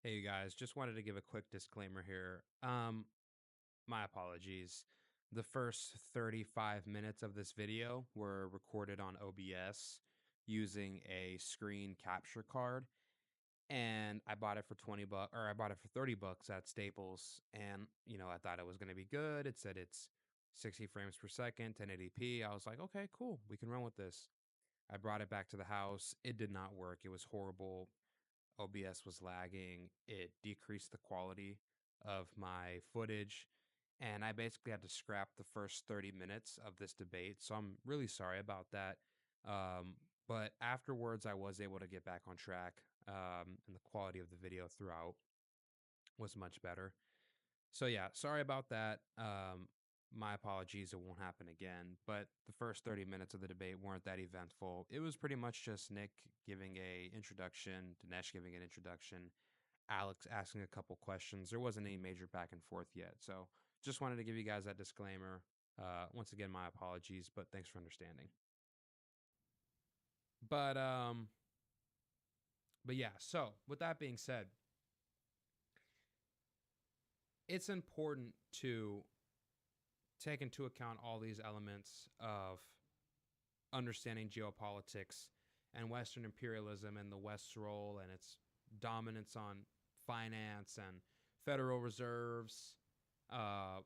Hey, you guys, just wanted to give a quick disclaimer here. My apologies. The first 35 minutes of this video were recorded on OBS using a screen capture card, and I bought it for 20 bucks, or I bought it for 30 bucks at Staples, and I thought it was going to be good. It said it's 60 frames per second, 1080p. I was like, okay, cool, we can run with this. I brought it back to the house. It did not work. It was horrible. OBS was lagging. It decreased the quality of my footage. And I basically had to scrap the first 30 minutes of this debate. So I'm really sorry about that. Um, but afterwards, I was able to get back on track. And the quality of the video throughout was much better. So yeah, sorry about that. My apologies. It won't happen again. But the first 30 minutes of the debate weren't that eventful. It was pretty much just Nick giving a introduction, Dinesh giving an introduction, Alex asking a couple questions. There wasn't any major back and forth yet. So just wanted to give you guys that disclaimer. Once again, my apologies, but thanks for understanding. But um, but yeah. So with that being said, it's important to take into account all these elements of understanding geopolitics and Western imperialism and the West's role and its dominance on finance and Federal Reserves, uh,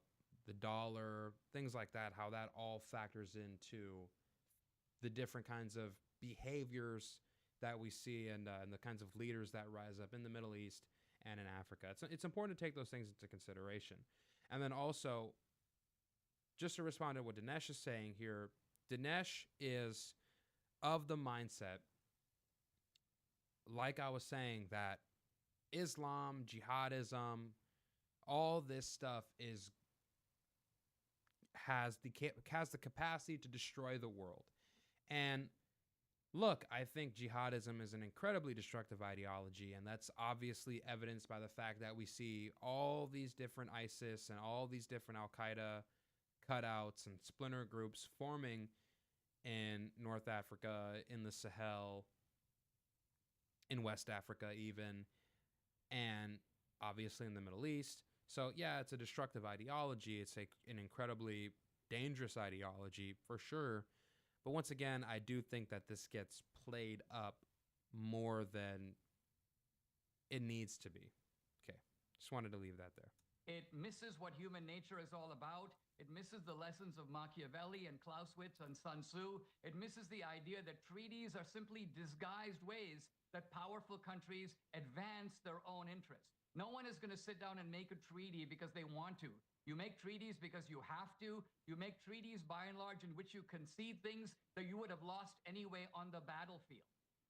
the dollar, things like that, how that all factors into the different kinds of behaviors that we see and the kinds of leaders that rise up in the Middle East and in Africa. It's important to take those things into consideration. And then also, just to respond to what Dinesh is saying here, Dinesh is of the mindset, like I was saying, that Islam, jihadism, all this stuff is has the capacity to destroy the world. And look, I think jihadism is an incredibly destructive ideology, and that's obviously evidenced by the fact that we see all these different ISIS and all these different Al Qaeda cutouts and splinter groups forming in North Africa, in the Sahel, in West Africa, even, and obviously in the Middle East. So, yeah, it's a destructive ideology. It's an incredibly dangerous ideology for sure. But once again, I do think that this gets played up more than it needs to be. Okay, just wanted to leave that there. It misses what human nature is all about. It misses the lessons of Machiavelli and Clausewitz and Sun Tzu. It misses the idea that treaties are simply disguised ways that powerful countries advance their own interests. No one is going to sit down and make a treaty because they want to. You make treaties because you have to. You make treaties by and large in which you concede things that you would have lost anyway on the battlefield.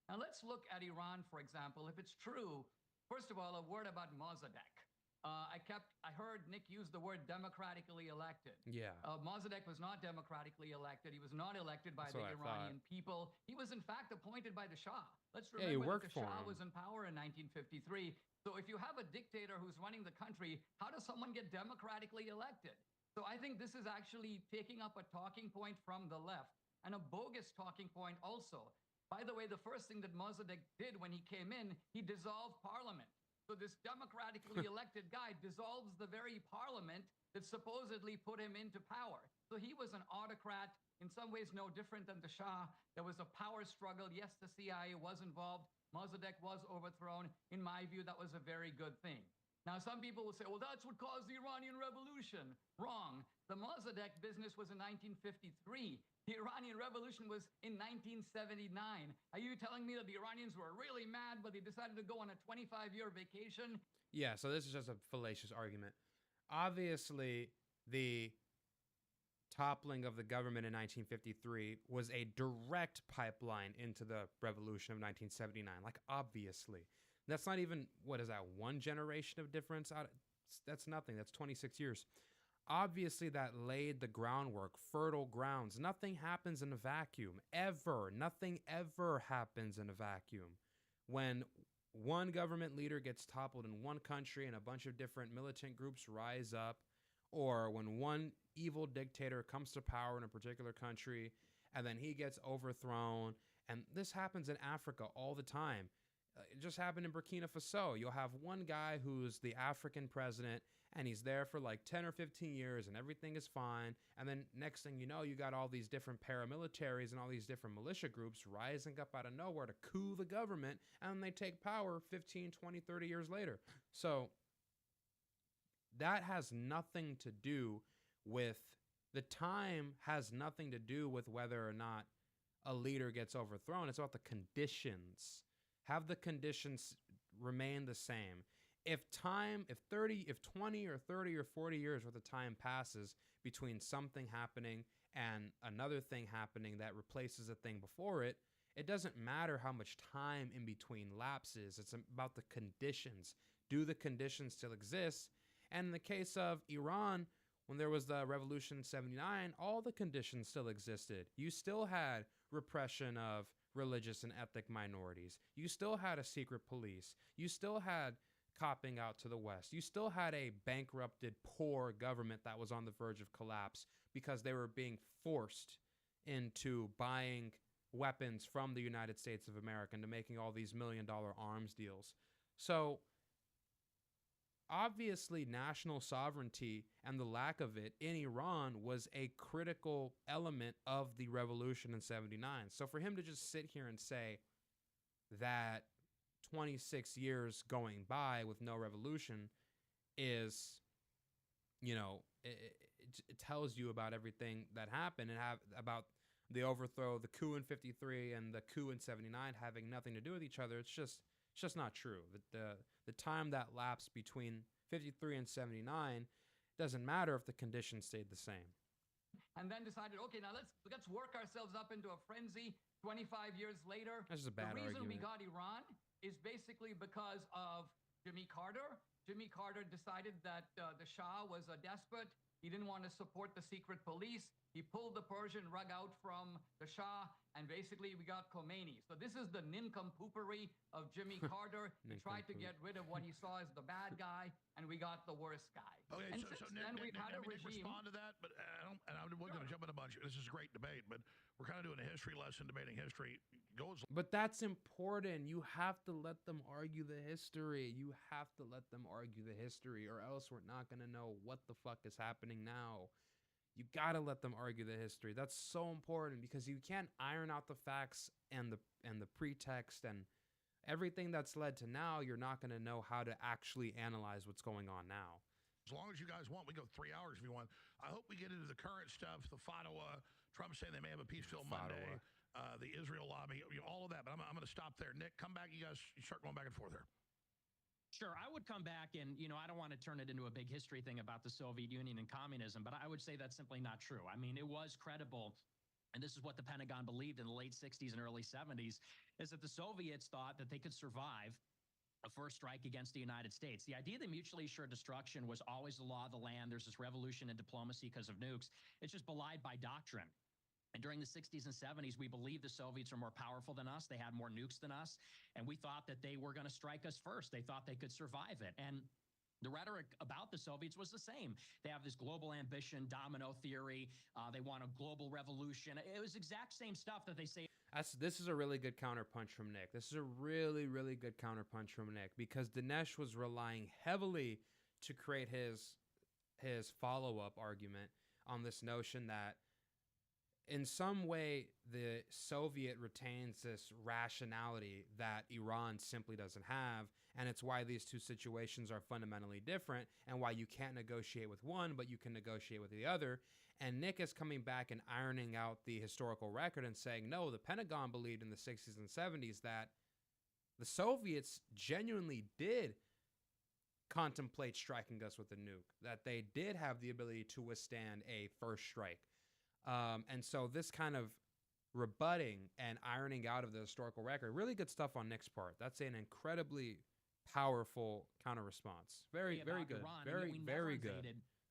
Now let's look at Iran, for example. If it's true, first of all, a word about Mossadegh. I heard Nick use the word democratically elected. Yeah. Mossadegh was not democratically elected. He was not elected by That's the what I Iranian thought. people. He was, in fact, appointed by the Shah. Let's Yeah, he remember that worked the for Shah him. was in power in 1953. So if you have a dictator who's running the country, how does someone get democratically elected? So I think this is actually taking up a talking point from the left, and a bogus talking point also. By the way, the first thing that Mossadegh did when he came in, he dissolved parliament. So this democratically elected guy dissolves the very parliament that supposedly put him into power. So he was an autocrat, in some ways no different than the Shah. There was a power struggle. Yes, the CIA was involved. Mossadegh was overthrown. In my view, that was a very good thing. Now, some people will say, well, that's what caused the Iranian Revolution. Wrong. The Mossadegh business was in 1953. The Iranian Revolution was in 1979. Are you telling me that the Iranians were really mad, but they decided to go on a 25-year vacation? Yeah, so this is just a fallacious argument. Obviously, the toppling of the government in 1953 was a direct pipeline into the revolution of 1979. Like, obviously. That's not even, what is that, one generation of difference? That's nothing. That's 26 years. Obviously, that laid the groundwork, fertile grounds. Nothing happens in a vacuum, ever. Nothing ever happens in a vacuum. When one government leader gets toppled in one country and a bunch of different militant groups rise up, or when one evil dictator comes to power in a particular country and then he gets overthrown, and this happens in Africa all the time. It just happened in Burkina Faso. You'll have one guy who's the African president, and he's there for like 10 or 15 years, and everything is fine. And then next thing you know, you got all these different paramilitaries and all these different militia groups rising up out of nowhere to coup the government, and they take power 15, 20, 30 years later. So that has nothing to do with the time, has nothing to do with whether or not a leader gets overthrown. It's about the conditions. Have the conditions remain the same. If 30, if 20 or 30 or 40 years worth of time passes between something happening and another thing happening that replaces a thing before it, it doesn't matter how much time in between lapses. It's about the conditions. Do the conditions still exist? And in the case of Iran, when there was the revolution in 79, all the conditions still existed. You still had repression of religious and ethnic minorities. You still had a secret police. You still had copping out to the West. You still had a bankrupted, poor government that was on the verge of collapse because they were being forced into buying weapons from the United States of America and to making all these $1 million arms deals. So obviously, national sovereignty and the lack of it in Iran was a critical element of the revolution in 79. So for him to just sit here and say that 26 years going by with no revolution is, it tells you about everything that happened and about the overthrow, the coup in 53 and the coup in 79 having nothing to do with each other. It's just not true. The time that lapsed between 53 and 79 doesn't matter if the conditions stayed the same. And then decided, okay, now let's work ourselves up into a frenzy 25 years later. That's just a bad The reason argument. we got Iran is basically because of Jimmy Carter. Jimmy Carter decided that the Shah was a despot. He didn't want to support the secret police. He pulled the Persian rug out from the Shah, and basically we got Khomeini. So this is the nincompoopery of Jimmy Carter. He tried to get rid of what he saw as the bad guy, and we got the worst guy. Okay, and so since then we've had a regime. Respond to that, but I wasn't going to jump in a bunch. This is a great debate, but we're kind of doing a history lesson, debating history. But that's important. You have to let them argue the history. You have to let them argue the history, or else we're not going to know what the fuck is happening now. You got to let them argue the history. That's so important because you can't iron out the facts and the pretext and everything that's led to now. You're not going to know how to actually analyze what's going on now. As long as you guys want, we go 3 hours if you want. I hope we get into the current stuff, the FATWA, Trump saying they may have a peace deal Monday, the Israel lobby, all of that. But I'm going to stop there. Nick, come back. You guys start going back and forth here. Sure, I would come back and, I don't want to turn it into a big history thing about the Soviet Union and communism, but I would say that's simply not true. I mean, it was credible. And this is what the Pentagon believed in the late 60s and early 70s, is that the Soviets thought that they could survive a first strike against the United States. The idea that mutually assured destruction was always the law of the land. There's this revolution in diplomacy because of nukes. It's just belied by doctrine. And during the 60s and 70s, we believed the Soviets are more powerful than us. They had more nukes than us. And we thought that they were going to strike us first. They thought they could survive it. And the rhetoric about the Soviets was the same. They have this global ambition, domino theory. They want a global revolution. It was exact same stuff that they say. This is a really good counterpunch from Nick. This is a really, really good counterpunch from Nick because Dinesh was relying heavily to create his follow-up argument on this notion that in some way, the Soviet retains this rationality that Iran simply doesn't have, and it's why these two situations are fundamentally different, and why you can't negotiate with one, but you can negotiate with the other. And Nick is coming back and ironing out the historical record and saying, no, the Pentagon believed in the 60s and 70s that the Soviets genuinely did contemplate striking us with a nuke, that they did have the ability to withstand a first strike. And so this kind of rebutting and ironing out of the historical record, really good stuff on Nick's part. That's an incredibly powerful counter response. Very, very good. Very, very good.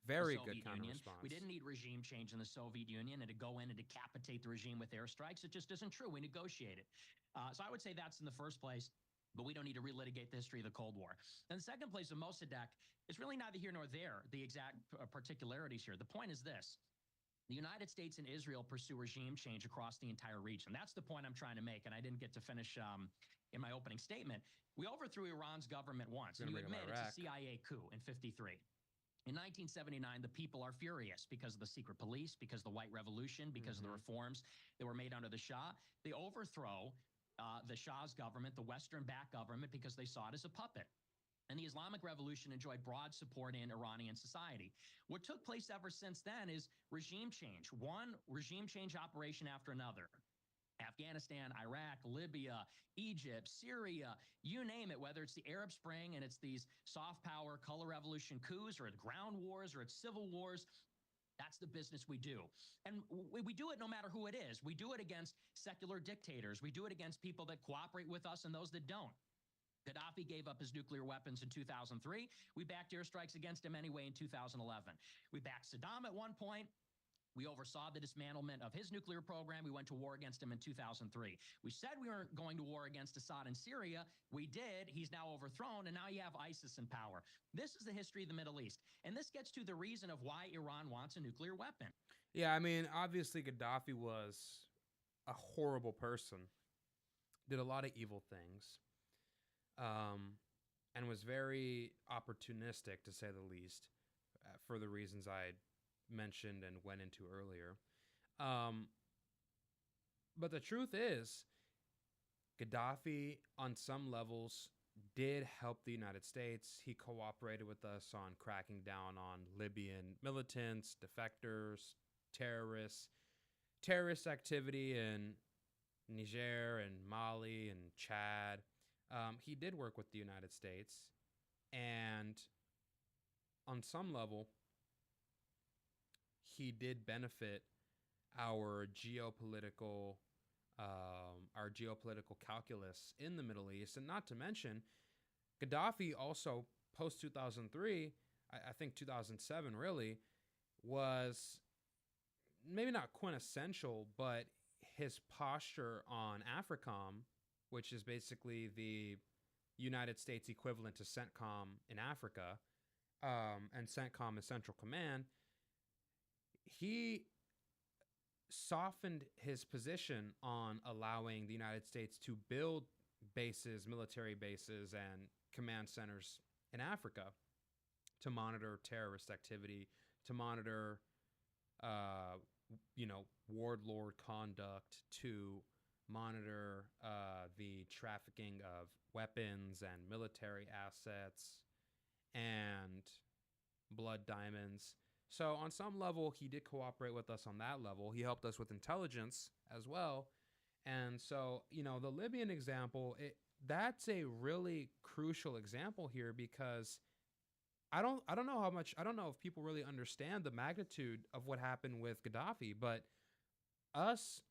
Very good counter response. We didn't need regime change in the Soviet Union and to go in and decapitate the regime with airstrikes. It just isn't true. We negotiated. So I would say that's in the first place. But we don't need to relitigate the history of the Cold War. And the second place of Mossadegh is really neither here nor there, the exact particularities here. The point is this. The United States and Israel pursue regime change across the entire region. That's the point I'm trying to make, and I didn't get to finish in my opening statement. We overthrew Iran's government once, and you admit it's a CIA coup in 53. In 1979, the people are furious because of the secret police, because of the White Revolution, because of the reforms that were made under the Shah. They overthrow the Shah's government, the Western-backed government, because they saw it as a puppet. And the Islamic Revolution enjoyed broad support in Iranian society. What took place ever since then is regime change, one regime change operation after another. Afghanistan, Iraq, Libya, Egypt, Syria, you name it, whether it's the Arab Spring and it's these soft power color revolution coups or it's ground wars or it's civil wars. That's the business we do. And we do it no matter who it is. We do it against secular dictators. We do it against people that cooperate with us and those that don't. Gaddafi gave up his nuclear weapons in 2003. We backed airstrikes against him anyway in 2011. We backed Saddam at one point. We oversaw the dismantlement of his nuclear program. We went to war against him in 2003. We said we weren't going to war against Assad in Syria. We did. He's now overthrown, and now you have ISIS in power. This is the history of the Middle East. And this gets to the reason of why Iran wants a nuclear weapon. Yeah, I mean, obviously Gaddafi was a horrible person, did a lot of evil things, and was very opportunistic, to say the least, for the reasons I mentioned and went into earlier. But the truth is, Gaddafi, on some levels, did help the United States. He cooperated with us on cracking down on Libyan militants, defectors, terrorist activity in Niger and Mali and Chad. He did work with the United States, and on some level, he did benefit our geopolitical calculus in the Middle East. And not to mention, Gaddafi also, post-2003, I think 2007 really, was maybe not quintessential, but his posture on AFRICOM, which is basically the United States equivalent to CENTCOM in Africa, and CENTCOM is Central Command, he softened his position on allowing the United States to build bases, military bases, and command centers in Africa to monitor terrorist activity, to monitor, warlord conduct, to monitor the trafficking of weapons and military assets and blood diamonds. So on some level, he did cooperate with us on that level. He helped us with intelligence as well. And so, the Libyan example, that's a really crucial example here, because I don't know if people really understand the magnitude of what happened with Gaddafi, but us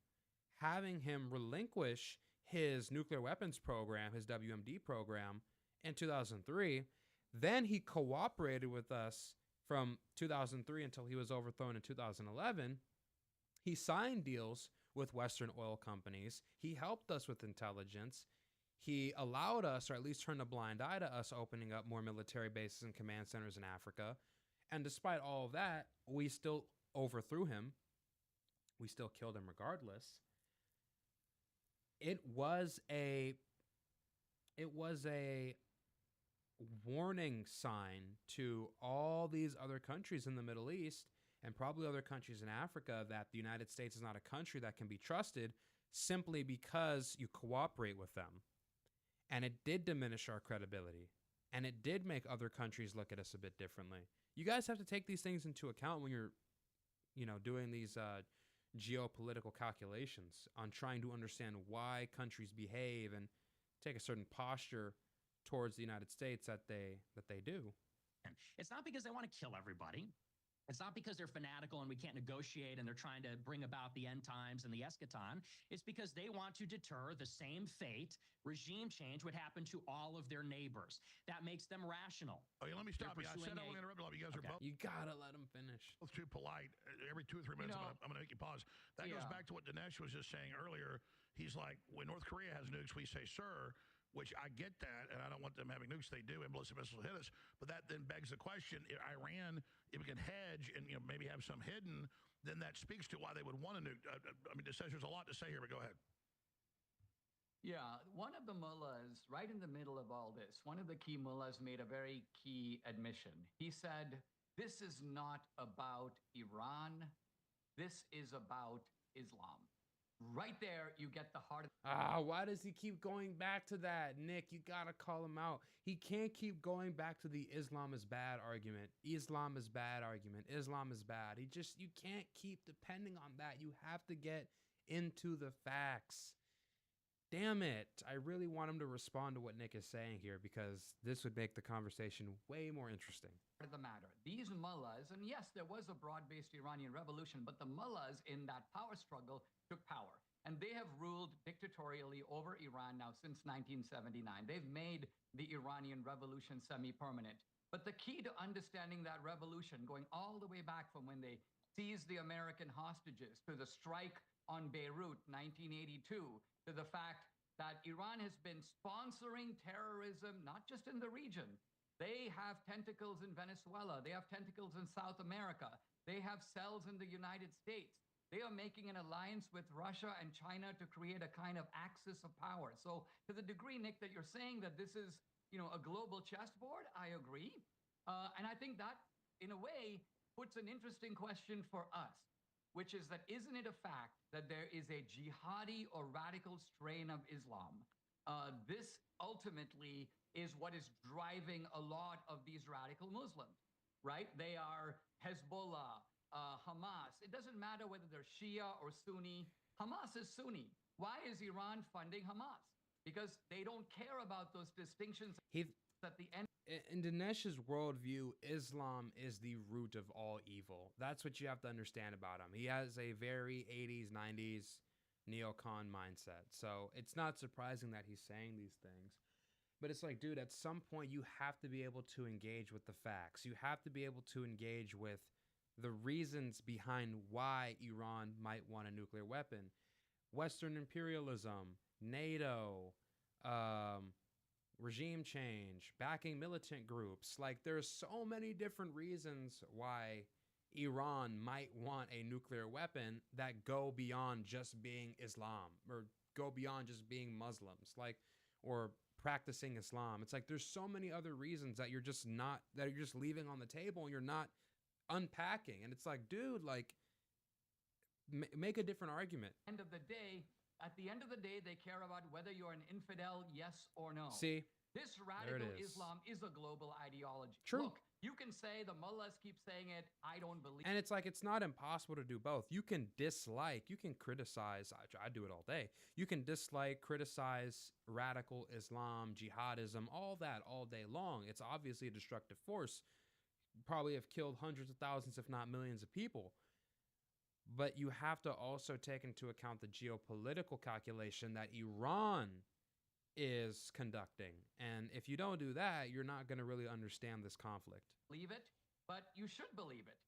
having him relinquish his nuclear weapons program, his WMD program, in 2003, then he cooperated with us from 2003 until he was overthrown in 2011. He signed deals with Western oil companies. He helped us with intelligence. He allowed us, or at least turned a blind eye to us, opening up more military bases and command centers in Africa. And despite all of that, we still overthrew him. We still killed him regardless. It was a warning sign to all these other countries in the Middle East and probably other countries in Africa that the United States is not a country that can be trusted simply because you cooperate with them. And it did diminish our credibility. And it did make other countries look at us a bit differently. You guys have to take these things into account when you're, doing these geopolitical calculations on trying to understand why countries behave and take a certain posture towards the United States that they do. It's not because they want to kill everybody. It's not because they're fanatical and we can't negotiate and they're trying to bring about the end times and the eschaton. It's because they want to deter the same fate, regime change, would happen to all of their neighbors. That makes them rational. Okay, let me stop you. I said I won't interrupt you. You guys are both. You gotta let them finish. Both too polite. Every 2 or 3 minutes, I'm going to make you pause. That goes back to what Dinesh was just saying earlier. He's like, when North Korea has nukes, we say, sir, which I get that, and I don't want them having nukes. They do, and ballistic missiles hit us. But that then begs the question: Iran, if it can hedge and maybe have some hidden, then that speaks to why they would want a nuke. I mean, Dinesh, there's a lot to say here, but go ahead. Yeah, one of the mullahs, right in the middle of all this, one of the key mullahs made a very key admission. He said, this is not about Iran, this is about Islam. Right there, you get the heart of why does he keep going back to that? Nick, you gotta call him out. He can't keep going back to the Islam is bad argument. Islam is bad argument. Islam is bad. You can't keep depending on that. You have to get into the facts. Damn it. I really want him to respond to what Nick is saying here because this would make the conversation way more interesting. the matter. These mullahs, and yes, there was a broad-based Iranian revolution, but the mullahs in that power struggle took power. And they have ruled dictatorially over Iran now since 1979. They've made the Iranian revolution semi-permanent. But the key to understanding that revolution, going all the way back from when they seized the American hostages to the strike on Beirut, 1982, to the fact that Iran has been sponsoring terrorism, not just in the region. They have tentacles in Venezuela. They have tentacles in South America. They have cells in the United States. They are making an alliance with Russia and China to create a kind of axis of power. So to the degree, Nick, that you're saying that this is, a global chessboard, I agree. And I think that, in a way, puts an interesting question for us, which is that isn't it a fact that there is a jihadi or radical strain of Islam? This ultimately is what is driving a lot of these radical Muslims, right? They are Hezbollah, Hamas. It doesn't matter whether they're Shia or Sunni. Hamas is Sunni. Why is Iran funding Hamas? Because they don't care about those distinctions at the end. In Dinesh's worldview, Islam is the root of all evil. That's what you have to understand about him. He has a very 80s, 90s neocon mindset. So it's not surprising that he's saying these things. But it's like, dude, at some point you have to be able to engage with the facts. You have to be able to engage with the reasons behind why Iran might want a nuclear weapon. Western imperialism, NATO, regime change, backing militant groups. Like, there's so many different reasons why Iran might want a nuclear weapon that go beyond just being Islam or go beyond just being Muslims, like, or practicing Islam. It's like there's so many other reasons that you're just leaving on the table and you're not unpacking. And it's like, dude, like, make a different argument. At the end of the day, they care about whether you're an infidel, yes or no. See? This radical Islam is a global ideology. True. Look, you can say the mullahs keep saying it. I don't believe. And it's like, it's not impossible to do both. You can dislike, you can criticize. I do it all day. You can dislike, criticize radical Islam, jihadism, all that all day long. It's obviously a destructive force. Probably have killed hundreds of thousands, if not millions of people. But you have to also take into account the geopolitical calculation that Iran is conducting. And if you don't do that, you're not going to really understand this conflict. Believe it, but you should believe it.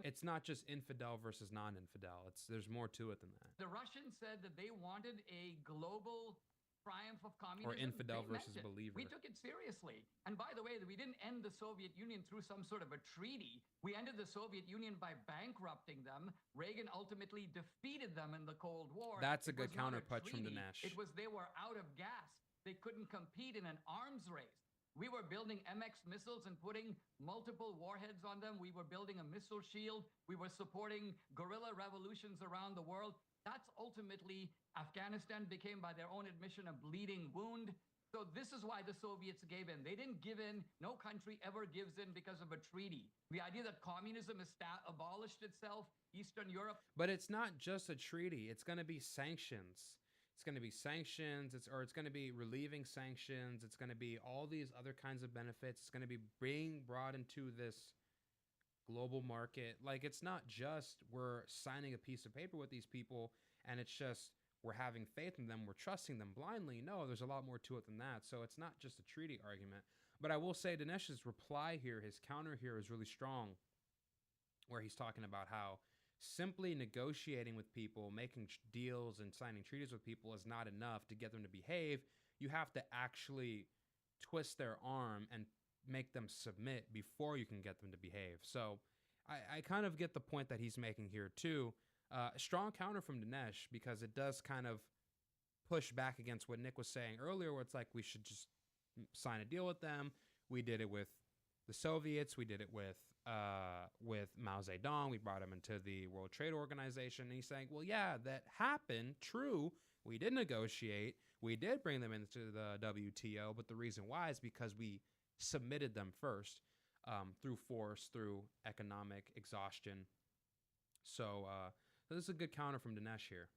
It's not just infidel versus non-infidel. There's more to it than that. The Russians said that they wanted a global triumph of communism. Or infidel versus believer. We took it seriously. And by the way, we didn't end the Soviet Union through some sort of a treaty. We ended the Soviet Union by bankrupting them. Reagan ultimately defeated them in the Cold War. That's a good counterpunch from Dinesh. It was they were out of gas. They couldn't compete in an arms race. We were building MX missiles and putting multiple warheads on them. We were building a missile shield. We were supporting guerrilla revolutions around the world. That's ultimately, Afghanistan became, by their own admission, a bleeding wound. So this is why the Soviets gave in. They didn't give in. No country ever gives in because of a treaty. The idea that communism abolished itself, Eastern Europe. But it's not just a treaty. It's going to be sanctions. It's going to be sanctions. It's going to be relieving sanctions. It's going to be all these other kinds of benefits. It's going to be being brought into this global market. Like, it's not just we're signing a piece of paper with these people and it's just we're having faith in them, we're trusting them blindly. No, there's a lot more to it than that. So it's not just a treaty argument. But I will say Dinesh's reply here, his counter here is really strong, where he's talking about how simply negotiating with people, making deals and signing treaties with people is not enough to get them to behave. You have to actually twist their arm and make them submit before you can get them to behave. So I kind of get the point that he's making here too. Strong counter from Dinesh because it does kind of push back against what Nick was saying earlier, where it's like we should just sign a deal with them. We did it with the Soviets. We did it with Mao Zedong. We brought him into the World Trade Organization. And he's saying, well, yeah, that happened. True. We did negotiate. We did bring them into the WTO. But the reason why is because we submitted them first through force, through economic exhaustion. So this is a good counter from Dinesh here.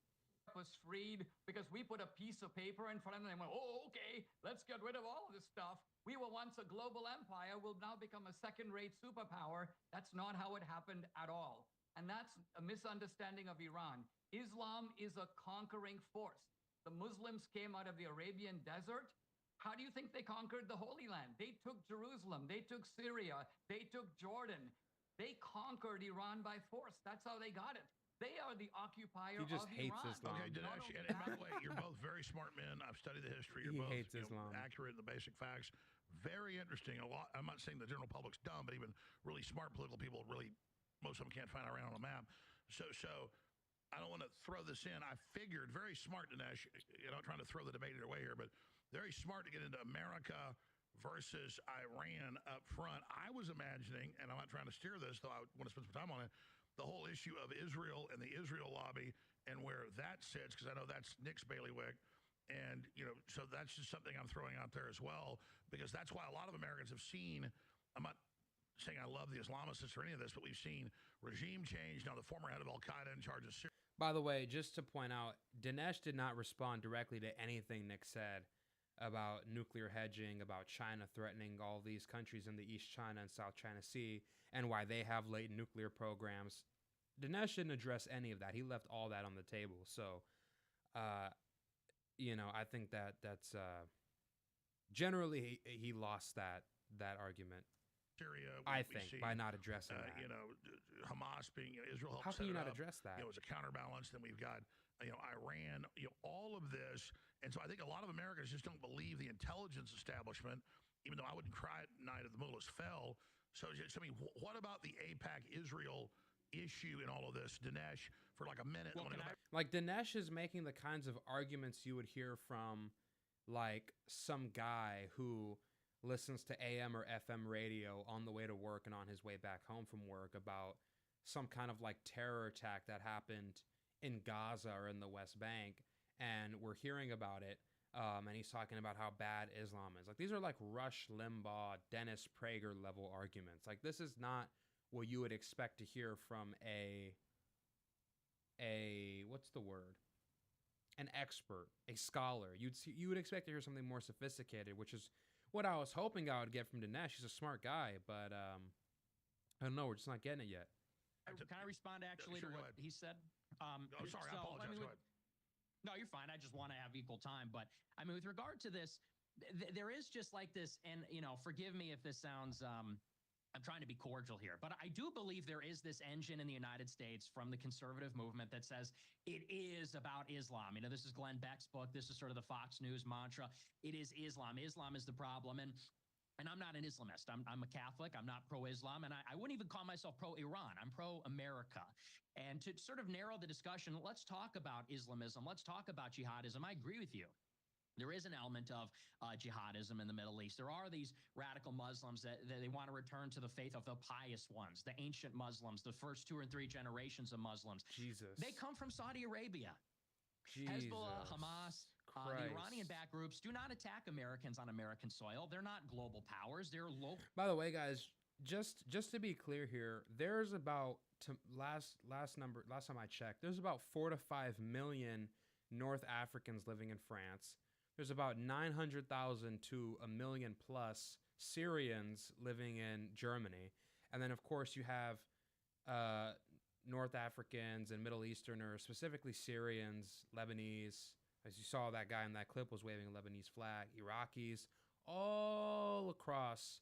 Was freed because we put a piece of paper in front of them and went, oh, okay, let's get rid of all of this stuff. We were once a global empire, we'll now become a second-rate superpower. That's not how it happened at all. And that's a misunderstanding of Iran. Islam is a conquering force. The Muslims came out of the Arabian desert. How do you think they conquered the Holy Land? They took Jerusalem, they took Syria, they took Jordan. They conquered Iran by force. That's how they got it. They are the occupier He just of hates Iran. Islam. Okay, Dinesh, and by the way, you're both very smart men. I've studied the history. You're He both hates Islam. accurate in the basic facts. Very interesting. A lot. I'm not saying the general public's dumb, but even really smart political people, most of them can't find around on a map. So I don't want to throw this in. I figured very smart, Dinesh. Trying to throw the debate either way here, but very smart to get into America versus Iran up front. I was imagining, and I'm not trying to steer this, though I want to spend some time on it, the whole issue of Israel and the Israel lobby and where that sits, because I know that's Nick's bailiwick. And, so that's just something I'm throwing out there as well, because that's why a lot of Americans have seen, I'm not saying I love the Islamicists or any of this, but we've seen regime change. Now the former head of Al-Qaeda in charge of Syria. By the way, just to point out, Dinesh did not respond directly to anything Nick said about nuclear hedging, about China threatening all these countries in the East China and South China Sea, and why they have latent nuclear programs. Dinesh didn't address any of that. He left all that on the table. So, I think that's generally he lost that argument. Syria, I think by not addressing that. Hamas being Israel helped. How can you not up, address that? As a counterbalance, then we've got Iran. All of this, and so I think a lot of Americans just don't believe the intelligence establishment. Even though I wouldn't cry at night if the mullahs fell. So I mean, what about the AIPAC Israel issue in all of this, Dinesh? For like a minute, Well, like Dinesh is making the kinds of arguments you would hear from like some guy who listens to AM or FM radio on the way to work and on his way back home from work about some kind of like terror attack that happened in Gaza or in the West Bank, and we're hearing about it, and he's talking about how bad Islam is. Like, these are like Rush Limbaugh, Dennis Prager level arguments. Like, this is not what you would expect to hear from a what's the word? An expert, a scholar. You would expect to hear something more sophisticated, which is what I was hoping I would get from Dinesh. He's a smart guy, but I don't know. We're just not getting it yet. Can I respond actually Sure, to what he said? Sorry, I apologize. Go ahead. No, you're fine. I just want to have equal time. But I mean, with regard to this, there is just like this, and forgive me if this sounds I'm trying to be cordial here, but I do believe there is this engine in the United States from the conservative movement that says it is about Islam. This is Glenn Beck's book. This is sort of the Fox News mantra. It is Islam. Islam is the problem. And I'm not an Islamist. I'm a Catholic. I'm not pro-Islam. And I wouldn't even call myself pro-Iran. I'm pro-America. And to sort of narrow the discussion, let's talk about Islamism. Let's talk about jihadism. I agree with you. There is an element of jihadism in the Middle East. There are these radical Muslims that they want to return to the faith of the pious ones, the ancient Muslims, the first 2 or 3 generations of Muslims. Jesus. They come from Saudi Arabia. Jesus. Hezbollah, Hamas, the Iranian-backed groups do not attack Americans on American soil. They're not global powers. They're local. By the way, guys, just to be clear here, there's about last time I checked, there's about 4 to 5 million North Africans living in France. There's about 900,000 to a million plus Syrians living in Germany. And then, of course, you have North Africans and Middle Easterners, specifically Syrians, Lebanese. As you saw, that guy in that clip was waving a Lebanese flag. Iraqis, all across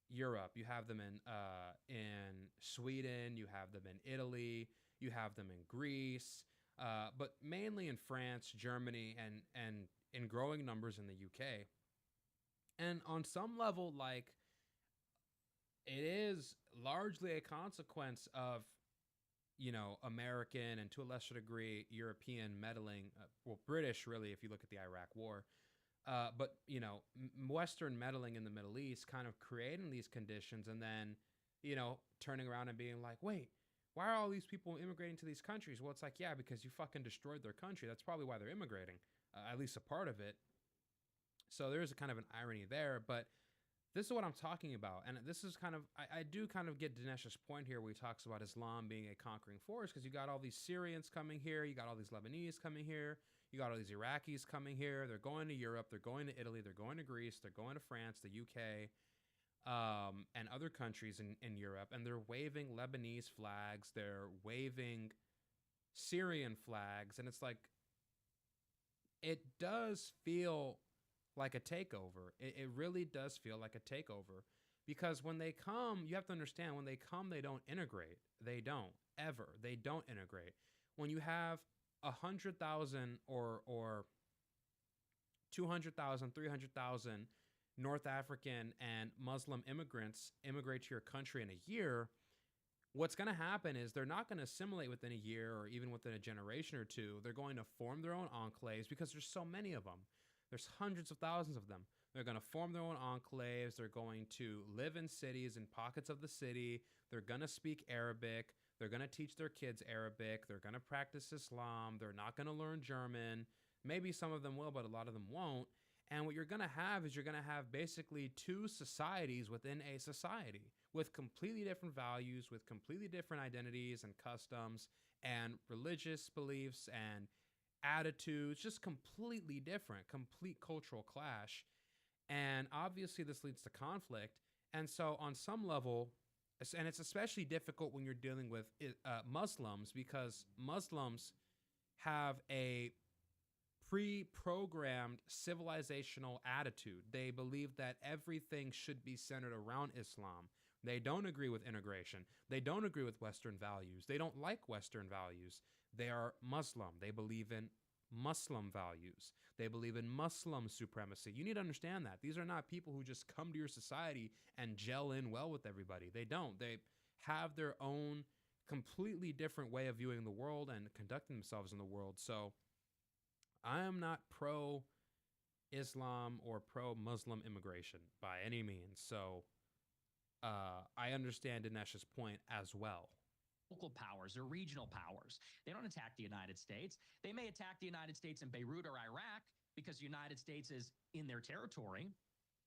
Europe. You have them in Sweden. You have them in Italy. You have them in Greece. But mainly in France, Germany, and in growing numbers in the UK. And on some level, like, it is largely a consequence of, you know, American and to a lesser degree European meddling, well, British really, if you look at the Iraq War, but you know, Western meddling in the Middle East, kind of creating these conditions, and then, you know, turning around and being like, wait, why are all these people immigrating to these countries? Well, it's like, yeah, because you fucking destroyed their country. That's probably why they're immigrating, at least a part of it. So there is a kind of an irony there, but this is what I'm talking about. And this is kind of, I do kind of get Dinesh's point here where he talks about Islam being a conquering force, because you got all these Syrians coming here, you got all these Lebanese coming here, you got all these Iraqis coming here. They're going to Europe, they're going to Italy, they're going to Greece, they're going to France, the UK, and other countries in Europe, and they're waving Lebanese flags, they're waving Syrian flags, and it's like, it does feel like a takeover. It really does feel like a takeover, because when they come, you have to understand, when they come, they don't integrate. They don't ever. They don't integrate. When you have 100,000 or 200,000, 300,000 North African and Muslim immigrants immigrate to your country in a year, what's going to happen is they're not going to assimilate within a year or even within a generation or two. They're going to form their own enclaves, because there's so many of them. There's hundreds of thousands of them. They're going to form their own enclaves. They're going to live in cities, in pockets of the city. They're going to speak Arabic. They're going to teach their kids Arabic. They're going to practice Islam. They're not going to learn German. Maybe some of them will, but a lot of them won't. And what you're going to have is you're going to have basically two societies within a society with completely different values, with completely different identities and customs and religious beliefs and attitudes, just completely different, complete cultural clash. And obviously, this leads to conflict. And so, on some level, and it's especially difficult when you're dealing with Muslims, because Muslims have a pre-programmed civilizational attitude. They believe that everything should be centered around Islam. They don't agree with integration. They don't agree with Western values. They don't like Western values. They are Muslim. They believe in Muslim values. They believe in Muslim supremacy. You need to understand that. These are not people who just come to your society and gel in well with everybody. They don't. They have their own completely different way of viewing the world and conducting themselves in the world. So I am not pro Islam or pro Muslim immigration by any means. So I understand Dinesh's point as well. Local powers or regional powers. They don't attack the United States. They may attack the United States in Beirut or Iraq because the United States is in their territory.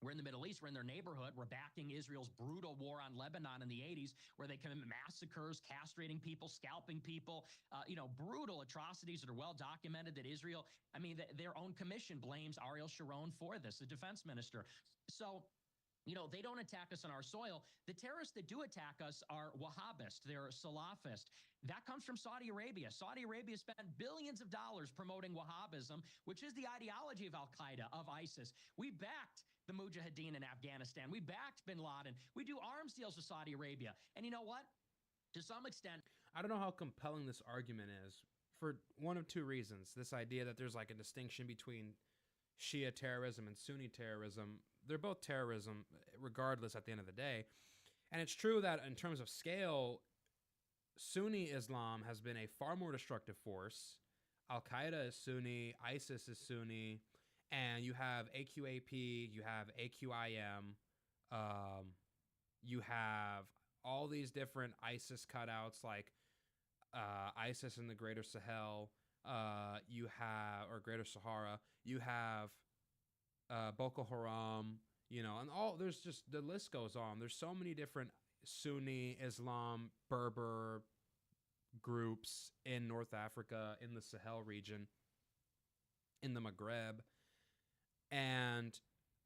We're in the Middle East. We're in their neighborhood. We're backing Israel's brutal war on Lebanon in the 80s, where they commit massacres, castrating people, scalping people, brutal atrocities that are well documented that Israel, their own commission blames Ariel Sharon for this, the defense minister. So, they don't attack us on our soil. The terrorists that do attack us are Wahhabist. They're Salafist. That comes from Saudi Arabia. Saudi Arabia spent billions of dollars promoting Wahhabism, which is the ideology of Al-Qaeda, of ISIS. We backed the Mujahideen in Afghanistan. We backed bin Laden. We do arms deals with Saudi Arabia. And you know what? To some extent, I don't know how compelling this argument is for one of two reasons. This idea that there's like a distinction between Shia terrorism and Sunni terrorism. They're both terrorism regardless at the end of the day. And it's true that in terms of scale, Sunni Islam has been a far more destructive force. Al-Qaeda is Sunni, ISIS is Sunni, and you have AQAP, you have AQIM, you have all these different ISIS cutouts like ISIS in the Greater Sahel, or Greater Sahara, you have Boko Haram, and there's just, the list goes on. There's so many different Sunni, Islam, Berber groups in North Africa, in the Sahel region, in the Maghreb, and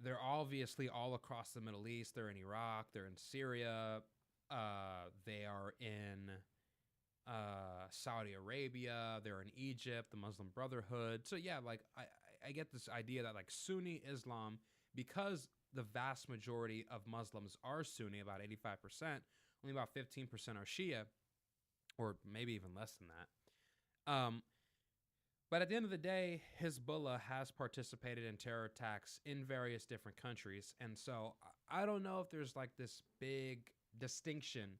they're obviously all across the Middle East. They're in Iraq, they're in Syria, they are in Saudi Arabia, they're in Egypt, the Muslim Brotherhood. So yeah, like I get this idea that like Sunni Islam, because the vast majority of Muslims are Sunni, about 85%, only about 15% are Shia, or maybe even less than that. But at the end of the day, Hezbollah has participated in terror attacks in various different countries. And so I don't know if there's like this big distinction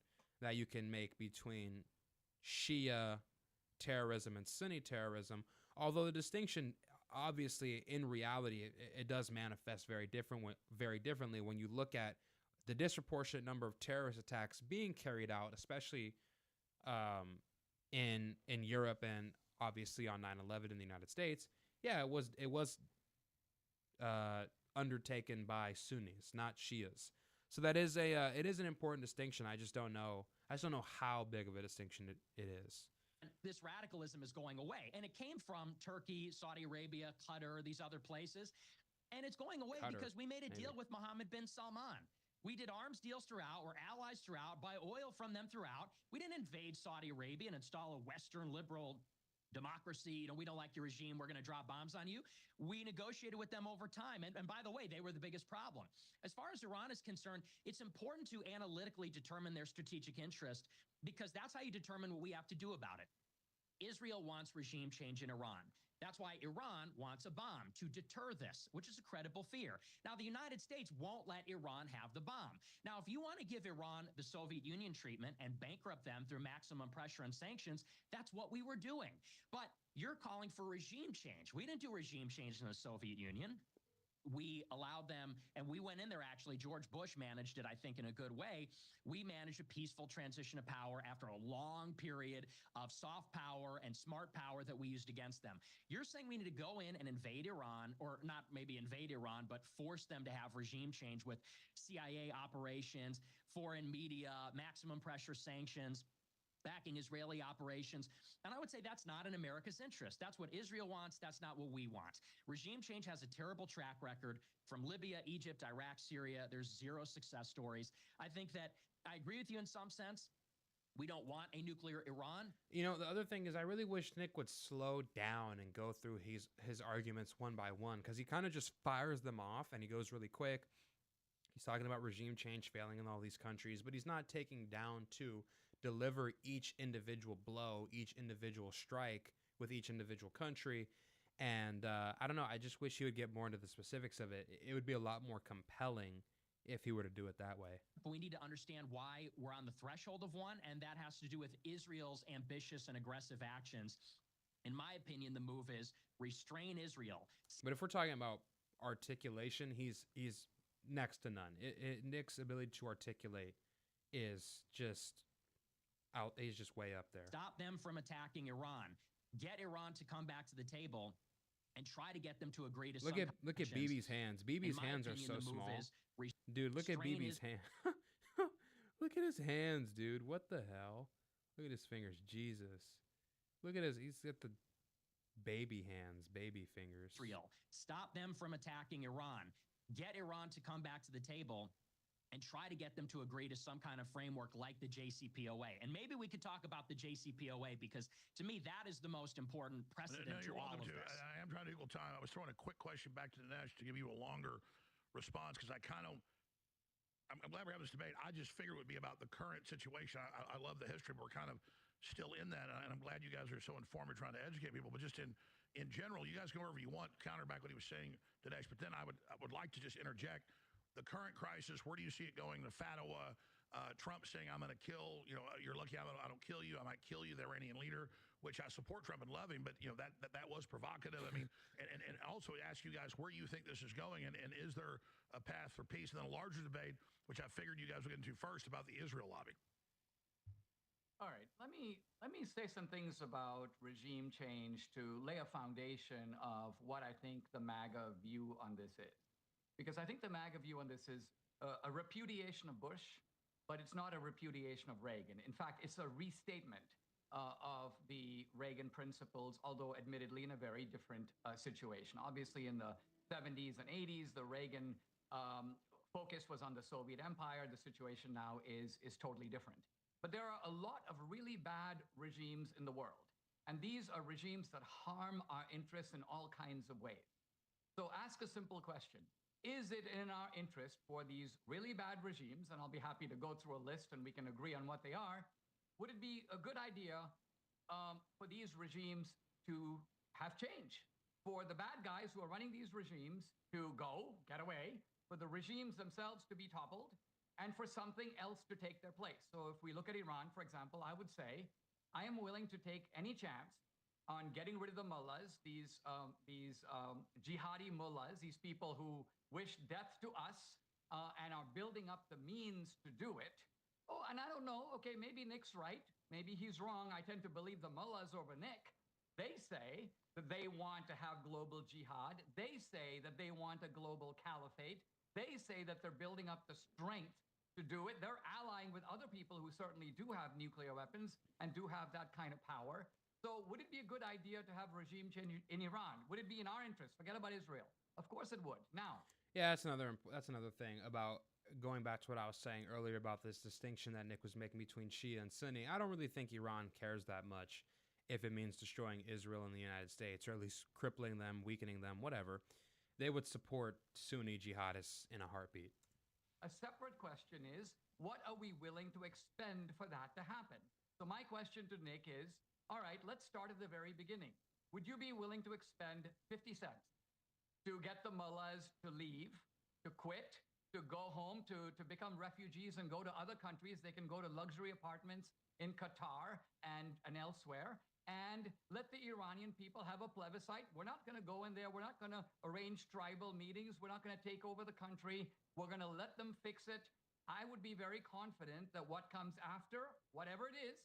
that you can make between Shia terrorism and Sunni terrorism, although the distinction obviously in reality it does manifest very differently when you look at the disproportionate number of terrorist attacks being carried out, especially in Europe and obviously on 9/11 in the United States. Yeah, it was undertaken by Sunnis, not Shias. So that is it is an important distinction. I just don't know how big of a distinction it is. This radicalism is going away. And it came from Turkey, Saudi Arabia, Qatar, these other places. And it's going away Qatar, because we made a deal maybe. with Mohammed bin Salman. We did arms deals throughout. We're allies throughout, buy oil from them throughout. We didn't invade Saudi Arabia and install a Western liberal democracy. We don't like your regime. We're going to drop bombs on you. We negotiated with them over time. And by the way, they were the biggest problem. As far as Iran is concerned, it's important to analytically determine their strategic interest because that's how you determine what we have to do about it. Israel wants regime change in Iran. That's why Iran wants a bomb to deter this, which is a credible fear. Now, the United States won't let Iran have the bomb. Now, if you want to give Iran the Soviet Union treatment and bankrupt them through maximum pressure and sanctions, that's what we were doing. But you're calling for regime change. We didn't do regime change in the Soviet Union. We allowed them, and we went in there actually. George Bush managed it, I think, in a good way. We managed a peaceful transition of power after a long period of soft power and smart power that we used against them. You're saying we need to go in and invade Iran, or not maybe invade Iran, but force them to have regime change with CIA operations, foreign media, maximum pressure sanctions, backing Israeli operations. And I would say that's not in America's interest. That's what Israel wants. That's not what we want. Regime change has a terrible track record from Libya, Egypt, Iraq, Syria. There's zero success stories. I think that I agree with you in some sense. We don't want a nuclear Iran. You know, the other thing is I really wish Nick would slow down and go through his arguments one by one because he kind of just fires them off and he goes really quick. He's talking about regime change failing in all these countries, but he's not taking down to deliver each individual blow, each individual strike with each individual country. And I don't know. I just wish he would get more into the specifics of it. It would be a lot more compelling if he were to do it that way. But we need to understand why we're on the threshold of one, and that has to do with Israel's ambitious and aggressive actions. In my opinion, the move is restrain Israel. But if we're talking about articulation, he's next to none. Nick's ability to articulate is just out. He's just way up there. Stop them from attacking Iran. Get Iran to come back to the table and try to get them to agree to look some at Bibi's hands. Bibi's hands are so small. Dude, look at Bibi's hand. Look at his hands, dude. What the hell? Look at his fingers. Jesus. Look at he's got the baby hands, baby fingers. Israel. Stop them from attacking Iran. Get Iran to come back to the table and try to get them to agree to some kind of framework like the JCPOA. And maybe we could talk about the JCPOA because to me, that is the most important precedent to all of this. I am trying to equal time. I was throwing a quick question back to Dinesh to give you a longer response because I'm glad we're having this debate. I just figured it would be about the current situation. I love the history, but we're kind of still in that. And I'm glad you guys are so informed and trying to educate people. But just in general, you guys go wherever you want, counter back what he was saying, Dinesh. But then I would like to just interject. The current crisis, where do you see it going? The Fatwa, Trump saying, I'm going to kill, you're lucky I don't kill you. I might kill you, the Iranian leader, which I support Trump and love him. But, that was provocative. I mean, and also ask you guys where you think this is going. And is there a path for peace? And then a larger debate, which I figured you guys would get into first, about the Israel lobby. All right, let me say some things about regime change to lay a foundation of what I think the MAGA view on this is. Because I think the MAGA view on this is a repudiation of Bush, but it's not a repudiation of Reagan. In fact, it's a restatement of the Reagan principles, although admittedly in a very different situation. Obviously, in the 70s and 80s, the Reagan focus was on the Soviet Empire. The situation now is totally different. But there are a lot of really bad regimes in the world. And these are regimes that harm our interests in all kinds of ways. So ask a simple question. Is it in our interest for these really bad regimes, and I'll be happy to go through a list and we can agree on what they are, would it be a good idea for these regimes to have change? For the bad guys who are running these regimes to go, get away, for the regimes themselves to be toppled, and for something else to take their place. So if we look at Iran, for example, I would say I am willing to take any chance on getting rid of the mullahs, these jihadi mullahs, these people who wish death to us and are building up the means to do it. Oh, and I don't know. Okay, maybe Nick's right. Maybe he's wrong. I tend to believe the mullahs over Nick. They say that they want to have global jihad. They say that they want a global caliphate. They say that they're building up the strength to do it. They're allying with other people who certainly do have nuclear weapons and do have that kind of power. So would it be a good idea to have regime change in Iran? Would it be in our interest? Forget about Israel. Of course it would. Now, Yeah, that's another thing about going back to what I was saying earlier about this distinction that Nick was making between Shia and Sunni. I don't really think Iran cares that much if it means destroying Israel and the United States, or at least crippling them, weakening them, whatever. They would support Sunni jihadists in a heartbeat. a separate question is, what are we willing to expend for that to happen? So my question to Nick is, all right, let's start at the very beginning. Would you be willing to expend 50 cents to get the mullahs to leave, to quit, to go home, to become refugees and go to other countries? They can go to luxury apartments in Qatar and elsewhere, and let the Iranian people have a plebiscite. We're not going to go in there. We're not going to arrange tribal meetings. We're not going to take over the country. We're going to let them fix it. I would be very confident that what comes after, whatever it is,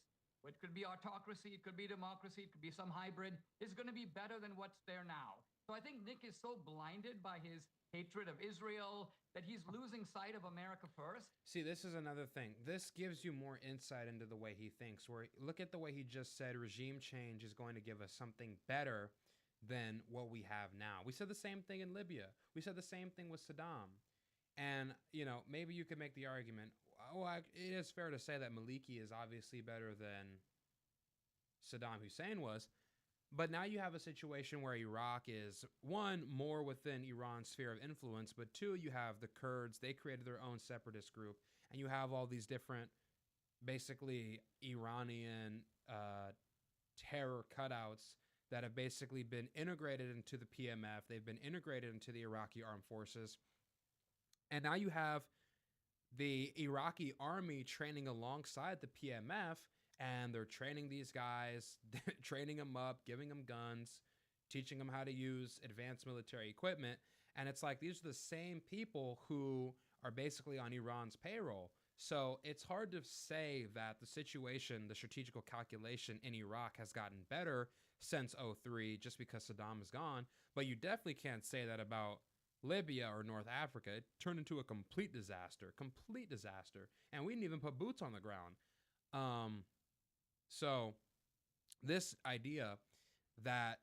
it could be autocracy, it could be democracy, it could be some hybrid, is going to be better than what's there now. So I think Nick is so blinded by his hatred of Israel that he's losing sight of America first. See, this is another thing. This gives you more insight into the way he thinks. Where look at the way he just said regime change is going to give us something better than what we have now. We said the same thing in Libya. We said the same thing with Saddam. And, maybe you could make the argument, it is fair to say that Maliki is obviously better than Saddam Hussein was. But now you have a situation where Iraq is, one, more within Iran's sphere of influence, but two, you have the Kurds. They created their own separatist group. And you have all these different, basically, Iranian terror cutouts that have basically been integrated into the PMF. They've been integrated into the Iraqi armed forces. And now you have the Iraqi army training alongside the PMF, and they're training these guys, training them up, giving them guns, teaching them how to use advanced military equipment. And it's like these are the same people who are basically on Iran's payroll. So it's hard to say that the situation, the strategical calculation in Iraq has gotten better since 2003 just because Saddam is gone. But you definitely can't say that about Libya or North Africa. It turned into a complete disaster. And we didn't even put boots on the ground. So this idea that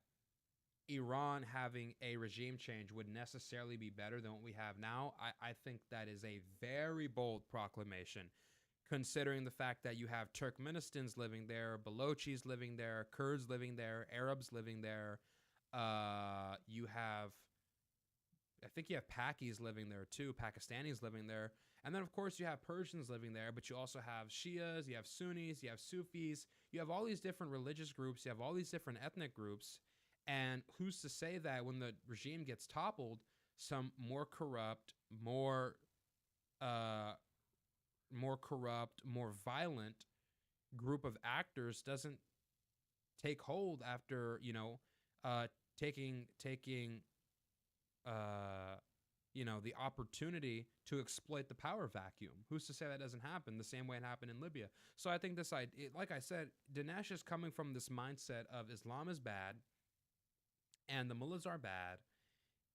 Iran having a regime change would necessarily be better than what we have now, I think that is a very bold proclamation, considering the fact that you have Turkmenistans living there, Balochis living there, Kurds living there, Arabs living there. I think you have Pakis living there too, Pakistanis living there. And then, of course, you have Persians living there, but you also have Shias, you have Sunnis, you have Sufis. You have all these different religious groups. You have all these different ethnic groups. And who's to say that when the regime gets toppled, some more corrupt, more violent group of actors doesn't take hold after, taking the opportunity to exploit the power vacuum. Who's to say that doesn't happen the same way it happened in Libya? So I think like I said, Dinesh is coming from this mindset of Islam is bad and the mullahs are bad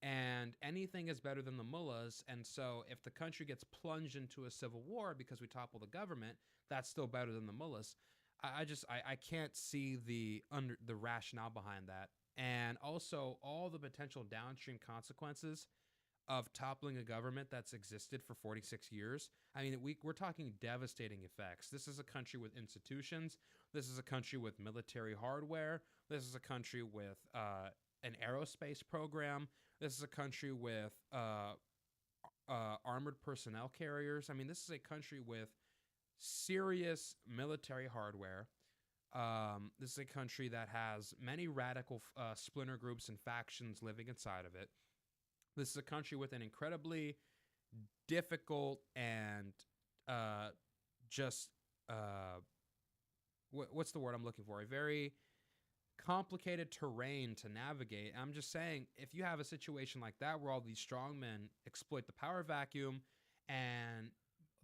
and anything is better than the mullahs. And so if the country gets plunged into a civil war because we topple the government, that's still better than the mullahs. I can't see the rationale behind that. And also all the potential downstream consequences of toppling a government that's existed for 46 years. I mean, we're talking devastating effects. This is a country with institutions. This is a country with military hardware. This is a country with an aerospace program. This is a country with armored personnel carriers. I mean, this is a country with serious military hardware. This is a country that has many radical splinter groups and factions living inside of it. This is a country with an incredibly difficult and just what's the word I'm looking for? A very complicated terrain to navigate. I'm just saying, if you have a situation like that where all these strongmen exploit the power vacuum and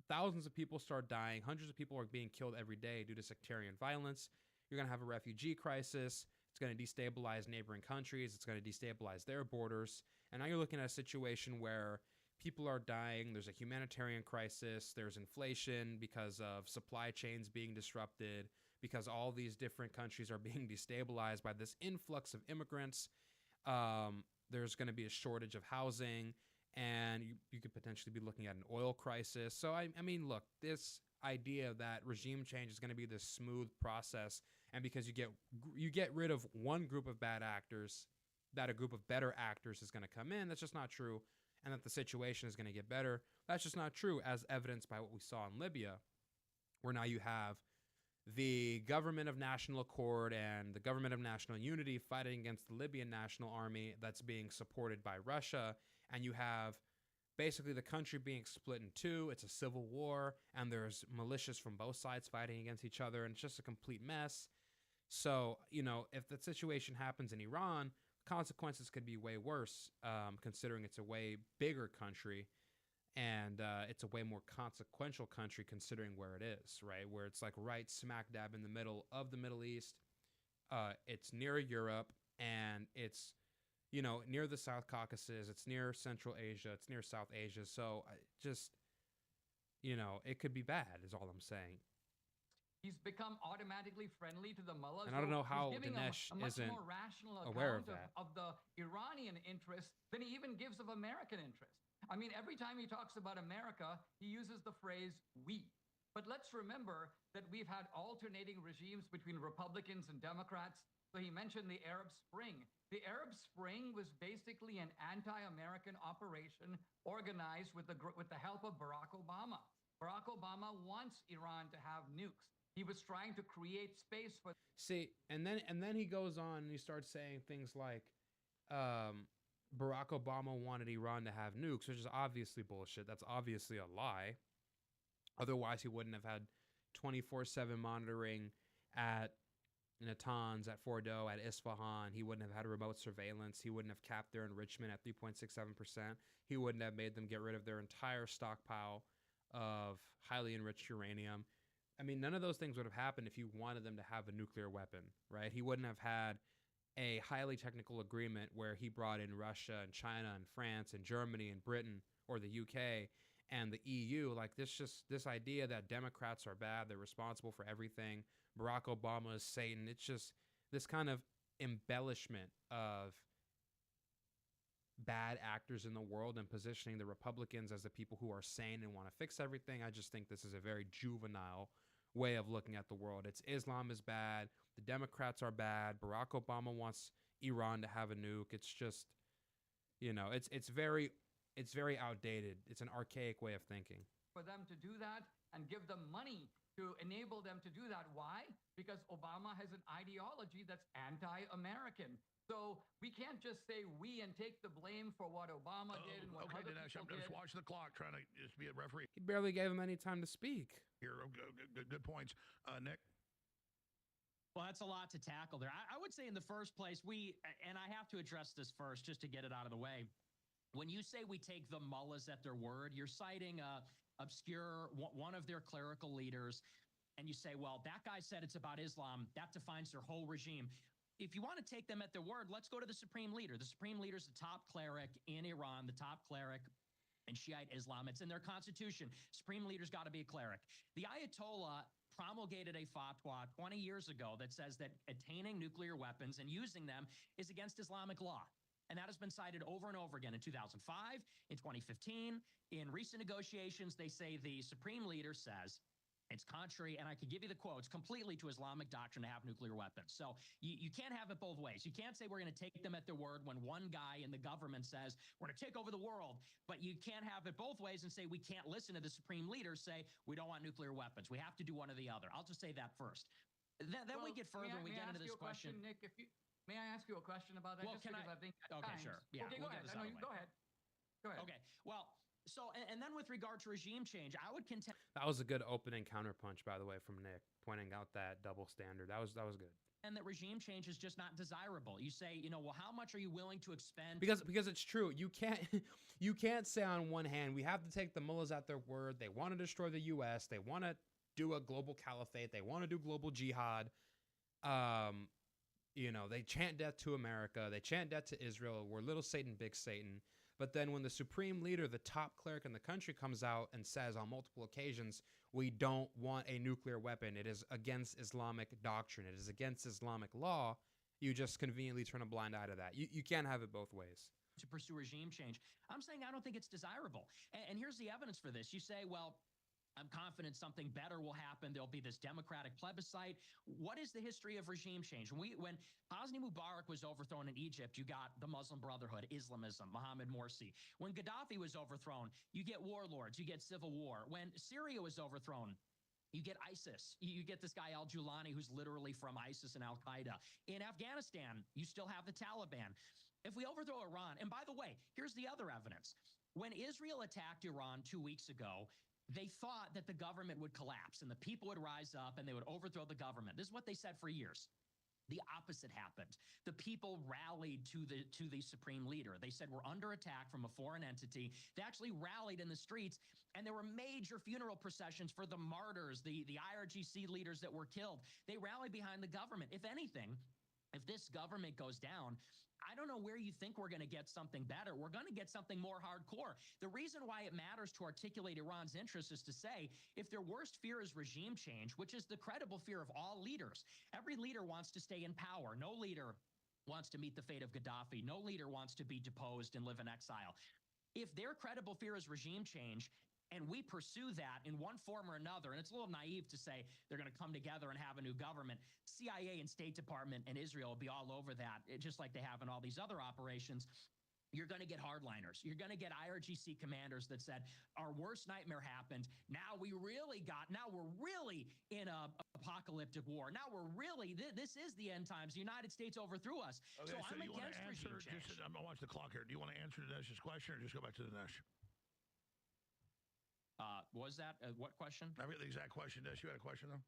thousands of people start dying, hundreds of people are being killed every day due to sectarian violence, you're going to have a refugee crisis. It's going to destabilize neighboring countries. It's going to destabilize their borders. And now you're looking at a situation where people are dying. There's a humanitarian crisis. There's inflation because of supply chains being disrupted, because all these different countries are being destabilized by this influx of immigrants. There's going to be a shortage of housing, and you could potentially be looking at an oil crisis. So, I mean, look, this idea that regime change is going to be this smooth process, and because you get rid of one group of bad actors, that a group of better actors is going to come in, that's just not true. And that the situation is going to get better, that's just not true, as evidenced by what we saw in Libya, where now you have the government of national accord and the government of national unity fighting against the Libyan national army that's being supported by Russia. And you have basically the country being split in two. It's a civil war, and there's militias from both sides fighting against each other, and it's just a complete mess. So, if the situation happens in Iran, consequences could be way worse, considering it's a way bigger country. And it's a way more consequential country considering where it is, right? Where it's like right smack dab in the middle of the Middle East. It's near Europe, and it's, near the South Caucasus. It's near Central Asia. It's near South Asia. So it could be bad is all I'm saying. He's become automatically friendly to the mullahs. And I don't know how He's giving Dinesh a much isn't more rational aware of account that. of the Iranian interest than he even gives of American interest. I mean, every time he talks about America, he uses the phrase we. But let's remember that we've had alternating regimes between Republicans and Democrats. So he mentioned the Arab Spring. The Arab Spring was basically an anti-American operation organized with the help of Barack Obama. Barack Obama wants Iran to have nukes. He was trying to create space for. See, and then he goes on and he starts saying things like, Barack Obama wanted Iran to have nukes, which is obviously bullshit. That's obviously a lie. Otherwise, he wouldn't have had 24/7 monitoring at Natanz, at Fordo, at Isfahan. He wouldn't have had remote surveillance. He wouldn't have capped their enrichment at 3.67%. He wouldn't have made them get rid of their entire stockpile of highly enriched uranium. I mean, none of those things would have happened if you wanted them to have a nuclear weapon, right? He wouldn't have had a highly technical agreement where he brought in Russia and China and France and Germany and Britain, or the UK and the EU. Like, this idea that Democrats are bad, they're responsible for everything, Barack Obama is Satan. It's just this kind of embellishment of bad actors in the world and positioning the Republicans as the people who are sane and want to fix everything. I just think this is a very juvenile way of looking at the world. It's Islam is bad, the Democrats are bad, Barack Obama wants Iran to have a nuke. It's just, it's very outdated. It's an archaic way of thinking. For them to do that and give them money to enable them to do that. Why? Because Obama has an ideology that's anti-American. So we can't just say we and take the blame for what Obama did and what other Dinesh, people I'm did. just watching the clock, trying to just be a referee. He barely gave him any time to speak. Here, good points. Nick? Well, that's a lot to tackle there. I would say in the first place, and I have to address this first just to get it out of the way. When you say we take the mullahs at their word, you're citing one of their clerical leaders, and you say, well, that guy said it's about Islam. That defines their whole regime. If you want to take them at their word, let's go to the supreme leader. The supreme leader is the top cleric in Iran, the top cleric in Shiite Islam. It's in their constitution. Supreme leader's got to be a cleric. The Ayatollah promulgated a fatwa 20 years ago that says that attaining nuclear weapons and using them is against Islamic law. And that has been cited over and over again in 2005, in 2015. In recent negotiations, they say the supreme leader says it's contrary, and I could give you the quotes, completely to Islamic doctrine to have nuclear weapons. So you can't have it both ways. You can't say we're going to take them at their word when one guy in the government says we're going to take over the world, but you can't have it both ways and say we can't listen to the supreme leader say we don't want nuclear weapons. We have to do one or the other. I'll just say that first. Then we get further and we get into this question. Nick, may I ask you a question about that? Well, just because I think okay, sure. Yeah, okay, go ahead. No, you go ahead. Go ahead. Okay. Well, So, and then with regard to regime change, I would contend That was a good opening counterpunch, by the way, from Nick, pointing out that double standard. That was good. that regime change is just not desirable. You say, well, how much are you willing to expend? Because it's true. You can't you can't say on one hand we have to take the mullahs at their word. They want to destroy the U.S. They want to do a global caliphate. They want to do global jihad. They chant death to America. They chant death to Israel. We're little Satan, big Satan. But then when the supreme leader, the top cleric in the country, comes out and says on multiple occasions, we don't want a nuclear weapon, it is against Islamic doctrine, it is against Islamic law, you just conveniently turn a blind eye to that. You can't have it both ways. To pursue regime change. I'm saying I don't think it's desirable. And here's the evidence for this. You say, well, I'm confident something better will happen. There'll be this democratic plebiscite. What is the history of regime change? When Hosni Mubarak was overthrown in Egypt, you got the Muslim Brotherhood, Islamism, Mohammed Morsi. When Gaddafi was overthrown, you get warlords, you get civil war. When Syria was overthrown, you get ISIS. You get this guy al-Julani, who's literally from ISIS and al-Qaeda. In Afghanistan, you still have the Taliban. If we overthrow Iran, and by the way, here's the other evidence. When Israel attacked Iran 2 weeks ago, they thought that the government would collapse and the people would rise up and they would overthrow the government. This is what they said for years. The opposite happened. The people rallied to the supreme leader. They said, we're under attack from a foreign entity. They actually rallied in the streets, and there were major funeral processions for the martyrs, the IRGC leaders that were killed. They rallied behind the government. If anything, if this government goes down, I don't know where you think we're going to get something better. We're going to get something more hardcore. The reason why it matters to articulate Iran's interests is to say, if their worst fear is regime change, which is the credible fear of all leaders, every leader wants to stay in power. No leader wants to meet the fate of Gaddafi. No leader wants to be deposed and live in exile. If their credible fear is regime change, and we pursue that in one form or another, and it's a little naive to say they're going to come together and have a new government. CIA and State Department and Israel will be all over that, just like they have in all these other operations. You're going to get hardliners. You're going to get IRGC commanders that said, our worst nightmare happened. Now we're really in a apocalyptic war. Now this is the end times. The United States overthrew us. Okay, so I'm you want to against answer, regime change. I'm going to watch the clock here. Do you want to answer Dinesh's question or just go back to Dinesh? Was that what question? I forget the exact question, Dinesh. You had a question, though?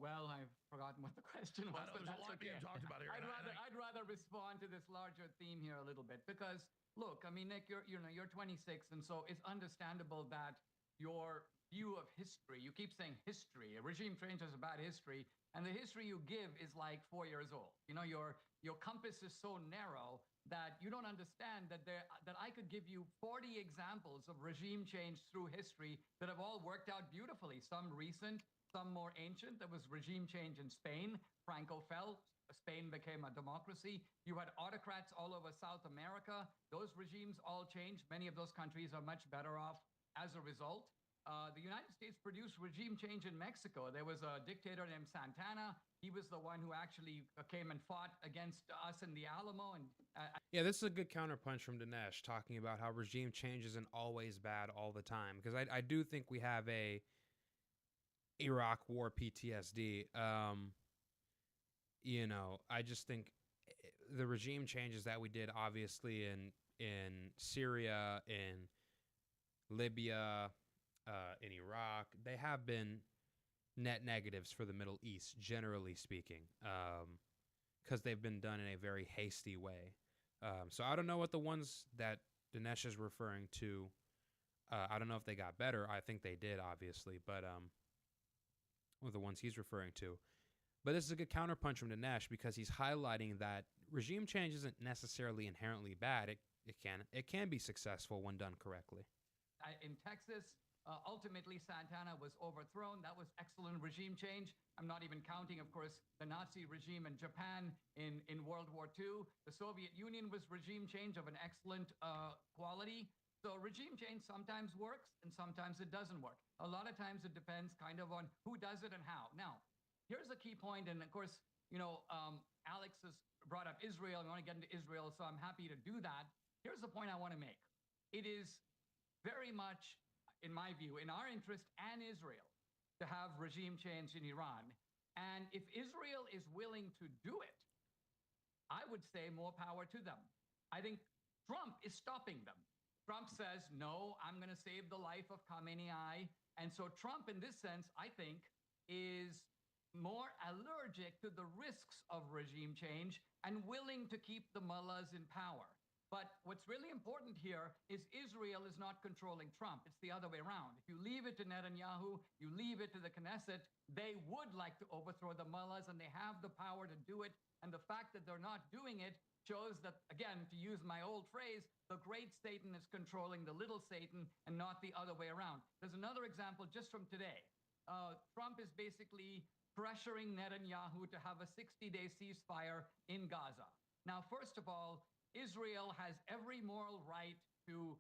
Well, I've forgotten what the question was. There's a lot being talked about here. I'd rather respond to this larger theme here a little bit because, look, I mean, Nick, you're 26, and so it's understandable that your view of history, you keep saying history, a regime change is a bad history, and the history you give is like 4 years old. Your compass is so narrow that you don't understand that I could give you 40 examples of regime change through history that have all worked out beautifully. Some recent, some more ancient. There was regime change in Spain. Franco fell. Spain became a democracy. You had autocrats all over South America. Those regimes all changed. Many of those countries are much better off as a result. The United States produced regime change in Mexico. There was a dictator named Santana. He was the one who actually came and fought against us in the Alamo. And yeah, this is a good counterpunch from Dinesh, talking about how regime change isn't always bad all the time. Because I do think we have a Iraq war PTSD. I just think the regime changes that we did, obviously in Syria, in Libya, in Iraq, they have been net negatives for the Middle East, generally speaking, because they've been done in a very hasty way. So I don't know what the ones that Dinesh is referring to, I don't know if they got better. I think they did, obviously, but or the ones he's referring to. But this is a good counterpunch from Dinesh because he's highlighting that regime change isn't necessarily inherently bad. It can be successful when done correctly. In Texas, ultimately, Santana was overthrown. That was excellent regime change. I'm not even counting, of course, the Nazi regime in Japan in World War II. The Soviet Union was regime change of an excellent quality. So regime change sometimes works and sometimes it doesn't work. A lot of times it depends kind of on who does it and how. Now, here's a key point, and of course, Alex has brought up Israel. I want to get into Israel, so I'm happy to do that. Here's the point I want to make. It is very much, in my view, in our interest and Israel to have regime change in Iran. And if Israel is willing to do it, I would say more power to them. I think Trump is stopping them. Trump says, no, I'm going to save the life of Khamenei. And so Trump, in this sense, I think, is more allergic to the risks of regime change and willing to keep the mullahs in power. But what's really important here is Israel is not controlling Trump. It's the other way around. If you leave it to Netanyahu, you leave it to the Knesset, they would like to overthrow the mullahs, and they have the power to do it. And the fact that they're not doing it shows that, again, to use my old phrase, the great Satan is controlling the little Satan and not the other way around. There's another example just from today. Trump is basically pressuring Netanyahu to have a 60-day ceasefire in Gaza. Now, first of all, Israel has every moral right to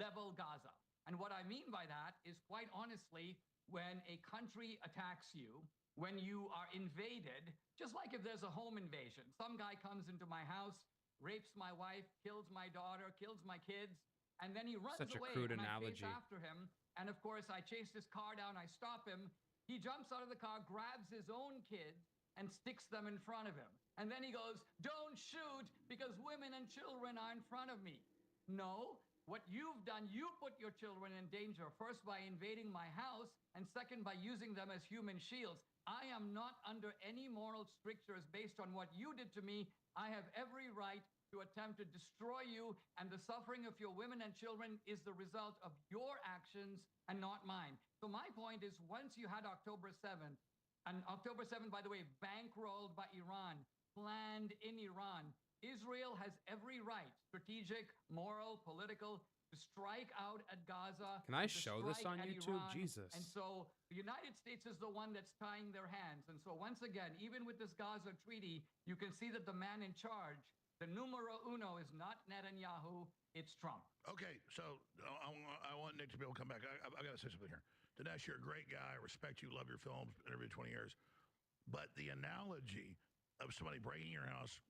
level Gaza. And what I mean by that is, quite honestly, when a country attacks you, when you are invaded, just like if there's a home invasion, some guy comes into my house, rapes my wife, kills my daughter, kills my kids, and then he runs Such a away, crude and analogy. I chase after him. And of course, I chase his car down, I stop him. He jumps out of the car, grabs his own kids, and sticks them in front of him. And then he goes, don't shoot because women and children are in front of me. No, what you've done, you put your children in danger, first by invading my house, and second by using them as human shields. I am not under any moral strictures based on what you did to me. I have every right to attempt to destroy you, and the suffering of your women and children is the result of your actions and not mine. So my point is, once you had October 7th, and October 7th, by the way, bankrolled by Iran, planned in Iran, Israel has every right, strategic, moral, political, to strike out at Gaza. Can I to show this strike on at YouTube? Iran. Jesus. And so the United States is the one that's tying their hands. And so once again, even with this Gaza treaty, you can see that the man in charge, the numero uno, is not Netanyahu, it's Trump. Okay, so I want Nick to be able to come back. I got to say something here. Dinesh, you're a great guy. I respect you, love your films, interviewed 20 years. But the analogy of somebody breaking your house,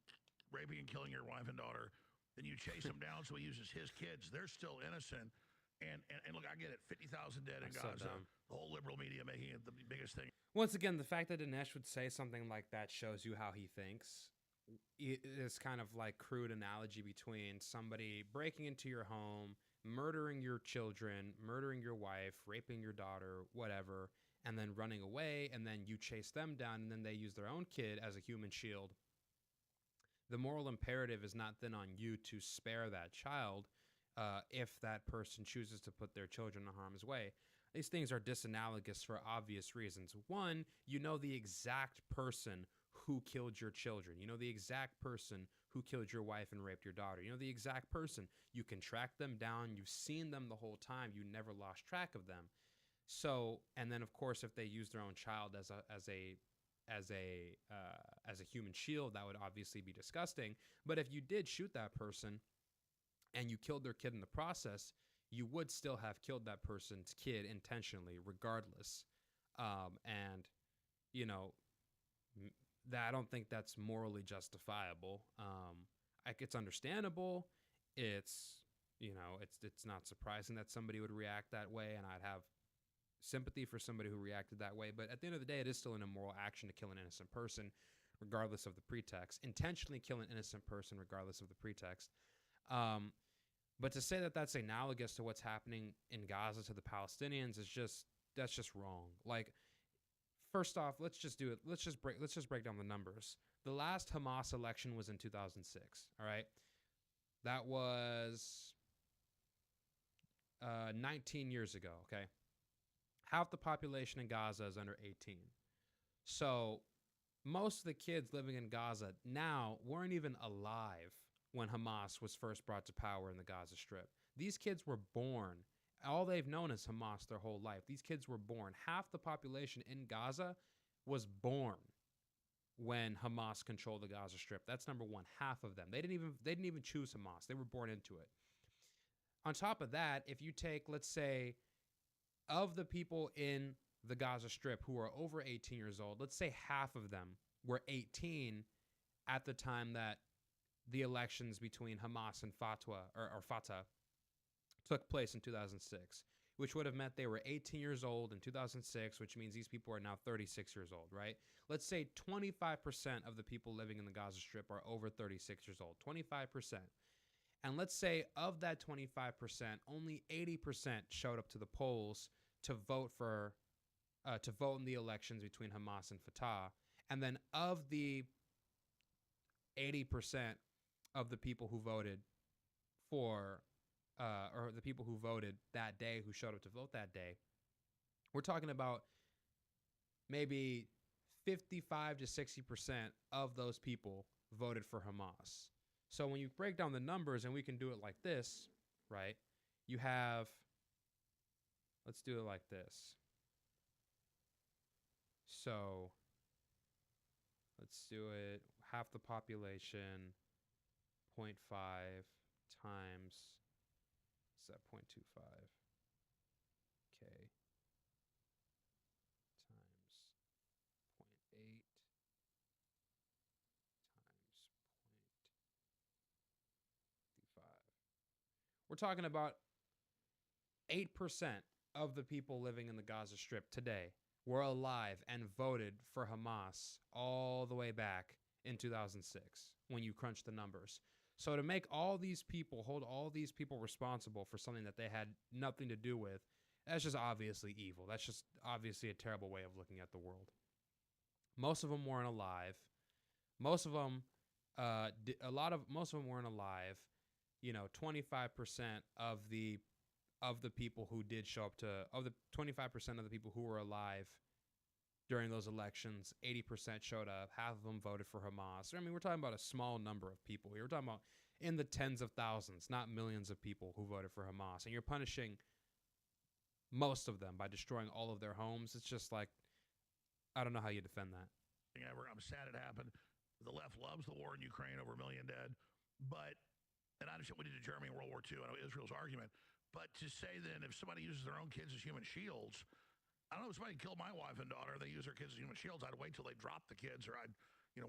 raping and killing your wife and daughter, then you chase him down so he uses his kids, they're still innocent. And look, I get it, 50,000 dead in Gaza, the whole liberal media making it the biggest thing. Once again, the fact that Dinesh would say something like that shows you how he thinks. It is kind of like crude analogy between somebody breaking into your home, murdering your children, murdering your wife, raping your daughter, whatever, and then running away, and then you chase them down, and then they use their own kid as a human shield. The moral imperative is not then on you to spare that child if that person chooses to put their children in harm's way. These things are disanalogous for obvious reasons. One, you know the exact person who killed your children. You know the exact person who killed your wife and raped your daughter. You know the exact person. You can track them down. You've seen them the whole time. You never lost track of them. So, and then of course, if they use their own child as a human shield, that would obviously be disgusting. But if you did shoot that person and you killed their kid in the process, you would still have killed that person's kid intentionally, regardless. And you know, that I don't think that's morally justifiable. It's understandable. It's, you know, it's not surprising that somebody would react that way, and I'd have sympathy for somebody who reacted that way. But at the end of the day, it is still an immoral action to kill an innocent person, regardless of the pretext. Intentionally kill an innocent person, regardless of the pretext. But to say that that's analogous to what's happening in Gaza to the Palestinians that's just wrong. Like, first off, let's just break down the numbers. The last Hamas election was in 2006. All right, that was 19 years ago. Okay, half the population in Gaza is under 18. So most of the kids living in Gaza now weren't even alive when Hamas was first brought to power in the Gaza Strip. These kids were born. All they've known is Hamas their whole life. These kids were born. Half the population in Gaza was born when Hamas controlled the Gaza Strip. That's number one. Half of them. They didn't even choose Hamas. They were born into it. On top of that, if you take, let's say, of the people in the Gaza Strip who are over 18 years old, let's say half of them were 18 at the time that the elections between Hamas and Fatah took place in 2006, which would have meant they were 18 years old in 2006, which means these people are now 36 years old, right? Let's say 25% of the people living in the Gaza Strip are over 36 years old, 25%. And let's say of that 25%, only 80% showed up to the polls to vote for to vote in the elections between Hamas and Fatah. And then of the 80% of the people who voted for or the people who voted that day, who showed up to vote that day, we're talking about maybe 55 to 60% of those people voted for Hamas. So when you break down the numbers, and we can do it like this, right? You have, let's do it like this. So let's do it half the population, 0.5 times, is that 0.25? K times 0.8 times 0.25. We're talking about 8% of the people living in the Gaza Strip today were alive and voted for Hamas all the way back in 2006 when you crunch the numbers. So to make all these people, hold all these people responsible for something that they had nothing to do with, that's just obviously evil. That's just obviously a terrible way of looking at the world. Most of them weren't alive. Most of them, most of them weren't alive. 25% of the people who did show up of the 25% of the people who were alive during those elections, 80% showed up. Half of them voted for Hamas. I mean, we're talking about a small number of people here. We're talking about in the tens of thousands, not millions of people who voted for Hamas. And you're punishing most of them by destroying all of their homes. It's just like, I don't know how you defend that. I'm sad it happened. The left loves the war in Ukraine, over 1 million dead. But, and I understand what we did to Germany in World War II. I know Israel's argument. But to say then if somebody uses their own kids as human shields, I don't know, if somebody killed my wife and daughter, they use their kids as human shields, I'd wait till they drop the kids, or I'd,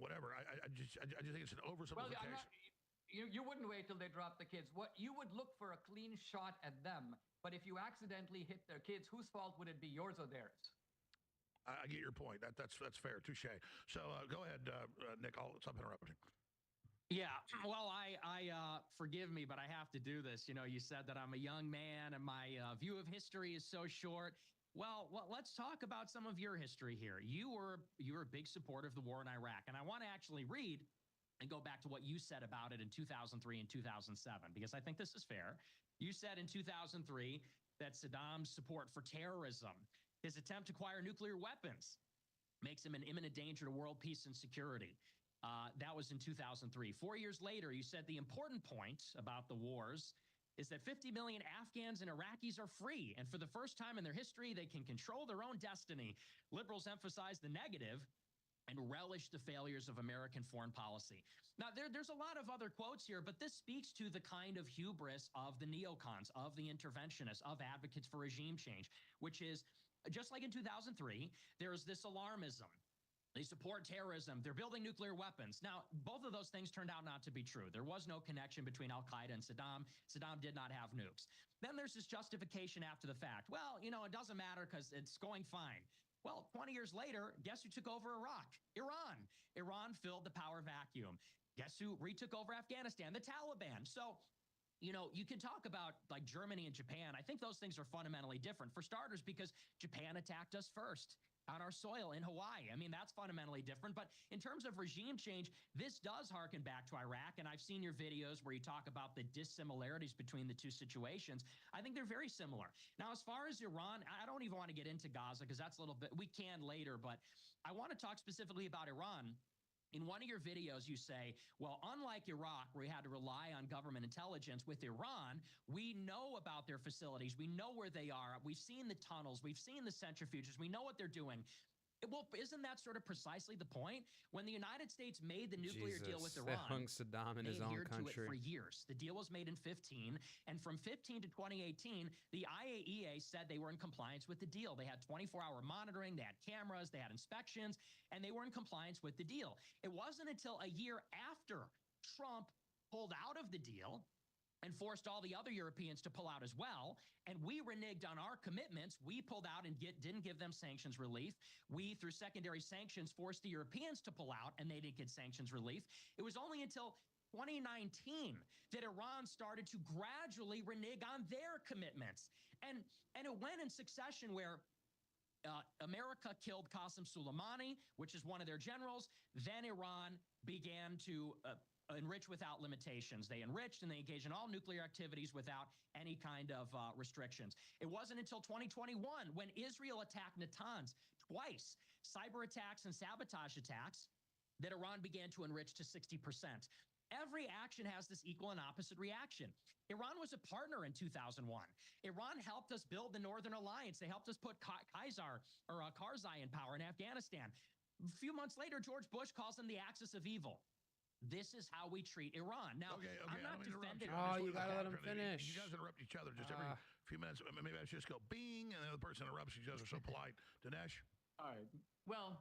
whatever. I just think it's an oversimplification. Well, you wouldn't wait till they drop the kids. What you would look for a clean shot at them. But if you accidentally hit their kids, whose fault would it be, yours or theirs? I get your point. That's fair. Touche. So go ahead, Nick. I'll stop interrupting. Yeah, well, I forgive me, but I have to do this. You said that I'm a young man and my view of history is so short. Well, let's talk about some of your history here. You were a big supporter of the war in Iraq, and I want to actually read and go back to what you said about it in 2003 and 2007, because I think this is fair. You said in 2003 that Saddam's support for terrorism, his attempt to acquire nuclear weapons, makes him an imminent danger to world peace and security. That was in 2003. 4 years later, you said the important point about the wars is that 50 million Afghans and Iraqis are free. And for the first time in their history, they can control their own destiny. Liberals emphasize the negative and relish the failures of American foreign policy. Now, there's a lot of other quotes here, but this speaks to the kind of hubris of the neocons, of the interventionists, of advocates for regime change, which is, just like in 2003, there's this alarmism. They support terrorism. They're building nuclear weapons. Now, both of those things turned out not to be true. There was no connection between al-Qaeda and Saddam. Saddam did not have nukes. Then there's this justification after the fact. Well, it doesn't matter because it's going fine. Well, 20 years later, guess who took over Iraq? Iran. Iran filled the power vacuum. Guess who retook over Afghanistan? The Taliban. So, you can talk about like Germany and Japan. I think those things are fundamentally different. For starters, because Japan attacked us first on our soil in Hawaii. I mean, that's fundamentally different. But in terms of regime change, this does harken back to Iraq. And I've seen your videos where you talk about the dissimilarities between the two situations. I think they're very similar. Now, as far as Iran, I don't even want to get into Gaza because that's a little bit, we can later, but I want to talk specifically about Iran. In one of your videos, you say, well, unlike Iraq, where we had to rely on government intelligence, with Iran, we know about their facilities. We know where they are. We've seen the tunnels. We've seen the centrifuges. We know what they're doing. Well, isn't that sort of precisely the point? When the United States made the nuclear deal with Iran, they hung Saddam in his own country. To it for years. The deal was made in 2015, and from 2015 to 2018, the IAEA said they were in compliance with the deal. They had 24-hour monitoring, they had cameras, they had inspections, and they were in compliance with the deal. It wasn't until a year after Trump pulled out of the deal and forced all the other Europeans to pull out as well. And we reneged on our commitments. We pulled out and didn't give them sanctions relief. We, through secondary sanctions, forced the Europeans to pull out, and they didn't get sanctions relief. It was only until 2019 that Iran started to gradually renege on their commitments. And it went in succession where America killed Qasem Soleimani, which is one of their generals. Then Iran began to enrich without limitations. They enriched and they engaged in all nuclear activities without any kind of restrictions. It wasn't until 2021 when Israel attacked Natanz twice, cyber attacks and sabotage attacks, that Iran began to enrich to 60%. Every action has this equal and opposite reaction. Iran was a partner in 2001. Iran helped us build the Northern Alliance. They helped us put Karzai in power in Afghanistan. A few months later, George Bush calls them the axis of evil. This is how we treat Iran. Now, okay, I'm not defending. Oh, you gotta let him finish. You guys interrupt each other just every few minutes. Maybe I should just go bing, and the other person interrupts. You guys are so polite. Dinesh? All right. Well,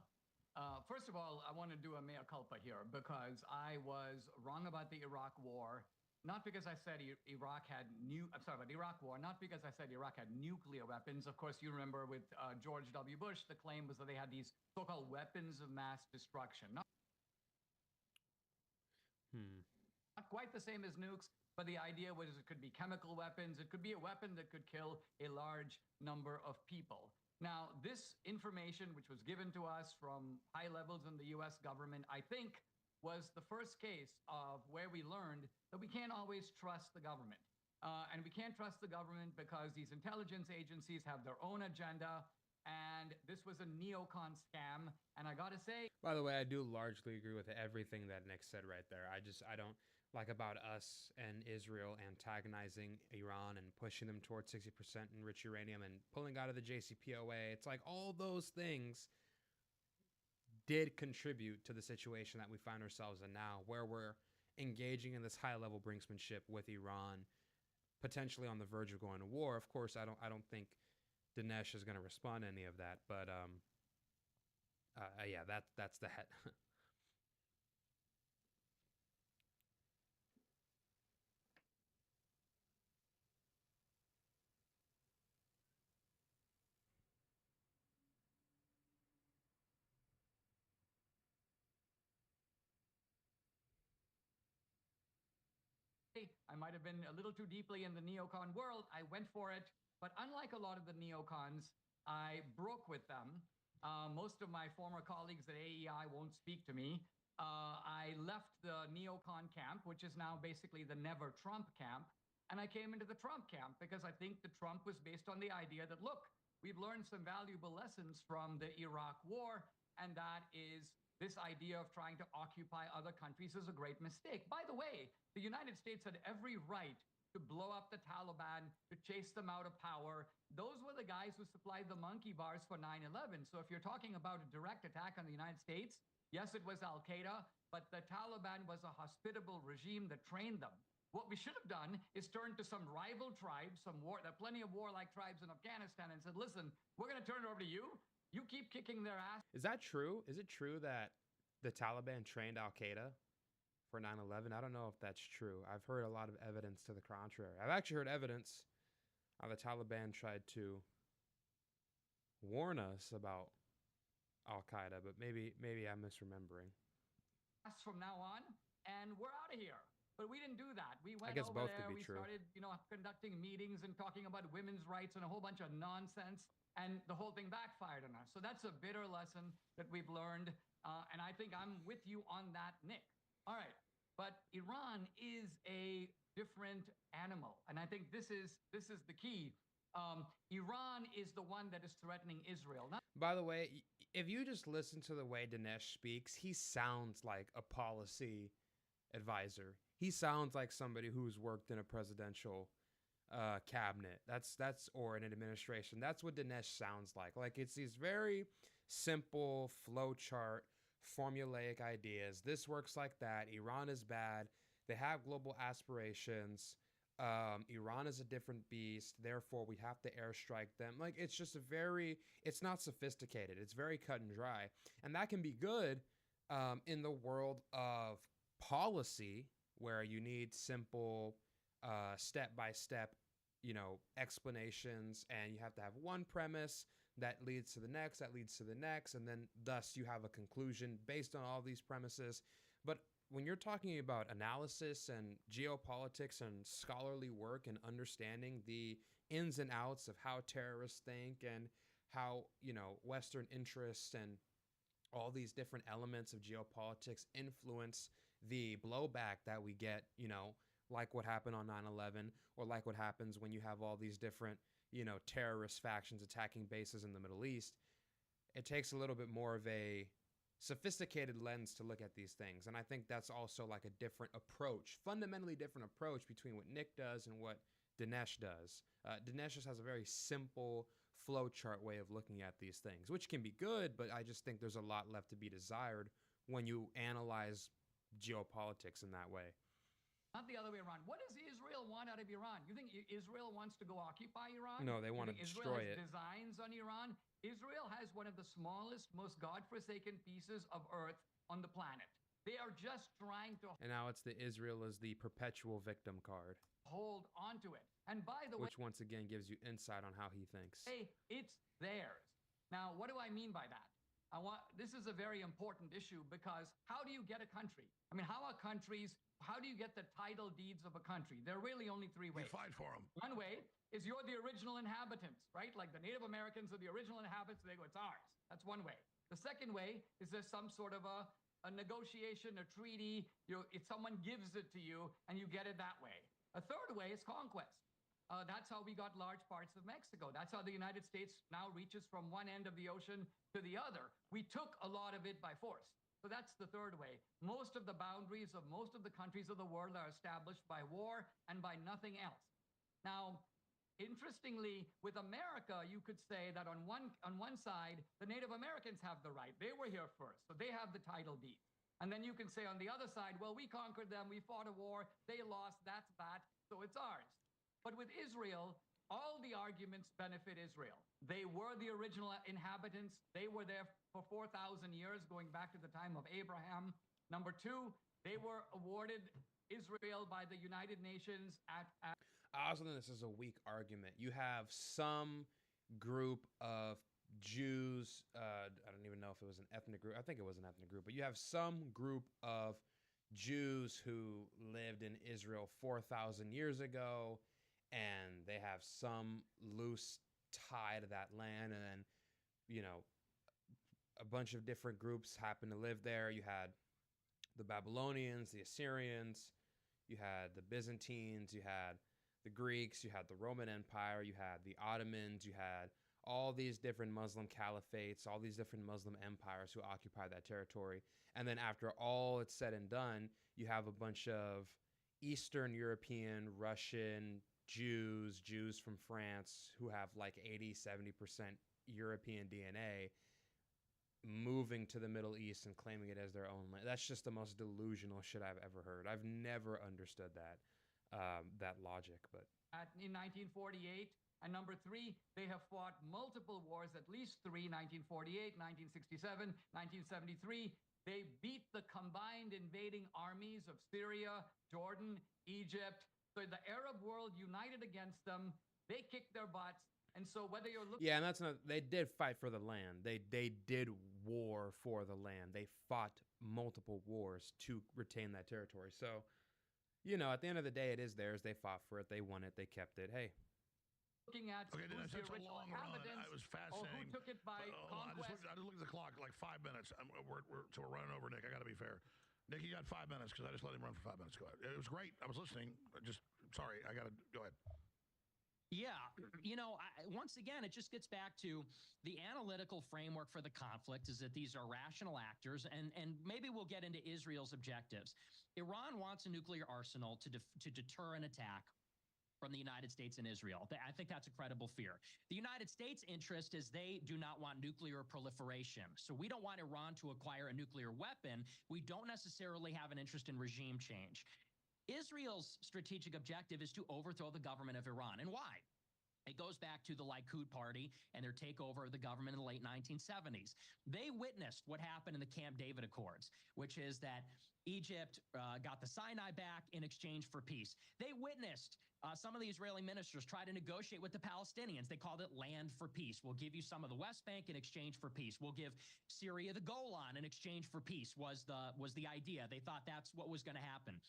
first of all, I want to do a mea culpa here because I was wrong about the Iraq War. Not because I said Iraq had about the Iraq War, not because I said Iraq had nuclear weapons. Of course, you remember with George W. Bush, the claim was that they had these so-called weapons of mass destruction. Not quite the same as nukes, but the idea was it could be chemical weapons. It could be a weapon that could kill a large number of people. Now, this information, which was given to us from high levels in the U.S. government, I think was the first case of where we learned that we can't always trust the government. And we can't trust the government because these intelligence agencies have their own agenda. And this was a neocon scam. And I got to say... By the way, I do largely agree with everything that Nick said right there. I don't like about us and Israel antagonizing Iran and pushing them towards 60% enriched uranium and pulling out of the JCPOA. It's like all those things did contribute to the situation that we find ourselves in now, where we're engaging in this high-level brinksmanship with Iran, potentially on the verge of going to war. Of course, I don't think Dinesh is going to respond to any of that, but yeah, that's the head. I might have been a little too deeply in the neocon world. I went for it. But unlike a lot of the neocons, I broke with them. Most of my former colleagues at AEI won't speak to me. I left the neocon camp, which is now basically the Never Trump camp. And I came into the Trump camp because I think the Trump was based on the idea that, look, we've learned some valuable lessons from the Iraq War. And that is this idea of trying to occupy other countries is a great mistake. By the way, the United States had every right to blow up the Taliban, to chase them out of power. Those were the guys who supplied the monkey bars for 9/11. So if you're talking about a direct attack on the United States, yes, it was Al-Qaeda, but the Taliban was a hospitable regime that trained them. What we should have done is turn to some rival tribes, there are plenty of warlike tribes in Afghanistan, and said, listen, we're going to turn it over to you. You keep kicking their ass. Is that true? Is it true that the Taliban trained Al-Qaeda for 9/11? I don't know if that's true. I've heard a lot of evidence to the contrary. I've actually heard evidence how the Taliban tried to warn us about Al-Qaeda, but maybe I'm misremembering. From now on, and we're out of here. But we didn't do that. We went I guess over both there, could be we true. started, conducting meetings and talking about women's rights and a whole bunch of nonsense, and the whole thing backfired on us. So that's a bitter lesson that we've learned, and I think I'm with you on that, Nick. All right, but Iran is a different animal, and I think this is the key. Iran is the one that is threatening Israel. By the way, if you just listen to the way Dinesh speaks, he sounds like a policy advisor. He sounds like somebody who's worked in a presidential cabinet. That's or an administration. That's what Dinesh sounds like. Like it's these very simple flowchart, formulaic ideas. This works like that. Iran is bad. They have global aspirations. Iran is a different beast. Therefore, we have to airstrike them. Like it's just it's not sophisticated. It's very cut and dry, and that can be good in the world of policy, where you need simple step-by-step explanations, and you have to have one premise that leads to the next, and then thus you have a conclusion based on all these premises. But when you're talking about analysis and geopolitics and scholarly work and understanding the ins and outs of how terrorists think and how, Western interests and all these different elements of geopolitics influence the blowback that we get, like what happened on 9/11, or like what happens when you have all these different, terrorist factions attacking bases in the Middle East. It takes a little bit more of a sophisticated lens to look at these things. And I think that's also like a different approach, fundamentally different approach between what Nick does and what Dinesh does. Dinesh just has a very simple flowchart way of looking at these things, which can be good, but I just think there's a lot left to be desired when you analyze geopolitics in that way. Not the other way around. What does Israel want out of Iran? You think Israel wants to go occupy Iran? No, they You want to think Israel destroy has it. designs on Iran? Israel has one of the smallest, most godforsaken pieces of earth on the planet. They are just trying to And now it's the Israel is the perpetual victim card, hold onto it. And by the which once again gives you insight on how he thinks. way, it's theirs. Now, what do I mean by that? This is a very important issue because how do you get a country? I mean, how do you get the title deeds of a country? There are really only three You ways. fight for them. One way is you're the original inhabitants, right? Like the Native Americans are the original inhabitants, they go, it's ours. That's one way. The second way is there's some sort of a negotiation, a treaty, if someone gives it to you and you get it that way. A third way is conquest. That's how we got large parts of Mexico. That's how the United States now reaches from one end of the ocean to the other. We took a lot of it by force. So that's the third way. Most of the boundaries of most of the countries of the world are established by war and by nothing else. Now, interestingly, with America, you could say that on one side, the Native Americans have the right. They were here first, so they have the title deed. And then you can say on the other side, well, we conquered them, we fought a war, they lost, that's that, so it's ours. But with Israel, all the arguments benefit Israel. They were the original inhabitants. They were there for 4,000 years, going back to the time of Abraham. Number two, they were awarded Israel by the United Nations at I also think this is a weak argument. You have some group of Jews. I don't even know if it was an ethnic group. I think it was an ethnic group, but you have some group of Jews who lived in Israel 4,000 years ago, and they have some loose tie to that land. And then, a bunch of different groups happen to live there. You had the Babylonians, the Assyrians, you had the Byzantines, you had the Greeks, you had the Roman Empire, you had the Ottomans, you had all these different Muslim caliphates, all these different Muslim empires who occupied that territory. And then after all it's said and done, you have a bunch of Eastern European, Russian, Jews from France who have like 80-70% European DNA moving to the Middle East and claiming it as their own land. That's just the most delusional shit I've ever heard. I've never understood that logic. But in 1948, and number three, they have fought multiple wars, at least three: 1948, 1967, 1973. They beat the combined invading armies of Syria, Jordan, Egypt. So the Arab world united against them. They kicked their butts. And so whether you're looking... Yeah, and that's not... They did fight for the land. They did war for the land. They fought multiple wars to retain that territory. So, at the end of the day, it is theirs. They fought for it. They won it. They kept it. Hey. Looking at okay, who's the that's a original long run. inhabitants, It was or fascinating. who took it by conquest. I just looked at the clock, like 5 minutes. So we're running over, Nick. I got to be fair. Nick, you got 5 minutes because I just let him run for 5 minutes. Go ahead. It was great. I was listening. Sorry, I got to go ahead. Yeah, once again, it just gets back to the analytical framework for the conflict is that these are rational actors, and maybe we'll get into Israel's objectives. Iran wants a nuclear arsenal to deter an attack from the United States and Israel. I think that's a credible fear. The United States' interest is they do not want nuclear proliferation. So we don't want Iran to acquire a nuclear weapon. We don't necessarily have an interest in regime change. Israel's strategic objective is to overthrow the government of Iran. And why? It goes back to the Likud party and their takeover of the government in the late 1970s. They witnessed what happened in the Camp David Accords, which is that Egypt got the Sinai back in exchange for peace. They witnessed some of the Israeli ministers try to negotiate with the Palestinians. They called it land for peace. We'll give you some of the West Bank in exchange for peace. We'll give Syria the Golan in exchange for peace was the idea. They thought that's what was going to happen.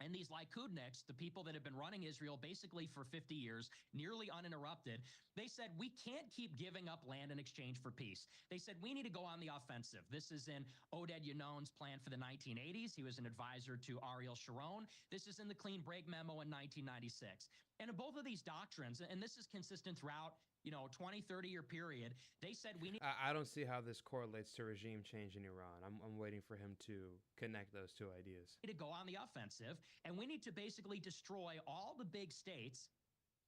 And these Likudniks, the people that have been running Israel basically for 50 years, nearly uninterrupted, they said, we can't keep giving up land in exchange for peace. They said, we need to go on the offensive. This is in Oded Yanon's plan for the 1980s. He was an advisor to Ariel Sharon. This is in the Clean Break Memo in 1996. And in both of these doctrines, and this is consistent throughout, 20, 30-year period, they said we need... I don't see how this correlates to regime change in Iran. I'm waiting for him to connect those two ideas. To go on the offensive, and we need to basically destroy all the big states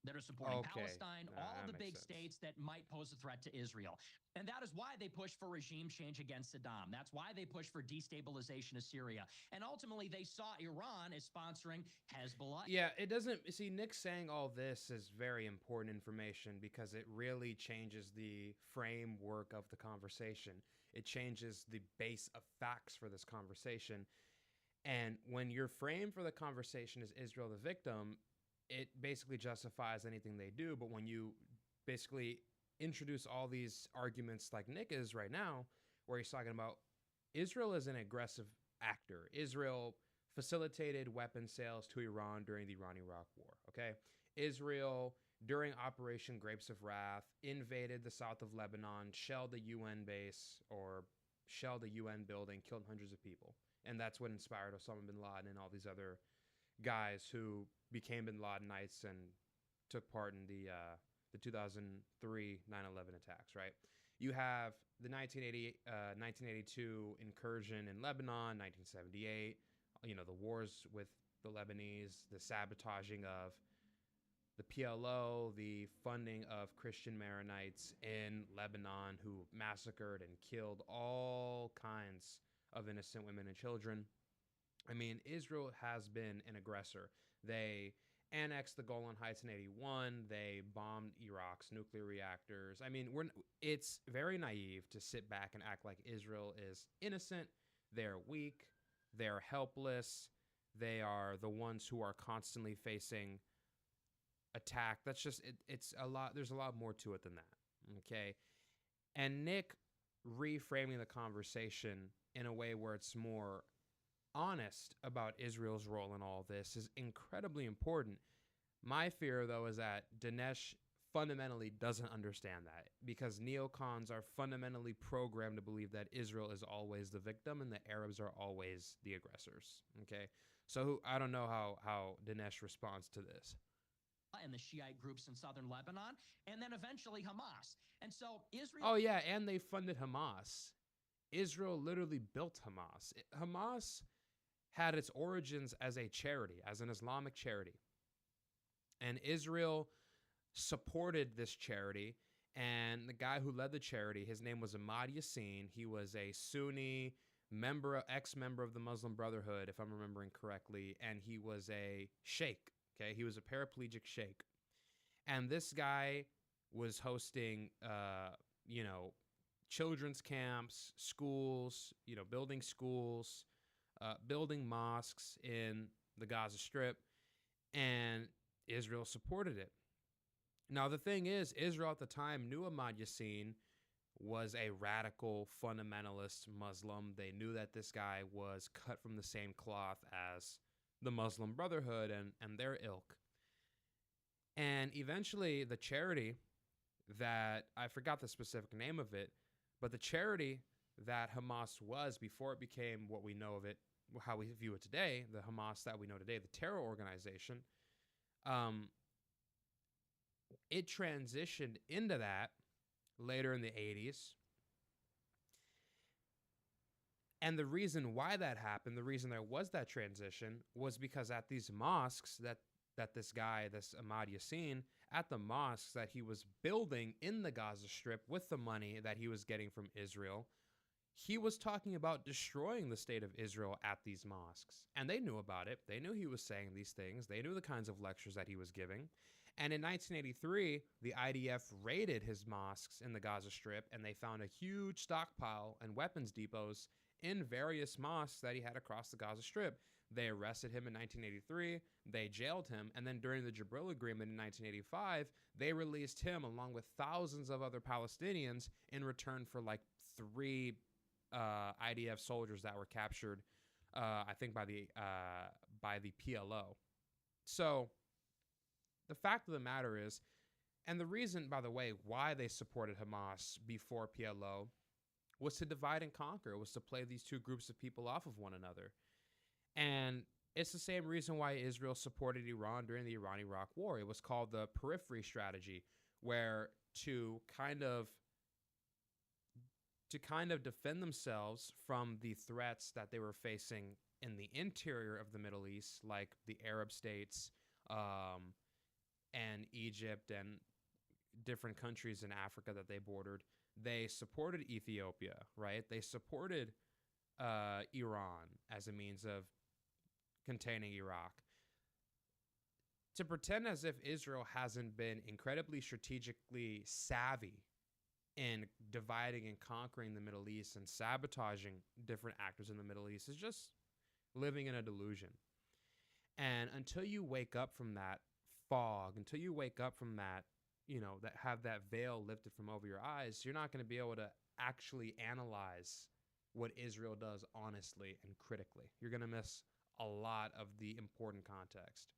that are supporting Palestine, all the big states that might pose a threat to Israel. And that is why they push for regime change against Saddam. That's why they push for destabilization of Syria. And ultimately, they saw Iran as sponsoring Hezbollah. Yeah, it doesn't... See, Nick saying all this is very important information because it really changes the framework of the conversation. It changes the base of facts for this conversation. And when your frame for the conversation is Israel the victim, it basically justifies anything they do. But when you basically introduce all these arguments like Nick is right now, where he's talking about Israel is an aggressive actor. Israel facilitated weapon sales to Iran during the Iran-Iraq War, okay? Israel, during Operation Grapes of Wrath, invaded the south of Lebanon, shelled the UN base or shelled the UN building, killed hundreds of people. And that's what inspired Osama bin Laden and all these other guys who became bin Ladenites and took part in the 2003 9/11 attacks, right? You have the 1982 incursion in Lebanon, 1978, the wars with the Lebanese, the sabotaging of the PLO, the funding of Christian Maronites in Lebanon who massacred and killed all kinds of innocent women and children. I mean, Israel has been an aggressor. They annexed the Golan Heights in 81. They bombed Iraq's nuclear reactors. I mean, it's very naive to sit back and act like Israel is innocent. They're weak. They're helpless. They are the ones who are constantly facing attack. That's just, it's a lot. There's a lot more to it than that. Okay. And Nick reframing the conversation in a way where it's more honest about Israel's role in all this is incredibly important. My fear, though, is that Dinesh fundamentally doesn't understand that because neocons are fundamentally programmed to believe that Israel is always the victim and the Arabs are always the aggressors. Okay, so I don't know how Dinesh responds to this. And the Shiite groups in southern Lebanon, and then eventually Hamas. And so Israel... Oh, yeah, and they funded Hamas. Israel literally built Hamas. Hamas had its origins as a charity, as an Islamic charity. And Israel supported this charity. And the guy who led the charity, his name was Ahmad Yassin. He was a Sunni member, ex-member of the Muslim Brotherhood, if I'm remembering correctly. And he was a sheikh, okay? He was a paraplegic sheikh. And this guy was hosting, children's camps, schools, building schools, building mosques in the Gaza Strip, and Israel supported it. Now, the thing is, Israel at the time knew Ahmad Yassin was a radical fundamentalist Muslim. They knew that this guy was cut from the same cloth as the Muslim Brotherhood and their ilk. And eventually, the charity that, I forgot the specific name of it, but the charity that Hamas was before it became what we know of it, how we view it today, the Hamas that we know today, the terror organization, it transitioned into that later in the 80s. And the reason why that happened, the reason there was that transition, was because at these mosques that this guy, this Ahmad Yassin, at the mosques that he was building in the Gaza Strip with the money that he was getting from Israel, he was talking about destroying the state of Israel at these mosques. And they knew about it. They knew he was saying these things. They knew the kinds of lectures that he was giving. And in 1983, the IDF raided his mosques in the Gaza Strip, and they found a huge stockpile and weapons depots in various mosques that he had across the Gaza Strip. They arrested him in 1983, they jailed him, and then during the Jabril Agreement in 1985, they released him along with thousands of other Palestinians in return for like 3 IDF soldiers that were captured, I think by the PLO. So the fact of the matter is, and the reason, by the way, why they supported Hamas before PLO was to divide and conquer. It was to play these two groups of people off of one another. And it's the same reason why Israel supported Iran during the Iran-Iraq War. It was called the periphery strategy, where to kind of defend themselves from the threats that they were facing in the interior of the Middle East, like the Arab states, and Egypt and different countries in Africa that they bordered. They supported Ethiopia, right? They supported Iran as a means of containing Iraq. To pretend as if Israel hasn't been incredibly strategically savvy in dividing and conquering the Middle East and sabotaging different actors in the Middle East is just living in a delusion. And until you wake up from that fog, until you wake up from that, that have that veil lifted from over your eyes, you're not going to be able to actually analyze what Israel does honestly and critically. You're going to miss a lot of the important context.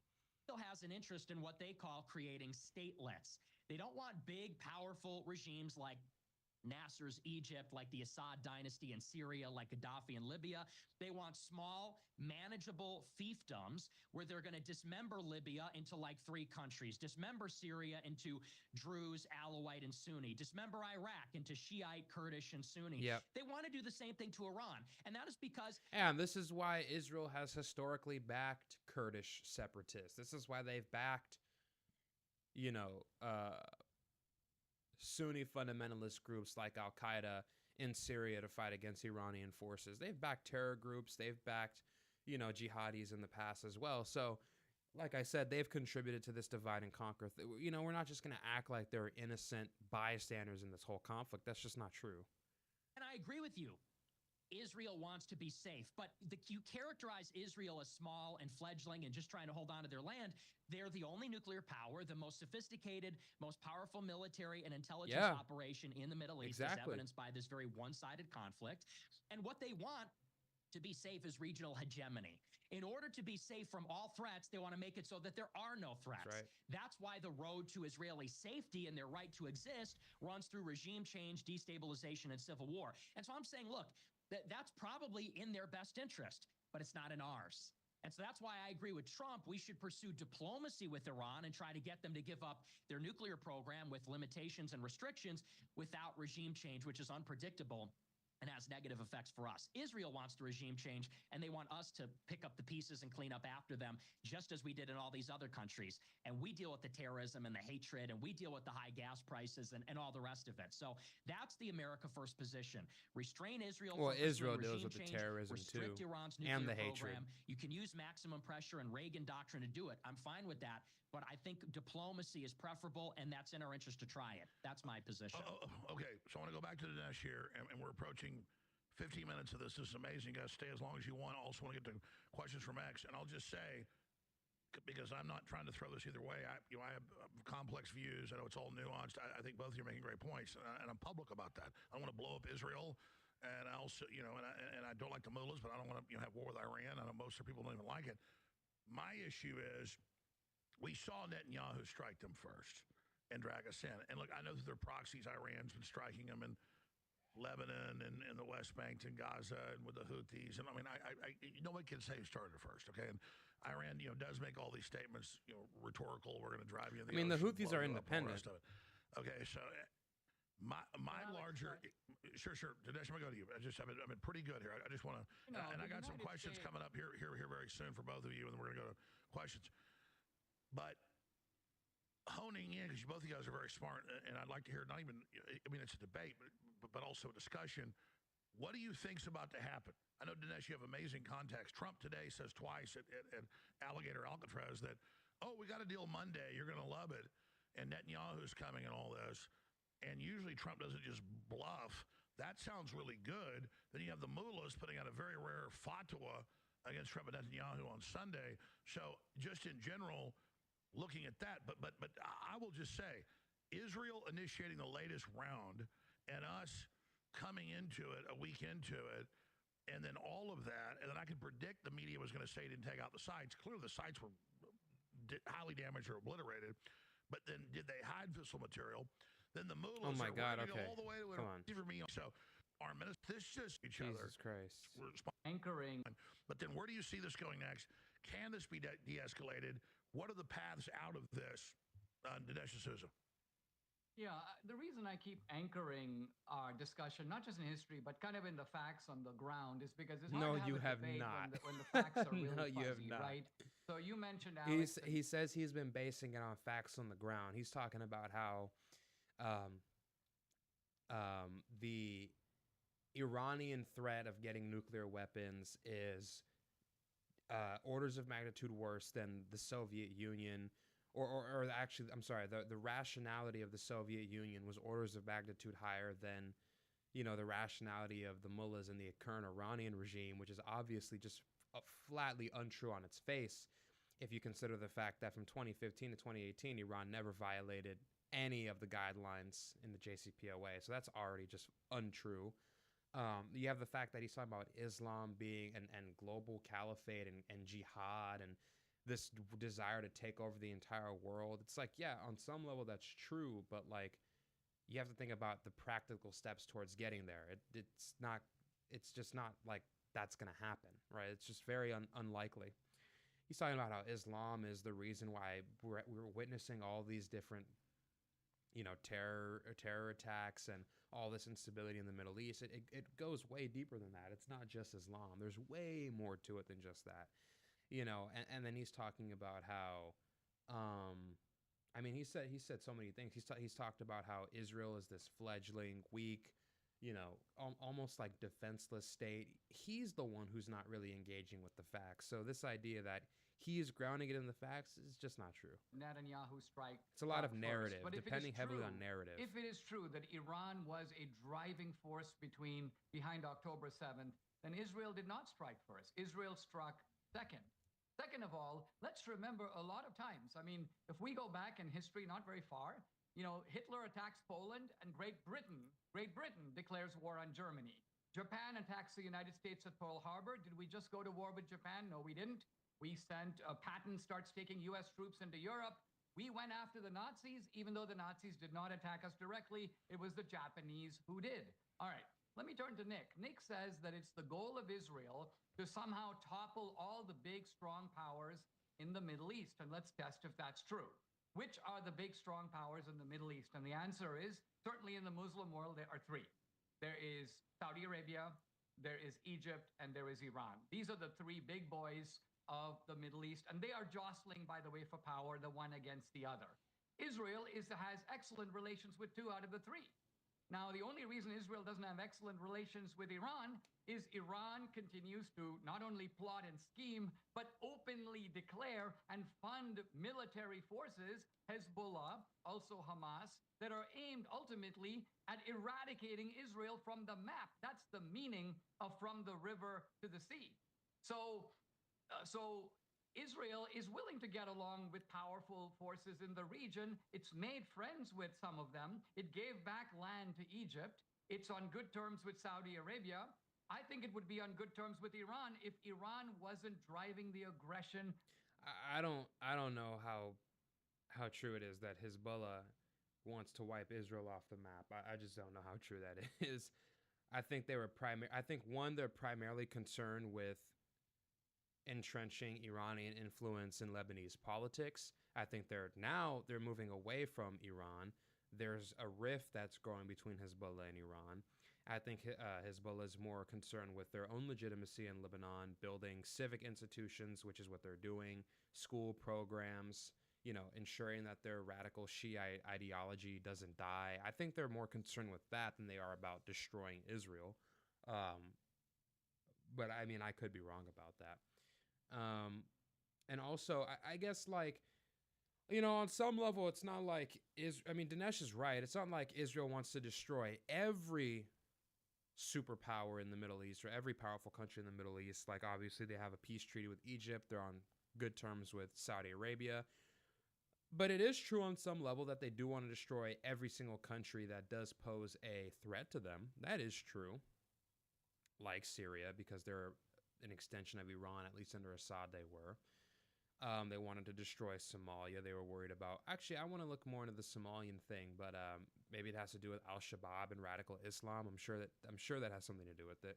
Still has an interest in what they call creating statelets. They don't want big, powerful regimes like Nasser's Egypt, like the Assad dynasty in Syria, like Gaddafi in Libya. They want small, manageable fiefdoms where they're going to dismember Libya into like 3 countries, dismember Syria into Druze, Alawite, and Sunni, dismember Iraq into Shiite, Kurdish, and Sunni. Yep. They want to do the same thing to Iran. And that is because... And this is why Israel has historically backed Kurdish separatists. This is why they've backed, Sunni fundamentalist groups like Al-Qaeda in Syria to fight against Iranian forces. They've backed terror groups. They've backed, jihadis in the past as well. So, like I said, they've contributed to this divide and conquer. We're not just going to act like they're innocent bystanders in this whole conflict. That's just not true. And I agree with you. Israel wants to be safe, but you characterize Israel as small and fledgling and just trying to hold on to their land. They're the only nuclear power, the most sophisticated, most powerful military and intelligence operation in the Middle East, as evidenced by this very one-sided conflict. And what they want to be safe is regional hegemony. In order to be safe from all threats, they want to make it so that there are no threats. That's why the road to Israeli safety and their right to exist runs through regime change, destabilization, and civil war. And so I'm saying, look, that's probably in their best interest, but it's not in ours. And so that's why I agree with Trump. We should pursue diplomacy with Iran and try to get them to give up their nuclear program with limitations and restrictions without regime change, which is unpredictable and has negative effects for us. Israel wants the regime change, and they want us to pick up the pieces and clean up after them, just as we did in all these other countries. And we deal with the terrorism and the hatred, and we deal with the high gas prices and all the rest of it. So that's the America First position. Restrain Israel. Well, from Israel deals with change, the terrorism restrict too, Iran's nuclear and the program. hatred. You can use maximum pressure and Reagan doctrine to do it. I'm fine with that. But I think diplomacy is preferable, and that's in our interest to try it. That's my position. Okay, so I want to go back to Dinesh here, and we're approaching 15 minutes of this. This is amazing, guys. Stay as long as you want. I also want to get to questions from X, and I'll just say, because I'm not trying to throw this either way, I have complex views. I know it's all nuanced. I think both of you are making great points, and I'm public about that. I don't want to blow up Israel, and I also, and I don't like the mullahs, but I don't want to have war with Iran. I know most of the people don't even like it. My issue is, we saw Netanyahu strike them first and drag us in. And look, I know that they're proxies. Iran's been striking them in Lebanon and in the West Bank and Gaza and with the Houthis. And I mean, nobody can say who started it first, okay? And Iran, does make all these statements, rhetorical. We're going to drive you in the ocean, the Houthis are blow you up, all the independent. rest of it. Okay, so my larger, sure, Dinesh, I'm going to go to you. I've been pretty good here. I just want to, and I got some questions coming up here very soon for both of you, and then we're going to go to questions. But honing in, because both of you guys are very smart, and I'd like to hear, not even, I mean, it's a debate, but also a discussion. What do you think's about to happen? I know, Dinesh, you have amazing context. Trump today says twice at Alligator Alcatraz that oh, we got a deal Monday. You're going to love it. And Netanyahu's coming and all this. And usually Trump doesn't just bluff. That sounds really good. Then you have the mullahs putting out a very rare fatwa against Trump and Netanyahu on Sunday. So just in general, looking at that, but I will just say, Israel initiating the latest round and us coming into it a week into it, and then all of that, and then I could predict the media was going to say he didn't take out the sites. Clearly the sites were highly damaged or obliterated. But then did they hide fissile material? Then the mullahs Oh my God, go okay. all the way to Come on. for me. So our ministers, this just each other. Jesus Christ. Anchoring. But then where do you see this going next? Can this be de-escalated? What are the paths out of this? Dinesh D'Souza. Yeah, the reason I keep anchoring our discussion, not just in history, but kind of in the facts on the ground, is because it's hard No, to have you a have debate not. when the facts are really No, you have fuzzy, not. right? So you mentioned Alex. He says he's been basing it on facts on the ground. He's talking about how the Iranian threat of getting nuclear weapons is orders of magnitude worse than the Soviet Union, or actually, I'm sorry, the rationality of the Soviet Union was orders of magnitude higher than, you know, the rationality of the mullahs in the current Iranian regime, which is obviously just flatly untrue on its face. If you consider the fact that from 2015 to 2018, Iran never violated any of the guidelines in the JCPOA. So that's already just untrue. You have the fact that he's talking about Islam being and global caliphate and jihad and this desire to take over the entire world. It's like, yeah, on some level that's true, but like you have to think about the practical steps towards getting there. It's just not like that's going to happen, right? It's just very unlikely. He's talking about how Islam is the reason why we're witnessing all these different, you know, terror attacks and all this instability in the Middle East. It goes way deeper than that. It's not just Islam. There's way more to it than just that, you know. And then he's talking about how, I mean, he said so many things. He's talked about how Israel is this fledgling, weak, you know, almost like defenseless state. He's the one who's not really engaging with the facts. So this idea that he is grounding it in the facts is just not true. Netanyahu strike. It's a lot of first. narrative, But depending heavily on narrative. If it is true that Iran was a driving force behind October 7th, then Israel did not strike first. Israel struck second. Second of all, let's remember a lot of times, I mean, if we go back in history not very far, you know, Hitler attacks Poland and Great Britain declares war on Germany. Japan attacks the United States at Pearl Harbor. Did we just go to war with Japan? No, we didn't. We sent Patton starts taking U.S. troops into Europe. We went after the Nazis, even though the Nazis did not attack us directly. It was the Japanese who did. All right, let me turn to Nick. Nick says that it's the goal of Israel to somehow topple all the big, strong powers in the Middle East. And let's test if that's true. Which are the big, strong powers in the Middle East? And the answer is, certainly in the Muslim world, there are three. There is Saudi Arabia, there is Egypt, and there is Iran. These are the three big boys of the Middle East, and they are jostling, by the way, for power, the one against the other. Israel has excellent relations with two out of the three. Now, the only reason Israel doesn't have excellent relations with Iran is Iran continues to not only plot and scheme, but openly declare and fund military forces, Hezbollah, also Hamas, that are aimed ultimately at eradicating Israel from the map. That's the meaning of from the river to the sea. So Israel is willing to get along with powerful forces in the region. It's made friends with some of them. It gave back land to Egypt. It's on good terms with Saudi Arabia. I think it would be on good terms with Iran if Iran wasn't driving the aggression. I don't know how true it is that Hezbollah wants to wipe Israel off the map. I just don't know how true that is. I think they're primarily concerned with entrenching Iranian influence in Lebanese politics. I think they're moving away from Iran. There's a rift that's growing between Hezbollah and Iran. I think Hezbollah is more concerned with their own legitimacy in Lebanon, building civic institutions, which is what they're doing, school programs, you know, ensuring that their radical Shiite ideology doesn't die. I think they're more concerned with that than they are about destroying Israel. But I mean, I could be wrong about that. And also, I guess, like, On some level, it's not like Dinesh is right. It's not like Israel wants to destroy every superpower in the Middle East or every powerful country in the Middle East. Like, obviously, they have a peace treaty with Egypt. They're on good terms with Saudi Arabia. But it is true on some level that they do want to destroy every single country that does pose a threat to them. That is true. Like Syria, because they're an extension of Iran, at least under Assad they were. They wanted to destroy Somalia. They were worried about. Actually, I want to look more into the Somalian thing, but maybe it has to do with Al Shabaab and radical Islam. I'm sure that has something to do with it.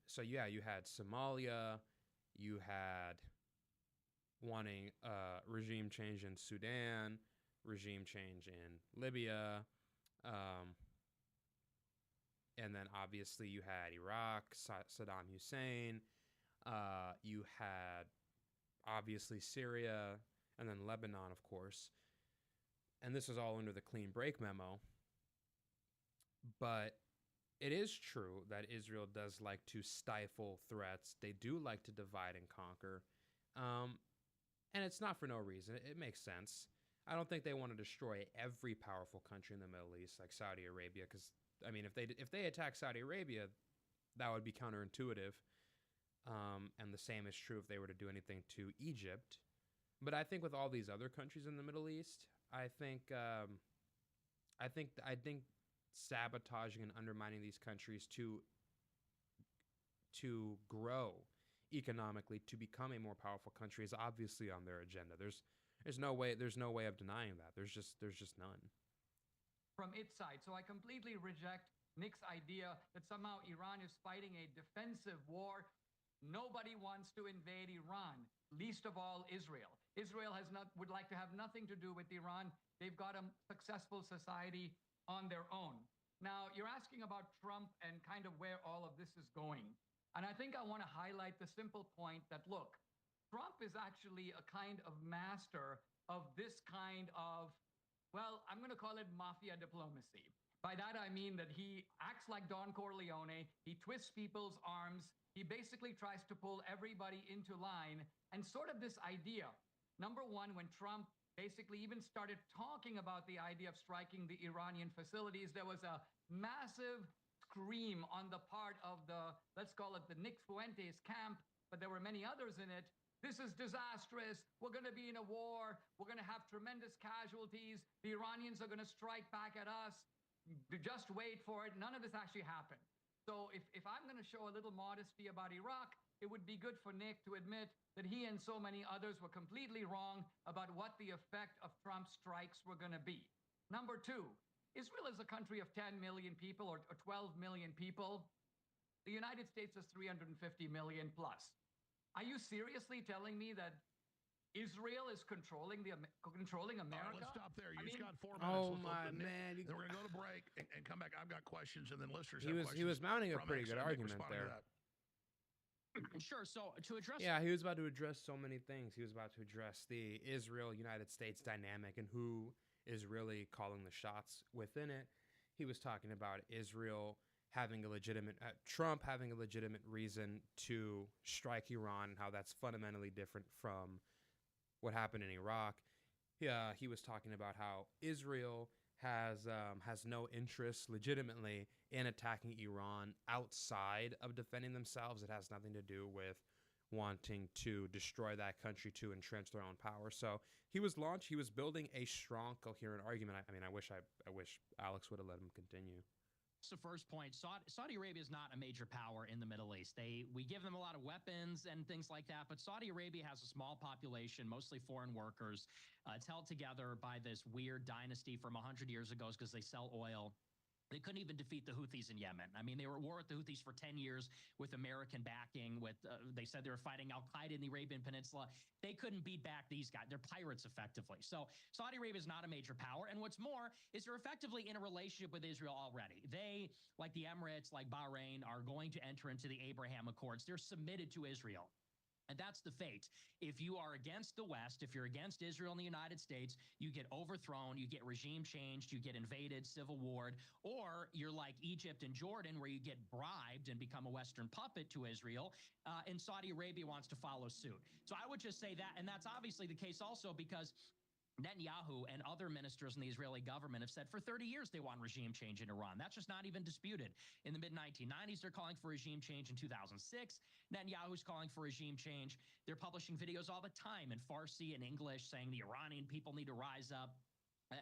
So yeah, you had Somalia, you had wanting regime change in Sudan, regime change in Libya, and then obviously you had Iraq, Saddam Hussein. You had obviously Syria, and then Lebanon, of course. And this was all under the clean break memo. But it is true that Israel does like to stifle threats. They do like to divide and conquer. And it's not for no reason. It makes sense. I don't think they want to destroy every powerful country in the Middle East, like Saudi Arabia, because if they attack Saudi Arabia, that would be counterintuitive. And the same is true if they were to do anything to Egypt. But I think with all these other countries in the Middle East, I think sabotaging and undermining these countries to grow economically, to become a more powerful country, is obviously on their agenda. There's no way of denying that. There's just none. From its side. So I completely reject Nick's idea that somehow Iran is fighting a defensive war. Nobody wants to invade Iran, least of all Israel. Israel would like to have nothing to do with Iran. They've got a successful society on their own. Now, you're asking about Trump and kind of where all of this is going. And I think I want to highlight the simple point that, look, Trump is actually a kind of master of this kind of, well, I'm going to call it mafia diplomacy. By that, I mean that he acts like Don Corleone. He twists people's arms. He basically tries to pull everybody into line. And sort of this idea, number one, when Trump basically even started talking about the idea of striking the Iranian facilities, there was a massive scream on the part of the, let's call it the Nick Fuentes camp, but there were many others in it. This is disastrous. We're going to be in a war. We're going to have tremendous casualties. The Iranians are going to strike back at us. Just wait for it. None of this actually happened. So if I'm going to show a little modesty about Iraq, it would be good for Nick to admit that he and so many others were completely wrong about what the effect of Trump's strikes were going to be. Number two, Israel is a country of 10 million people or 12 million people. The United States is 350 million plus. Are you seriously telling me that Israel is controlling America? Let's stop there. You just got 4 minutes. Oh my man! Then we're gonna go to break and come back. I've got questions, and then listeners He have questions. was mounting a pretty good argument there. Sure. So to address, yeah, he was about to address so many things. He was about to address the Israel-United States dynamic and who is really calling the shots within it. He was talking about Israel having a legitimate, Trump having a legitimate reason to strike Iran, and how that's fundamentally different from what happened in Iraq. He was talking about how Israel has no interest legitimately in attacking Iran outside of defending themselves. It has nothing to do with wanting to destroy that country to entrench their own power. So he was building a strong, coherent argument. I wish Alex would have let him continue. The first point, Saudi Arabia is not a major power in the Middle East. We give them a lot of weapons and things like that, but Saudi Arabia has a small population, mostly foreign workers. It's held together by this weird dynasty from 100 years ago because they sell oil. They couldn't even defeat the Houthis in Yemen. I mean, they were at war with the Houthis for 10 years with American backing. They said they were fighting Al-Qaeda in the Arabian Peninsula. They couldn't beat back these guys. They're pirates, effectively. So Saudi Arabia is not a major power. And what's more is they're effectively in a relationship with Israel already. They, like the Emirates, like Bahrain, are going to enter into the Abraham Accords. They're submitted to Israel. And that's the fate. If you are against the West, if you're against Israel and the United States, you get overthrown, you get regime changed, you get invaded, civil warred, or you're like Egypt and Jordan, where you get bribed and become a Western puppet to Israel, and Saudi Arabia wants to follow suit. So I would just say that, and that's obviously the case also because Netanyahu and other ministers in the Israeli government have said for 30 years they want regime change in Iran. That's just not even disputed. In the mid 1990s, they're calling for regime change. In 2006, Netanyahu's calling for regime change. They're publishing videos all the time in Farsi and English saying the Iranian people need to rise up.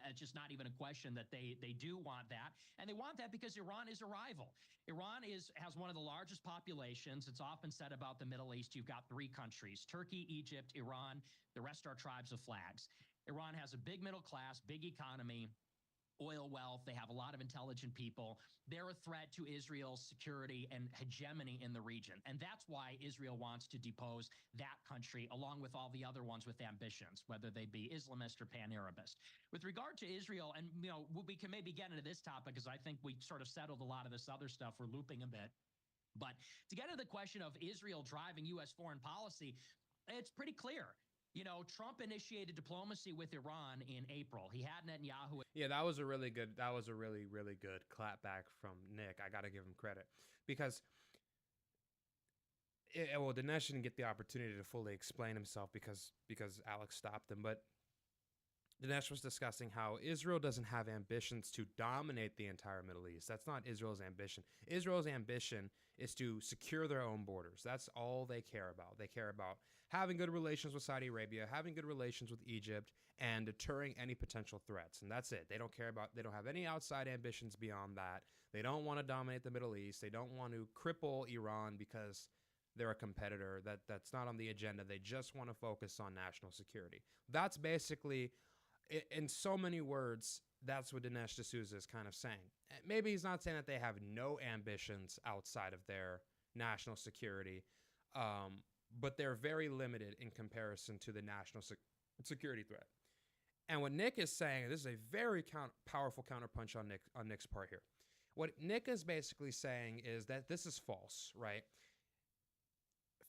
It's just not even a question that they do want that. And they want that because Iran is a rival. Iran has one of the largest populations. It's often said about the Middle East, you've got three countries, Turkey, Egypt, Iran. The rest are tribes of flags. Iran has a big middle class, big economy, oil wealth. They have a lot of intelligent people. They're a threat to Israel's security and hegemony in the region. And that's why Israel wants to depose that country, along with all the other ones with ambitions, whether they be Islamist or pan-Arabist. With regard to Israel, and we can maybe get into this topic because I think we sort of settled a lot of this other stuff. We're looping a bit. But to get into the question of Israel driving U.S. foreign policy, it's pretty clear. Trump initiated diplomacy with Iran in April. He had Netanyahu. Yeah, that was a really good clapback from Nick. I got to give him credit because Dinesh didn't get the opportunity to fully explain himself because Alex stopped him, but Dinesh was discussing how Israel doesn't have ambitions to dominate the entire Middle East. That's not Israel's ambition. Israel's ambition is to secure their own borders. That's all they care about. They care about having good relations with Saudi Arabia, having good relations with Egypt, and deterring any potential threats. And that's it. They don't have any outside ambitions beyond that. They don't want to dominate the Middle East. They don't want to cripple Iran because they're a competitor. That's not on the agenda. They just want to focus on national security. That's basically, in so many words, that's what Dinesh D'Souza is kind of saying. Maybe he's not saying that they have no ambitions outside of their national security, but they're very limited in comparison to the national security threat. And what Nick is saying, this is a very powerful counterpunch on Nick's part here. What Nick is basically saying is that this is false, right?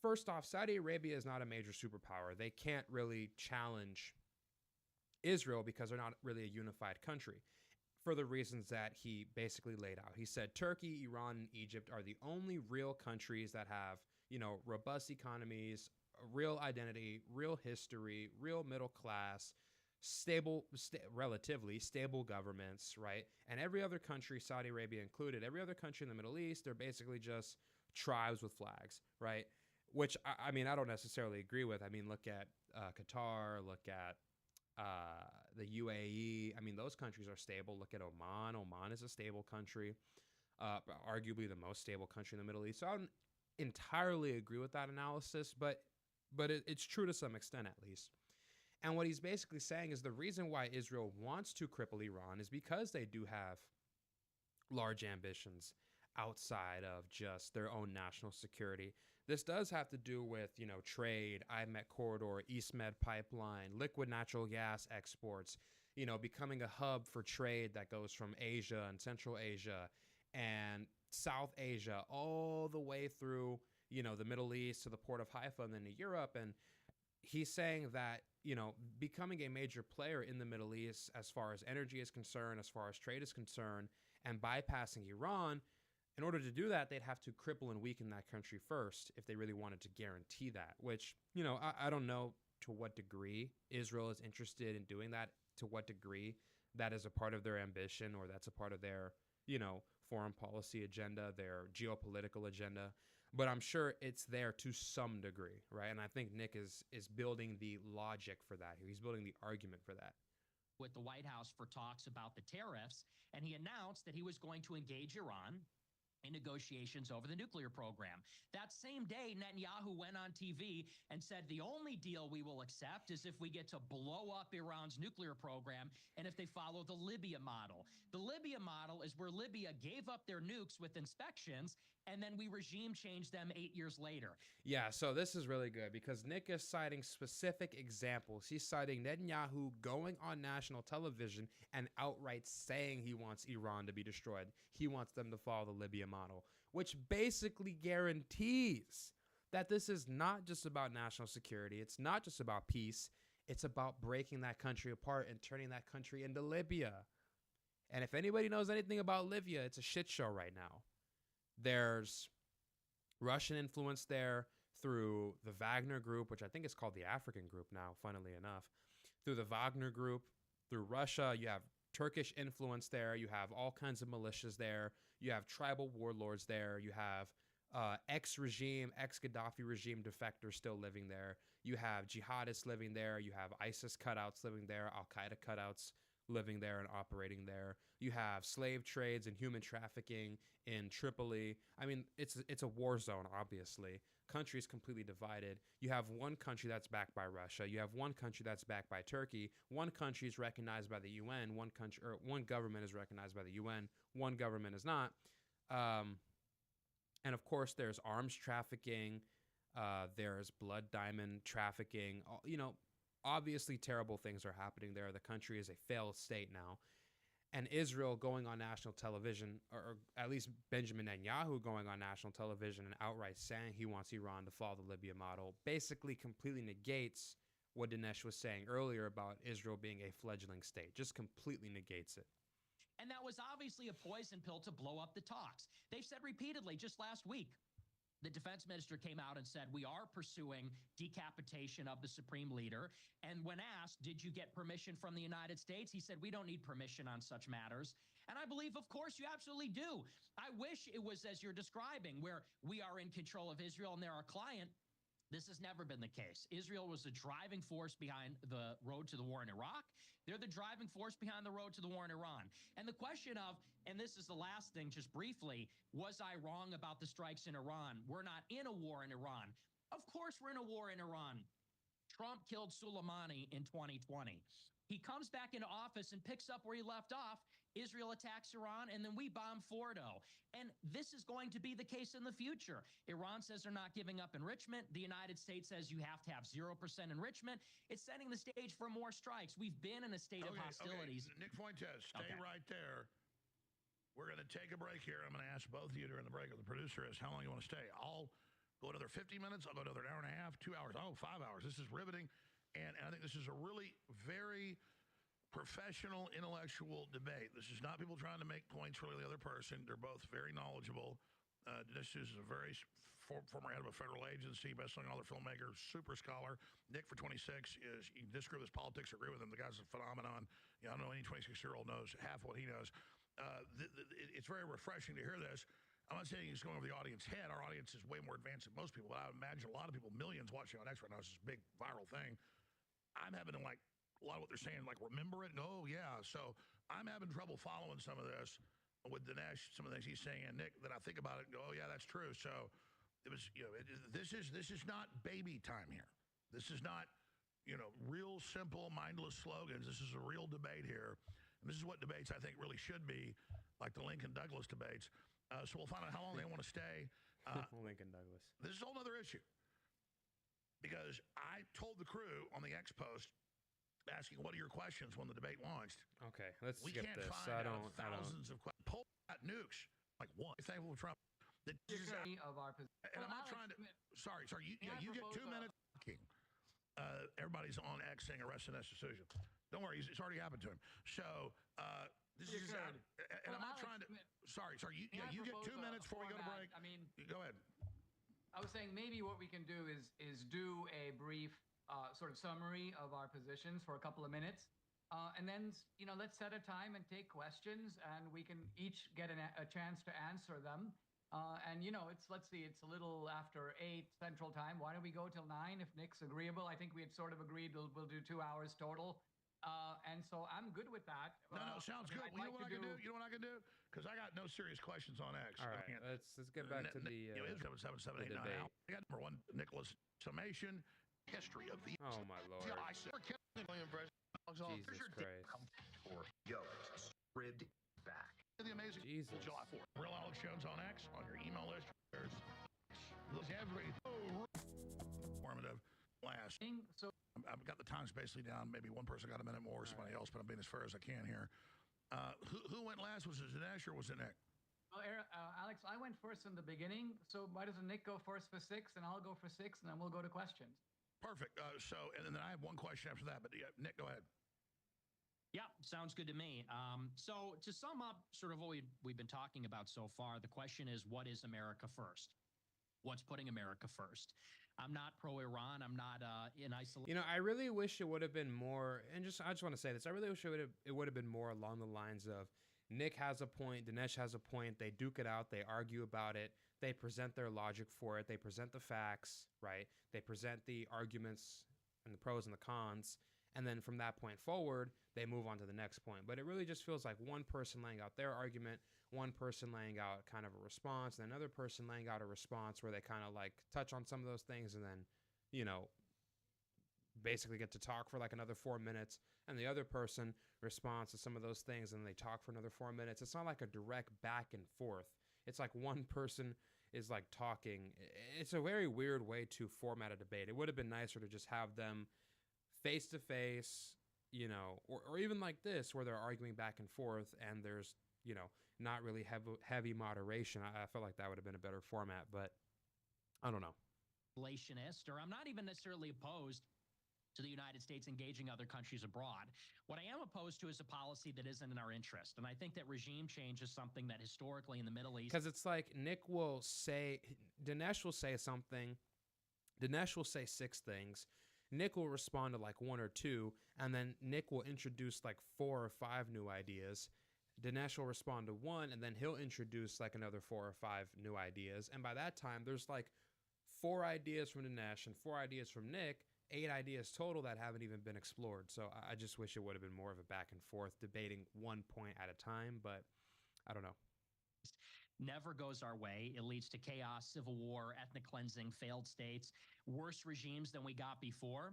First off, Saudi Arabia is not a major superpower. They can't really challenge Israel because they're not really a unified country for the reasons that he basically laid out. He said Turkey, Iran, and Egypt are the only real countries that have, robust economies, a real identity, real history, real middle class, relatively stable governments, right? And every other country, Saudi Arabia included, every other country in the Middle East, they're basically just tribes with flags, right? Which, I don't necessarily agree with. Look at Qatar, look at the UAE. Those countries are stable. Look at Oman. Oman is a stable country, arguably the most stable country in the Middle East. So I don't entirely agree with that analysis, but it's true to some extent at least. And what he's basically saying is the reason why Israel wants to cripple Iran is because they do have large ambitions outside of just their own national security. This does have to do with, trade, IMEC corridor, East Med pipeline, liquid natural gas exports, becoming a hub for trade that goes from Asia and Central Asia and South Asia all the way through, the Middle East to the port of Haifa and then to Europe. And he's saying that, becoming a major player in the Middle East as far as energy is concerned, as far as trade is concerned, and bypassing Iran, in order to do that, they'd have to cripple and weaken that country first if they really wanted to guarantee that, which, I don't know to what degree Israel is interested in doing that, to what degree that is a part of their ambition or that's a part of their, foreign policy agenda, their geopolitical agenda. But I'm sure it's there to some degree, right? And I think Nick is building the logic for that here. He's building the argument for that. With the White House for talks about the tariffs, and he announced that he was going to engage Iran in negotiations over the nuclear program. That same day, Netanyahu went on TV and said the only deal we will accept is if we get to blow up Iran's nuclear program and if they follow the Libya model. The Libya model is where Libya gave up their nukes with inspections and then we regime changed them 8 years later. Yeah, so this is really good because Nick is citing specific examples. He's citing Netanyahu going on national television and outright saying he wants Iran to be destroyed. He wants them to follow the Libya model, which basically guarantees that this is not just about national security. It's not just about peace. It's about breaking that country apart and turning that country into Libya. And if anybody knows anything about Libya, it's a shit show right now. There's Russian influence there through the Wagner Group, which I think is called the African Group now, funnily enough. Through the Wagner Group, through Russia, you have Turkish influence there. You have all kinds of militias there. You have tribal warlords there. You have ex-regime, ex-Gaddafi regime defectors still living there. You have jihadists living there. You have ISIS cutouts living there, Al-Qaeda cutouts living there and operating there. You have slave trades and human trafficking in Tripoli. I mean, it's a war zone, obviously. Country's completely divided. You have one country that's backed by Russia. You have one country that's backed by Turkey. One country is recognized by the UN. One government is recognized by the UN. One government is not. And of course, there's arms trafficking. There's blood diamond trafficking. Obviously terrible things are happening there. The country is a failed state now. And Israel going on national television, or at least Benjamin Netanyahu going on national television and outright saying he wants Iran to follow the Libya model, basically completely negates what Dinesh was saying earlier about Israel being a fledgling state. Just completely negates it. And that was obviously a poison pill to blow up the talks. They've said repeatedly, just last week, the defense minister came out and said, we are pursuing decapitation of the supreme leader. And when asked, did you get permission from the United States? He said, we don't need permission on such matters. And I believe, of course, you absolutely do. I wish it was as you're describing, where we are in control of Israel and they're our client. This has never been the case. Israel was the driving force behind the road to the war in Iraq. They're the driving force behind the road to the war in Iran. And the question of, and this is the last thing, just briefly, was I wrong about the strikes in Iran? We're not in a war in Iran. Of course we're in a war in Iran. Trump killed Soleimani in 2020. He comes back into office and picks up where he left off. Israel attacks Iran, and then we bomb Fordo. And this is going to be the case in the future. Iran says they're not giving up enrichment. The United States says you have to have 0% enrichment. It's setting the stage for more strikes. We've been in a state of hostilities. Okay. Nick Fuentes, stay right there. We're going to take a break here. I'm going to ask both of you during the break, or the producer is, how long you want to stay. I'll go another 50 minutes. I'll go another hour and a half, 2 hours. 5 hours. This is riveting. And I think this is a really very professional, intellectual debate. This is not people trying to make points for the other person. They're both very knowledgeable. This is a very former head of a federal agency, best-selling author, filmmaker, super scholar. Nick, for 26, is, you can disagree with his politics, agree with him. The guy's a phenomenon. I don't know any 26-year-old knows half what he knows. It's very refreshing to hear this. I'm not saying he's going over the audience head. Our audience is way more advanced than most people, but I would imagine a lot of people, millions watching on X right now, it's this big viral thing. I'm having to, a lot of what they're saying, remember it? No, yeah. So I'm having trouble following some of this with Dinesh, some of the things he's saying, and Nick, that I think about it and go, oh, yeah, that's true. So it was, this is not baby time here. This is not, real simple, mindless slogans. This is a real debate here. And this is what debates, I think, really should be, like the Lincoln-Douglas debates. So we'll find out how long they want to stay. Lincoln-Douglas. This is a whole other issue. Because I told the crew on the X post, asking what are your questions when the debate launched. Okay, let's we skip can't this. Find thousands of questions. Pull out nukes. Like what? Thankful for Trump. Of our position. And I'm not trying to. Sorry. You get 2 minutes. Everybody's on X saying arrest and decision. Don't worry, it's already happened to him. So this is. And I'm not trying to. Sorry. You get 2 minutes before we go to break. I mean, go ahead. I was saying maybe what we can do is do a brief sort of summary of our positions for a couple of minutes. And then, let's set a time and take questions, and we can each get a chance to answer them. And, let's see, it's a little after 8 Central Time. Why don't we go till 9 if Nick's agreeable? I think we had sort of agreed we'll do 2 hours total. And so I'm good with that. No, sounds good. You know what I can do? Because I got no serious questions on X. All right, let's get back to the 77789. I got number one, Nicholas summation. History of the my Lord. Jesus Christ. Ribbed back. The amazing Jesus. July 4th. Real Alex Jones on X on your email list. There's every informative last. So I've got the times basically down. Maybe one person got a minute more, somebody else, but I'm being as fair as I can here. Who went last? Was it Dinesh or was it Nick? Well, Alex, I went first in the beginning, so why doesn't Nick go first for 6, and I'll go for 6, and then we'll go to questions. Perfect. And then I have one question after that, but Nick, go ahead. Yeah, sounds good to me. So to sum up sort of what we've been talking about so far, the question is, what is America first? What's putting America first? I'm not pro-Iran. I'm not in isolation. You know, I really wish it would have been more, and I just want to say this. I really wish it would have been more along the lines of Nick has a point, Dinesh has a point. They duke it out. They argue about it. They present their logic for it. They present the facts, right? They present the arguments and the pros and the cons. And then from that point forward, they move on to the next point. But it really just feels like one person laying out their argument, one person laying out kind of a response, and another person laying out a response where they kind of like touch on some of those things and then, you know, basically get to talk for like another 4 minutes, and the other person responds to some of those things and they talk for another 4 minutes. It's not like a direct back and forth. It's like one person is like talking. It's a very weird way to format a debate. It would have been nicer to just have them face to face, you know, or even like this where they're arguing back and forth and there's, you know, not really heavy moderation. I feel like that would have been a better format, but I don't know. Relationist, or I'm not even necessarily opposed to the United States engaging other countries abroad. What I am opposed to is a policy that isn't in our interest. And I think that regime change is something that historically in the Middle East... Because it's like Nick will say, Dinesh will say something, Dinesh will say 6 things, Nick will respond to like 1 or 2, and then Nick will introduce like 4 or 5 new ideas. Dinesh will respond to 1, and then he'll introduce like another 4 or 5 new ideas. And by that time, there's like 4 ideas from Dinesh and 4 ideas from Nick, 8 ideas total that haven't even been explored. So I just wish it would have been more of a back and forth debating one point at a time, but I don't know. Never goes our way. It leads to chaos, civil war, ethnic cleansing, failed states, worse regimes than we got before.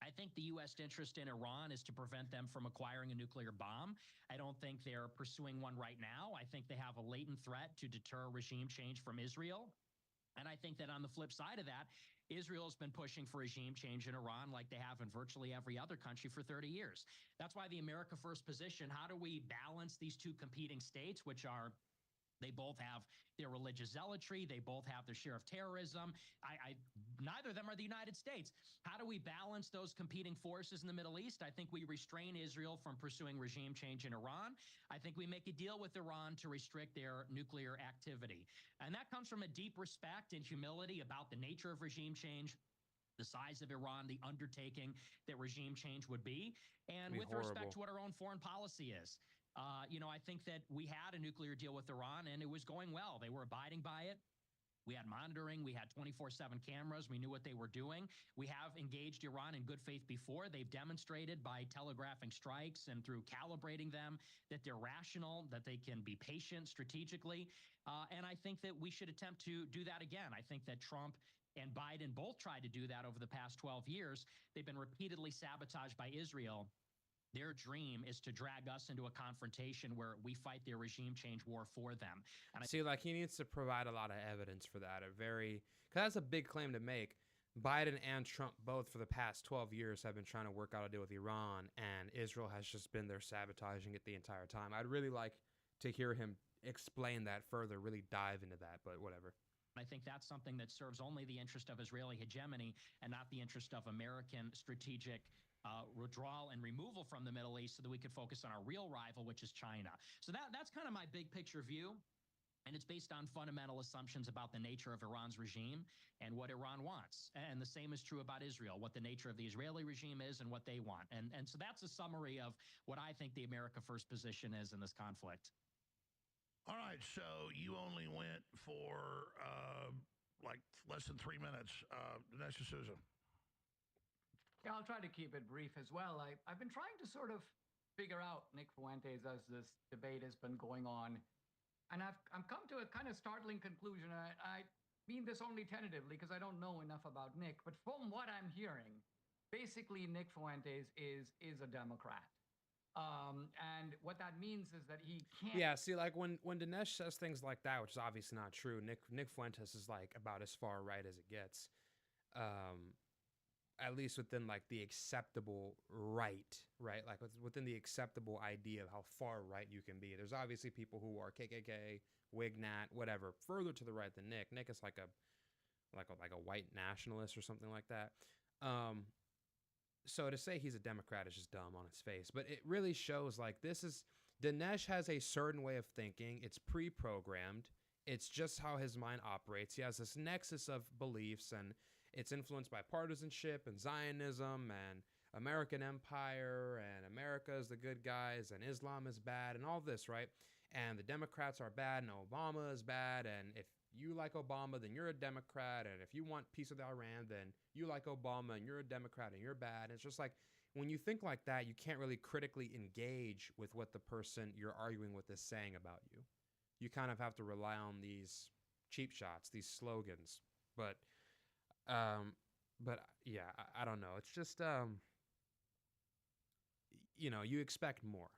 I think the U.S. interest in Iran is to prevent them from acquiring a nuclear bomb. I don't think they're pursuing one right now. I think they have a latent threat to deter regime change from Israel. And I think that on the flip side of that, Israel has been pushing for regime change in Iran like they have in virtually every other country for 30 years. That's why the America First position, how do we balance these two competing states, which are... They both have their religious zealotry. They both have their share of terrorism. Neither of them are the United States. How do we balance those competing forces in the Middle East? I think we restrain Israel from pursuing regime change in Iran. I think we make a deal with Iran to restrict their nuclear activity. And that comes from a deep respect and humility about the nature of regime change, the size of Iran, the undertaking that regime change would be, and with respect to what our own foreign policy is. You know, I think that we had a nuclear deal with Iran and it was going well. They were abiding by it. We had monitoring. We had 24/7 cameras. We knew what they were doing. We have engaged Iran in good faith before. They've demonstrated by telegraphing strikes and through calibrating them that they're rational, that they can be patient strategically. And I think that we should attempt to do that again. I think that Trump and Biden both tried to do that over the past 12 years. They've been repeatedly sabotaged by Israel. Their dream is to drag us into a confrontation where we fight their regime change war for them. And see, like, he needs to provide a lot of evidence for that. Because that's a big claim to make. Biden and Trump both for the past 12 years have been trying to work out a deal with Iran, and Israel has just been there sabotaging it the entire time. I'd really like to hear him explain that further, really dive into that, but whatever. I think that's something that serves only the interest of Israeli hegemony and not the interest of American strategic withdrawal and removal from the Middle East so that we could focus on our real rival, which is China. So that's kind of my big picture view. And it's based on fundamental assumptions about the nature of Iran's regime and what Iran wants. And the same is true about Israel, what the nature of the Israeli regime is and what they want. And so that's a summary of what I think the America First position is in this conflict. All right, so you only went for like less than 3 minutes. Dinesh D'Souza. Yeah, I'll try to keep it brief as well. I've been trying to sort of figure out Nick Fuentes as this debate has been going on. And I've come to a kind of startling conclusion. I mean this only tentatively because I don't know enough about Nick. But from what I'm hearing, basically Nick Fuentes is a Democrat. And what that means is that he can't... Yeah, see, like when Dinesh says things like that, which is obviously not true, Nick Fuentes is like about as far right as it gets. at least within like the acceptable right? Like within the acceptable idea of how far right you can be. There's obviously people who are KKK, Wignat, whatever, further to the right than Nick. Nick is like a white nationalist or something like that. Um, so to say he's a Democrat is just dumb on his face. But it really shows like this is Dinesh has a certain way of thinking. It's pre-programmed. It's just how his mind operates. He has this nexus of beliefs, and it's influenced by partisanship and Zionism and American empire and America is the good guys and Islam is bad and all this, right? And the Democrats are bad and Obama is bad. And if you like Obama, then you're a Democrat. And if you want peace with Iran, then you like Obama and you're a Democrat and you're bad. And it's just like when you think like that, you can't really critically engage with what the person you're arguing with is saying about you. You kind of have to rely on these cheap shots, these slogans. But um but yeah, I don't know. It's just you expect more.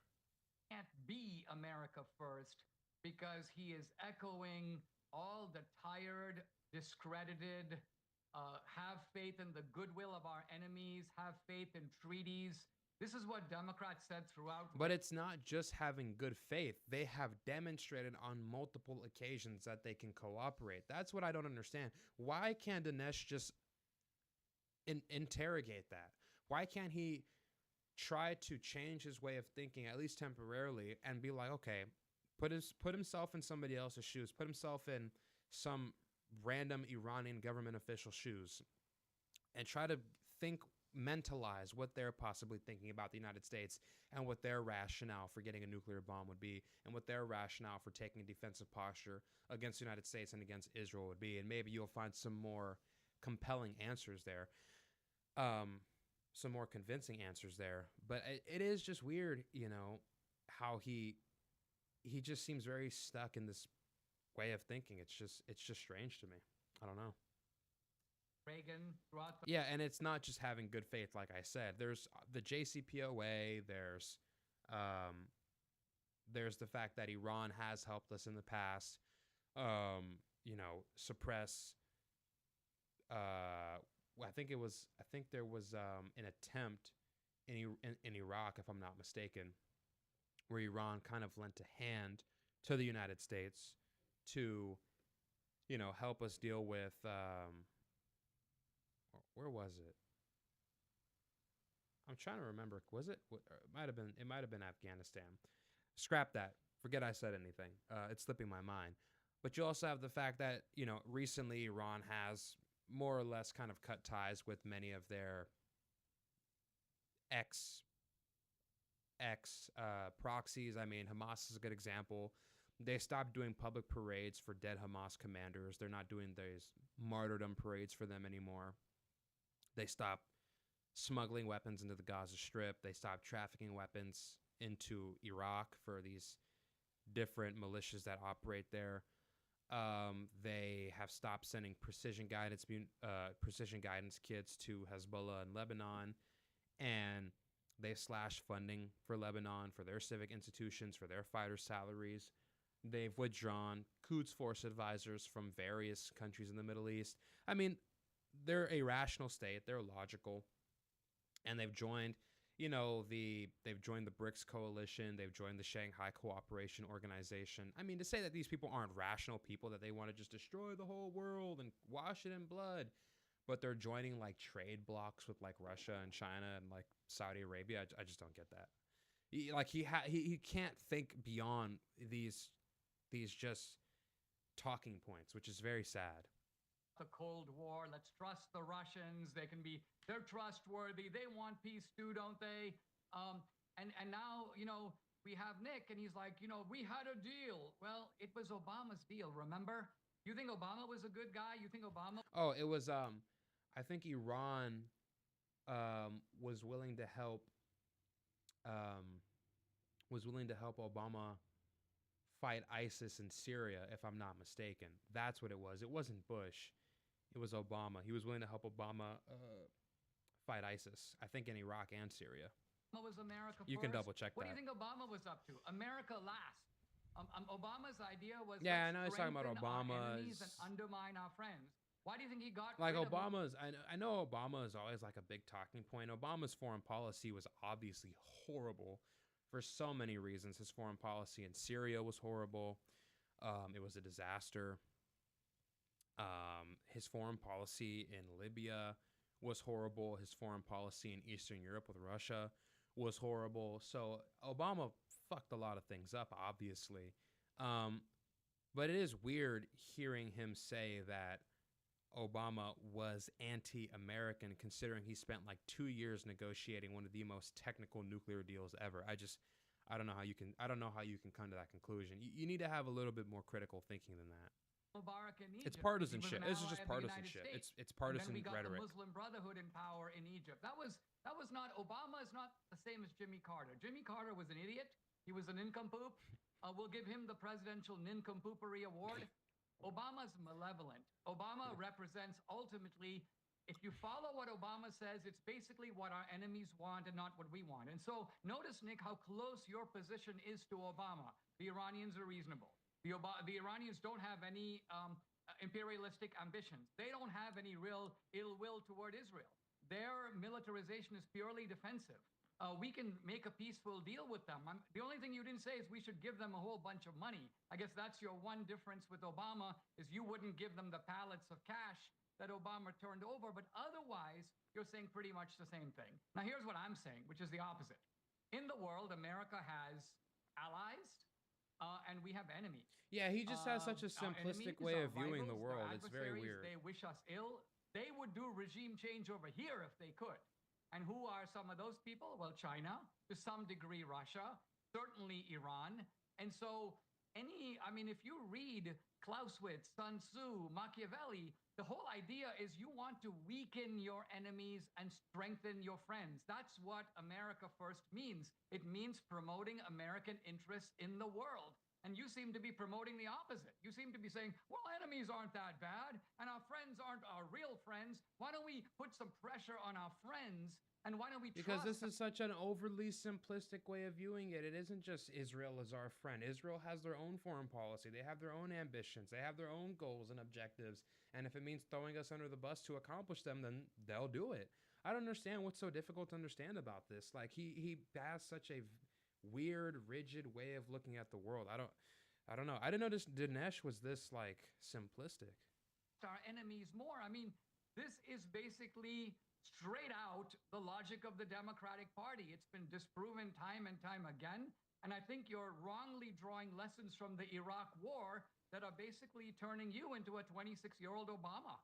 Can't be America first because he is echoing all the tired, discredited, have faith in the goodwill of our enemies, have faith in treaties. This is what Democrats said throughout. But it's not just having good faith. They have demonstrated on multiple occasions that they can cooperate. That's what I don't understand. Why can't Dinesh just interrogate that? Why can't he try to change his way of thinking, at least temporarily, and be like, okay, put himself in somebody else's shoes, put himself in some random Iranian government official shoes, and try to mentalize what they're possibly thinking about the United States and what their rationale for getting a nuclear bomb would be and what their rationale for taking a defensive posture against the United States and against Israel would be. And maybe you'll find some more compelling answers there, some more convincing answers there. But it is just weird, how he just seems very stuck in this way of thinking. It's just strange to me. I don't know. Reagan throughout Yeah, and it's not just having good faith, like I said. There's the JCPOA. There's the fact that Iran has helped us in the past. Suppress. I think there was an attempt in Iraq, if I'm not mistaken, where Iran kind of lent a hand to the United States to, help us deal with. Where was it? I'm trying to remember. Was it? It might have been. It might have been Afghanistan. Scrap that. Forget I said anything. It's slipping my mind. But you also have the fact that recently Iran has more or less kind of cut ties with many of their ex proxies. I mean, Hamas is a good example. They stopped doing public parades for dead Hamas commanders. They're not doing those martyrdom parades for them anymore. They stopped smuggling weapons into the Gaza Strip. They stopped trafficking weapons into Iraq for these different militias that operate there. They have stopped sending precision guidance kits to Hezbollah in Lebanon, and they've slashed funding for Lebanon, for their civic institutions, for their fighters' salaries. They've withdrawn Quds Force advisors from various countries in the Middle East. I mean, they're a rational state. They're logical, and they've joined, they've joined the BRICS coalition. They've joined the Shanghai Cooperation Organization. I mean, to say that these people aren't rational people, that they want to just destroy the whole world and wash it in blood, but they're joining like trade blocks with like Russia and China and like Saudi Arabia. I just don't get that. He can't think beyond these just talking points, which is very sad. The Cold War. Let's trust the Russians. They're trustworthy. They want peace too, don't they? And now, we have Nick and he's like, we had a deal. Well, it was Obama's deal, remember? You think Obama was a good guy? You think Obama? Oh, it was, I think Iran was willing to help Obama fight ISIS in Syria, if I'm not mistaken. That's what it was. It wasn't Bush. It was Obama. He was willing to help Obama fight ISIS, I think in Iraq and Syria. Was America you first? Can double check that. What do you think Obama was up to? America last. Obama's idea was I know he's talking about Obama and undermine our friends. Why do you think he got Like rid of him? Obama's, I know Obama is always like a big talking point. Obama's foreign policy was obviously horrible for so many reasons. His foreign policy in Syria was horrible. It was a disaster. His foreign policy in Libya was horrible. His foreign policy in Eastern Europe with Russia was horrible. So Obama fucked a lot of things up, obviously. Um, but it is weird hearing him say that Obama was anti-American, considering he spent like 2 years negotiating one of the most technical nuclear deals ever. I don't know how you can, I don't know how you can come to that conclusion. You need to have a little bit more critical thinking than that. Mubarak in Egypt. It's because he was partisanship. an This is ally just of the United partisanship. States. It's And partisan then we got rhetoric. the Muslim Brotherhood in power in Egypt. That was not Obama is not the same as Jimmy Carter. Jimmy Carter was an idiot. He was a nincompoop. We'll give him the Presidential Nincompoopery Award. Obama's malevolent. Obama represents ultimately, if you follow what Obama says, it's basically what our enemies want and not what we want. And so notice, Nick, how close your position is to Obama. The Iranians are reasonable. The Iranians don't have any imperialistic ambitions. They don't have any real ill will toward Israel. Their militarization is purely defensive. We can make a peaceful deal with them. The only thing you didn't say is we should give them a whole bunch of money. I guess that's your one difference with Obama, is you wouldn't give them the pallets of cash that Obama turned over, but otherwise, you're saying pretty much the same thing. Now, here's what I'm saying, which is the opposite. In the world, America has allies, and we have enemies. Yeah, he just has such a Our simplistic enemies, way our of viewing the rivals, world. our It's very adversaries, weird. They wish us ill. They would do regime change over here if they could. And who are some of those people? Well, China, to some degree, Russia, certainly Iran. And so, if you read Clausewitz, Sun Tzu, Machiavelli, the whole idea is you want to weaken your enemies and strengthen your friends. That's what America First means. It means promoting American interests in the world. And you seem to be promoting the opposite. You seem to be saying, well, enemies aren't that bad, and our friends aren't our real friends. Why don't we put some pressure on our friends, and why don't we Because trust this is such an overly simplistic way of viewing it. It isn't just Israel is our friend. Israel has their own foreign policy. They have their own ambitions. They have their own goals and objectives. And if it means throwing us under the bus to accomplish them, then they'll do it. I don't understand what's so difficult to understand about this. Like he has such a weird, rigid way of looking at the world. I don't know. I didn't know this Dinesh was this like simplistic. our enemies more? This is basically straight out the logic of the Democratic Party. It's been disproven time and time again. And I think you're wrongly drawing lessons from the Iraq War that are basically turning you into a 26-year-old Obama.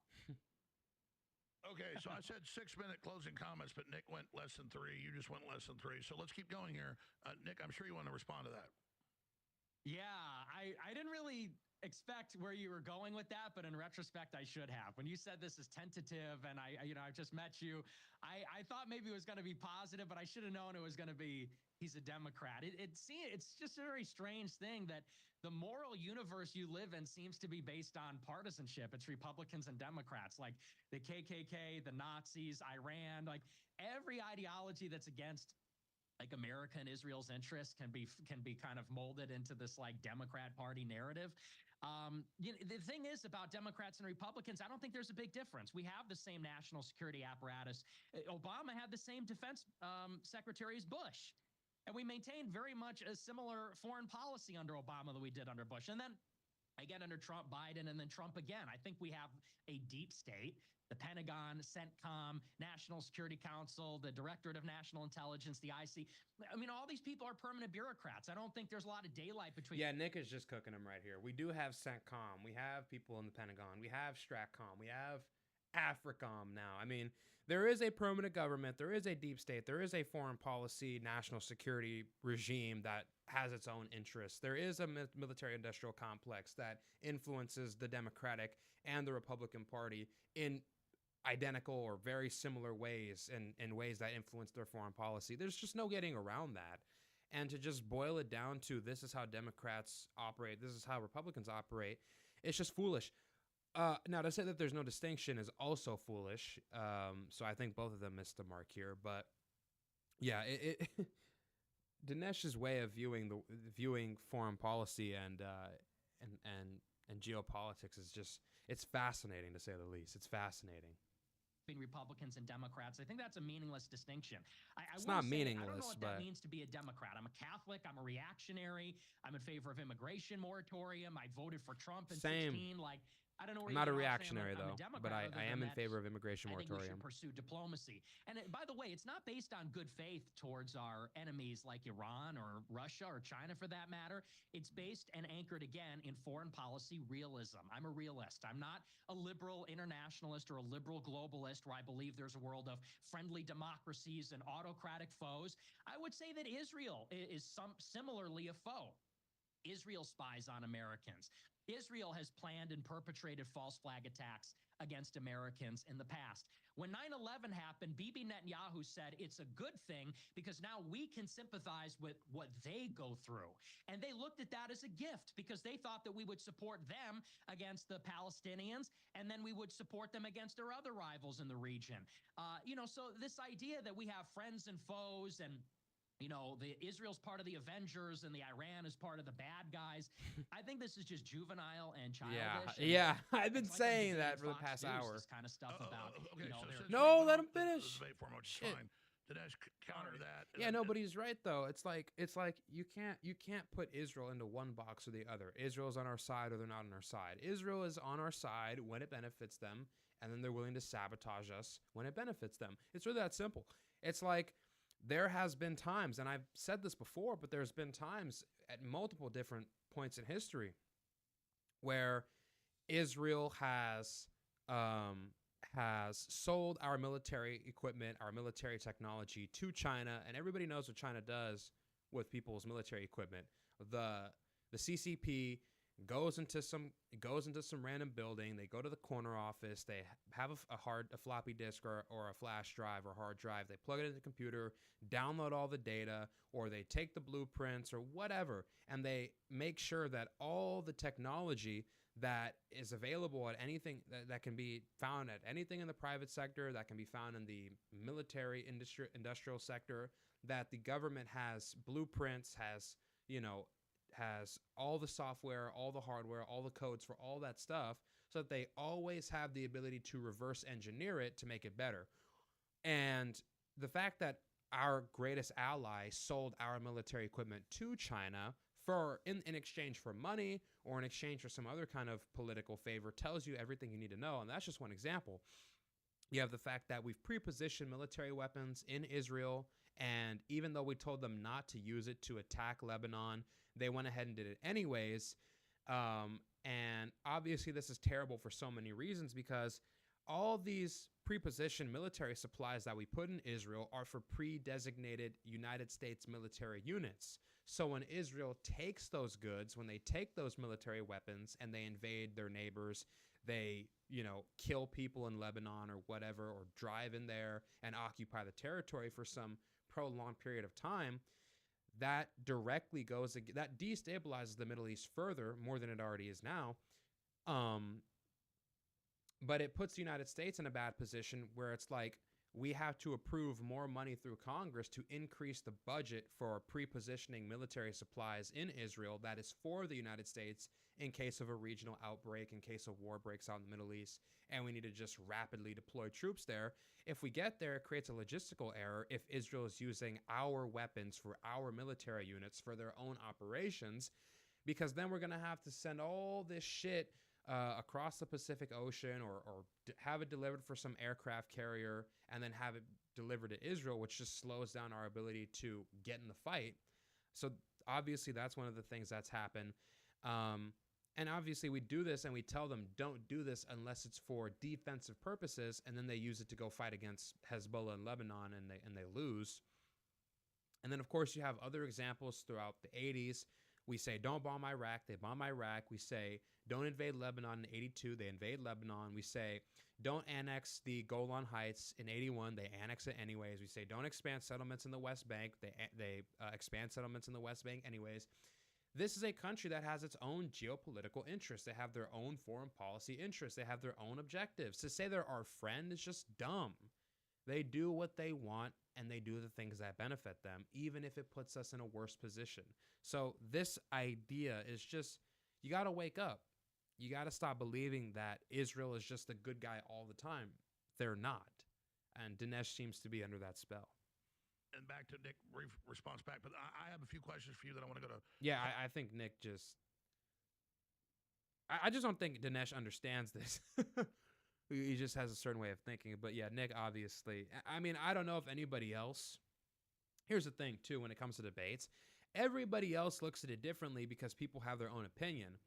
Okay, so I said 6-minute closing comments, but Nick went less than 3. You just went less than 3. So let's keep going here. Nick, I'm sure you want to respond to that. Yeah, I didn't really expect where you were going with that, but in retrospect, I should have. When you said this is tentative, and I just met you, I thought maybe it was going to be positive, but I should have known it was going to be he's a Democrat. It's just a very strange thing that the moral universe you live in seems to be based on partisanship. It's Republicans and Democrats, like the KKK, the Nazis, Iran, like every ideology that's against like America and Israel's interests can be kind of molded into this like Democrat Party narrative. The thing is about Democrats and Republicans, I don't think there's a big difference. We have the same national security apparatus. Obama had the same defense secretary as Bush. And we maintained very much a similar foreign policy under Obama that we did under Bush. And then again under Trump, Biden, and then Trump again. I think we have a deep state, the Pentagon, CENTCOM, National Security Council, the Directorate of National Intelligence, the IC. All these people are permanent bureaucrats. I don't think there's a lot of daylight between. Yeah, Nick is just cooking them right here. We do have CENTCOM. We have people in the Pentagon. We have STRATCOM. We have AFRICOM now. There is a permanent government. There is a deep state. There is a foreign policy, national security regime that has its own interests. There is a military-industrial complex that influences the Democratic and the Republican Party in identical or very similar ways, and in ways that influence their foreign policy. There's just no getting around that. And to just boil it down to this is how Democrats operate, this is how Republicans operate, it's just foolish. Now, to say that there's no distinction is also foolish. So I think both of them missed the mark here. But yeah, Dinesh's way of viewing foreign policy and geopolitics is just it's fascinating to say the least. It's fascinating. between Republicans and Democrats. I think that's a meaningless distinction. It's will not say, I don't know meaningless, what but that means to be a Democrat. I'm a Catholic. I'm a reactionary. I'm in favor of immigration moratorium. I voted for Trump in same. 16. Like, I don't know where I'm you not a get off saying reactionary I'm though, a Democrat, but I other am than in that favor of immigration I think we should moratorium. pursue diplomacy. And by the way, it's not based on good faith towards our enemies like Iran or Russia or China for that matter. It's based and anchored again in foreign policy realism. I'm a realist. I'm not a liberal internationalist or a liberal globalist where I believe there's a world of friendly democracies and autocratic foes. I would say that Israel is similarly a foe. Israel spies on Americans. Israel has planned and perpetrated false flag attacks against Americans in the past. When 9/11 happened, Bibi Netanyahu said it's a good thing because now we can sympathize with what they go through. And they looked at that as a gift because they thought that we would support them against the Palestinians and then we would support them against their other rivals in the region. So this idea that we have friends and foes and the Israel's part of the Avengers and the Iran is part of the bad guys. I think this is just juvenile and childish. Yeah. I've been like saying that for the Fox past News, hour. This kind of stuff about, okay, since No, we let went him off the finish. debate forum, which is Shit. fine. Dinesh, counter that. Yeah, no, but he's right though. It's like you can't put Israel into one box or the other. Israel's on our side or they're not on our side. Israel is on our side when it benefits them, and then they're willing to sabotage us when it benefits them. It's really that simple. It's like there has been times, and I've said this before, but there's been times at multiple different points in history where Israel has sold our military equipment, our military technology to China, and everybody knows what China does with people's military equipment. The CCP goes into some random building. They go to the corner office. They have a floppy disk or a flash drive or hard drive. They plug it into the computer, download all the data, or they take the blueprints or whatever, and they make sure that all the technology that is available at anything that can be found at anything in the private sector, that can be found in the military industrial sector, that the government has blueprints, has all the software, all the hardware, all the codes for all that stuff, so that they always have the ability to reverse engineer it to make it better. And the fact that our greatest ally sold our military equipment to China in exchange for money or in exchange for some other kind of political favor tells you everything you need to know. And that's just one example. You have the fact that we've pre-positioned military weapons in Israel, and even though we told them not to use it to attack Lebanon, they went ahead and did it anyways. And obviously this is terrible for so many reasons, because all these pre-positioned military supplies that we put in Israel are for pre-designated United States military units. So when Israel takes those goods, when they take those military weapons and they invade their neighbors, they, kill people in Lebanon or whatever, or drive in there and occupy the territory for some prolonged period of time, that destabilizes the Middle East further, more than it already is now. But it puts the United States in a bad position where it's like we have to approve more money through Congress to increase the budget for pre-positioning military supplies in Israel that is for the United States in case of a regional outbreak, in case a war breaks out in the Middle East, and we need to just rapidly deploy troops there. If we get there, it creates a logistical error if Israel is using our weapons for our military units for their own operations, because then we're going to have to send all this shit across the Pacific Ocean or have it delivered for some aircraft carrier and then have it delivered to Israel, which just slows down our ability to get in the fight. So obviously that's one of the things that's happened. And obviously we do this and we tell them don't do this unless it's for defensive purposes, and then they use it to go fight against Hezbollah in Lebanon and they lose. And then of course you have other examples throughout the 80s. We say, don't bomb Iraq. They bomb Iraq. We say, don't invade Lebanon in 82. They invade Lebanon. We say, don't annex the Golan Heights in 81. They annex it anyways. We say, don't expand settlements in the West Bank. They expand settlements in the West Bank anyways. This is a country that has its own geopolitical interests. They have their own foreign policy interests. They have their own objectives. To say they're our friend is just dumb. They do what they want, and they do the things that benefit them, even if it puts us in a worse position. So this idea is just, you got to wake up. you got to stop believing that Israel is just a good guy all the time. They're not. And Dinesh seems to be under that spell. And back to Nick, brief response back. But I have a few questions for you that I want to go to. Yeah, I think Nick just. I just don't think Dinesh understands this. He just has a certain way of thinking. But yeah, Nick, obviously. I mean, I don't know if anybody else. Here's the thing, too, when it comes to debates. Everybody else looks at it differently because people have their own opinion.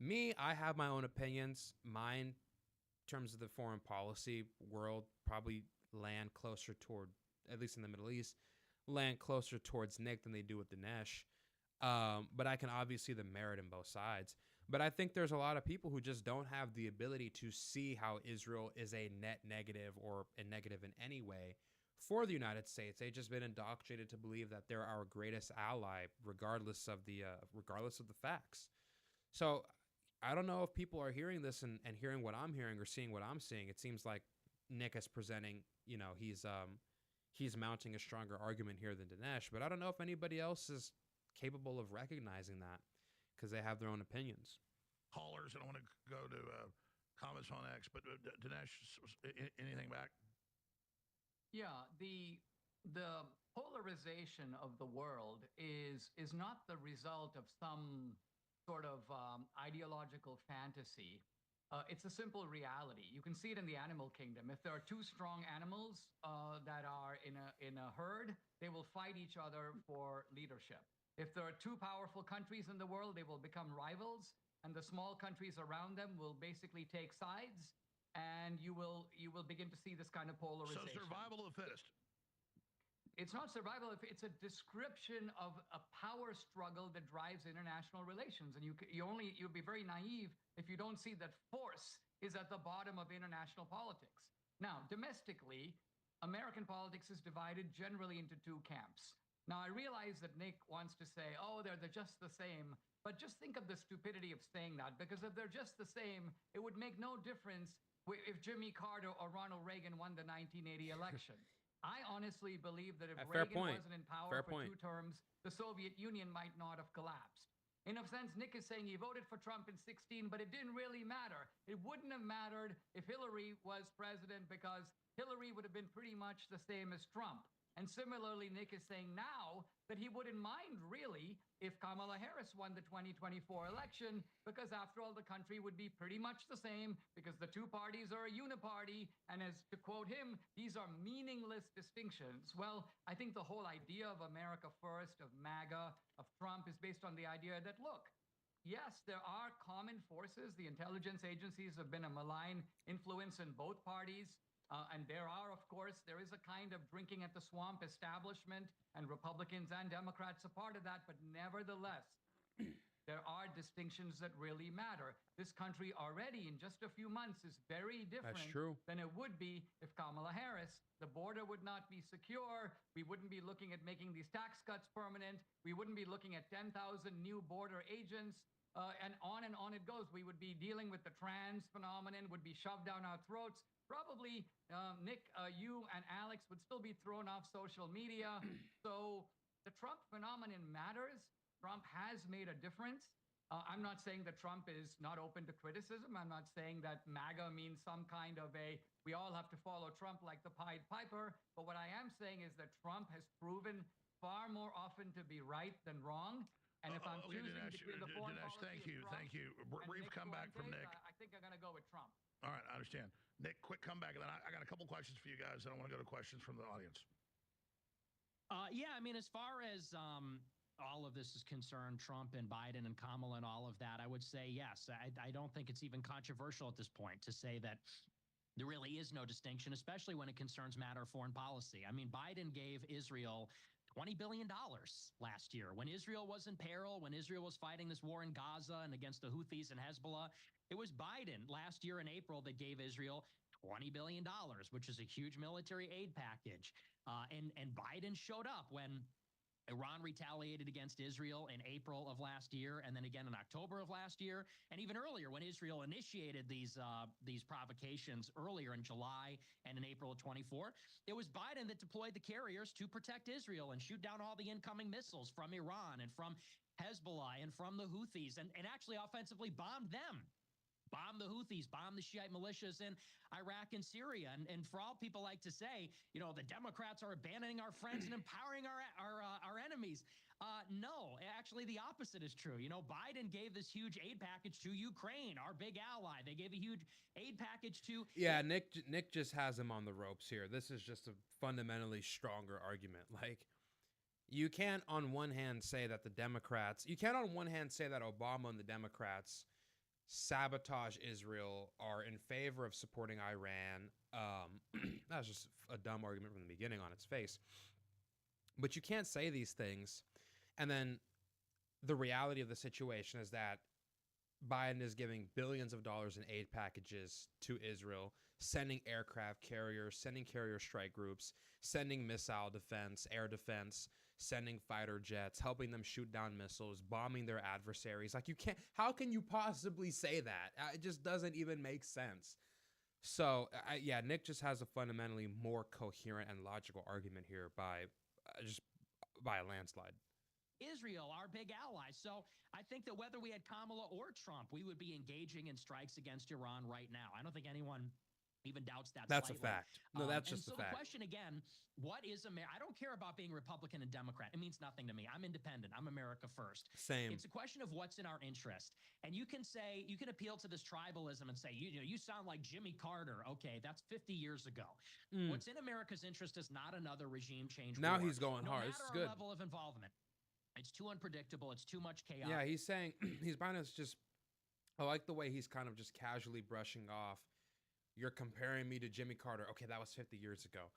Me, I have my own opinions. Mine, in terms of the foreign policy world, probably land closer toward, at least in the Middle East, land closer towards Nick than they do with Dinesh. But I can obviously see the merit in both sides. But I think there's a lot of people who just don't have the ability to see how Israel is a net negative or a negative in any way for the United States. They've just been indoctrinated to believe that they're our greatest ally, regardless of the facts. So I don't know if people are hearing this and hearing what I'm hearing or seeing what I'm seeing. It seems like Nick is presenting, he's mounting a stronger argument here than Dinesh, but I don't know if anybody else is capable of recognizing that because they have their own opinions. Callers, and I want to go to comments on X, but Dinesh, anything back? Yeah, the polarization of the world is not the result of some sort of ideological fantasy. It's a simple reality. You can see it in the animal kingdom. If there are two strong animals that are in a herd, they will fight each other for leadership. If there are two powerful countries in the world, they will become rivals, and the small countries around them will basically take sides, and you will begin to see this kind of polarization. So survival of the fittest. It's not survival. It's a description of a power struggle that drives international relations, and you'll be very naive if you don't see that force is at the bottom of international politics. Now, domestically, American politics is divided generally into two camps. Now, I realize that Nick wants to say, oh, they're just the same. But just think of the stupidity of saying that, because if they're just the same, it would make no difference if Jimmy Carter or Ronald Reagan won the 1980 election. I honestly believe that if Reagan wasn't in power for 2 terms, the Soviet Union might not have collapsed. In a sense, Nick is saying he voted for Trump in 2016, but it didn't really matter. It wouldn't have mattered if Hillary was president because Hillary would have been pretty much the same as Trump. And similarly, Nick is saying now that he wouldn't mind, really, if Kamala Harris won the 2024 election, because after all, the country would be pretty much the same, because the two parties are a uniparty. And as to quote him, these are meaningless distinctions. Well, I think the whole idea of America First, of MAGA, of Trump is based on the idea that, look, yes, there are common forces. The intelligence agencies have been a malign influence in both parties. And there is a kind of drinking at the swamp establishment, and Republicans and Democrats are part of that. But nevertheless, there are distinctions that really matter. This country already in just a few months is very different than it would be if Kamala Harris. The border would not be secure. We wouldn't be looking at making these tax cuts permanent. We wouldn't be looking at 10,000 new border agents. And on it goes. We would be dealing with the trans phenomenon, would be shoved down our throats. Probably, Nick, you and Alex would still be thrown off social media. So the Trump phenomenon matters. Trump has made a difference. I'm not saying that Trump is not open to criticism. I'm not saying that MAGA means some kind of we all have to follow Trump like the Pied Piper. But what I am saying is that Trump has proven far more often to be right than wrong. And if I'm choosing between the foreign policy thank you. Brief comeback from Nick. I think I'm going to go with Trump. All right, I understand. Nick, quick comeback, and then I got a couple questions for you guys, and I want to go to questions from the audience. Yeah, I mean, as far as all of this is concerned, Trump and Biden and Kamala and all of that, I would say yes. I don't think it's even controversial at this point to say that there really is no distinction, especially when it concerns matter of foreign policy. I mean, Biden gave Israel $20 billion last year. When Israel was in peril, when Israel was fighting this war in Gaza and against the Houthis and Hezbollah, it was Biden last year in April that gave Israel $20 billion, which is a huge military aid package. And Biden showed up when Iran retaliated against Israel in April of last year, and then again in October of last year, and even earlier when Israel initiated these provocations earlier in July and in April of 24. It was Biden that deployed the carriers to protect Israel and shoot down all the incoming missiles from Iran and from Hezbollah and from the Houthis, and actually offensively bombed them. bomb the Houthis, bomb the Shiite militias in Iraq and Syria. And for all people like to say, the Democrats are abandoning our friends and empowering our enemies. No, actually, the opposite is true. Biden gave this huge aid package to Ukraine, our big ally. They gave a huge aid package to. Yeah, Nick just has him on the ropes here. This is just a fundamentally stronger argument. Like, you can't on one hand say that Obama and the Democrats sabotage Israel, are in favor of supporting Iran. That's just a dumb argument from the beginning on its face. But you can't say these things, and then the reality of the situation is that Biden is giving billions of dollars in aid packages to Israel, sending aircraft carriers, sending carrier strike groups, sending missile defense, air defense, sending fighter jets, helping them shoot down missiles, bombing their adversaries. Like, how can you possibly say that? It just doesn't even make sense. So, Nick just has a fundamentally more coherent and logical argument here by a landslide. Israel, our big ally. So I think that whether we had Kamala or Trump, we would be engaging in strikes against Iran right now. I don't think anyone even doubts that. That's slightly. A fact. No, that's just a fact. So the question again, what is America? I don't care about being Republican and Democrat. It means nothing to me. I'm independent. I'm America first. Same. It's a question of what's in our interest. And you can appeal to this tribalism and say, you sound like Jimmy Carter. Okay, that's 50 years ago. What's in America's interest is not another regime change. Now war. He's going hard. This is good. Level of involvement. It's too unpredictable. It's too much chaos. Yeah, he's saying I like the way he's kind of just casually brushing off. You're comparing me to Jimmy Carter. Okay, that was 50 years ago.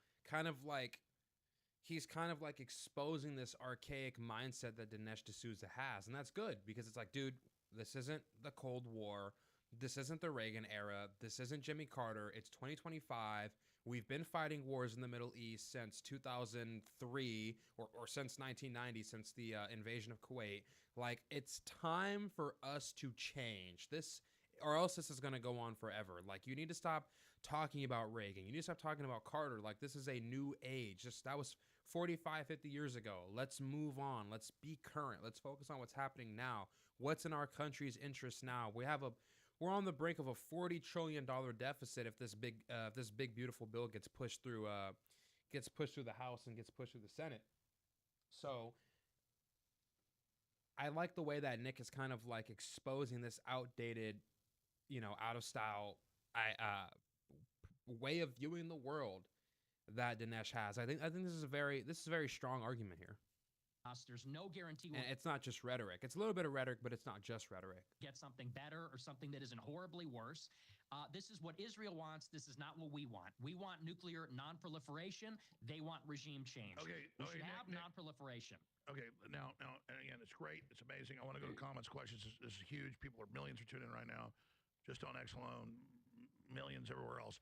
He's kind of like exposing this archaic mindset that Dinesh D'Souza has. And that's good because it's like, dude, this isn't the Cold War. This isn't the Reagan era. This isn't Jimmy Carter. It's 2025. We've been fighting wars in the Middle East since 2003 or since 1990, since the invasion of Kuwait. Like, it's time for us to change this, or else this is going to go on forever. Like, you need to stop talking about Reagan. You need to stop talking about Carter. Like, this is a new age. That was 45, 50 years ago. Let's move on. Let's be current. Let's focus on what's happening now. What's in our country's interest now? We're on the brink of a $40 trillion deficit if this big beautiful bill gets pushed through the House and gets pushed through the Senate. So I like the way that Nick is kind of like exposing this outdated, out of style way of viewing the world that Dinesh has. I think this is a very strong argument here. There's no guarantee. And it's not just rhetoric. It's a little bit of rhetoric, but it's not just rhetoric. Get something better or something that isn't horribly worse. This is what Israel wants. This is not what we want. We want nuclear non-proliferation. They want regime change. Okay. We should have non-proliferation. Okay. Now, and again, it's great. It's amazing. I want to go to comments, questions. This is huge. Millions are tuning in right now, just on X alone, millions everywhere else.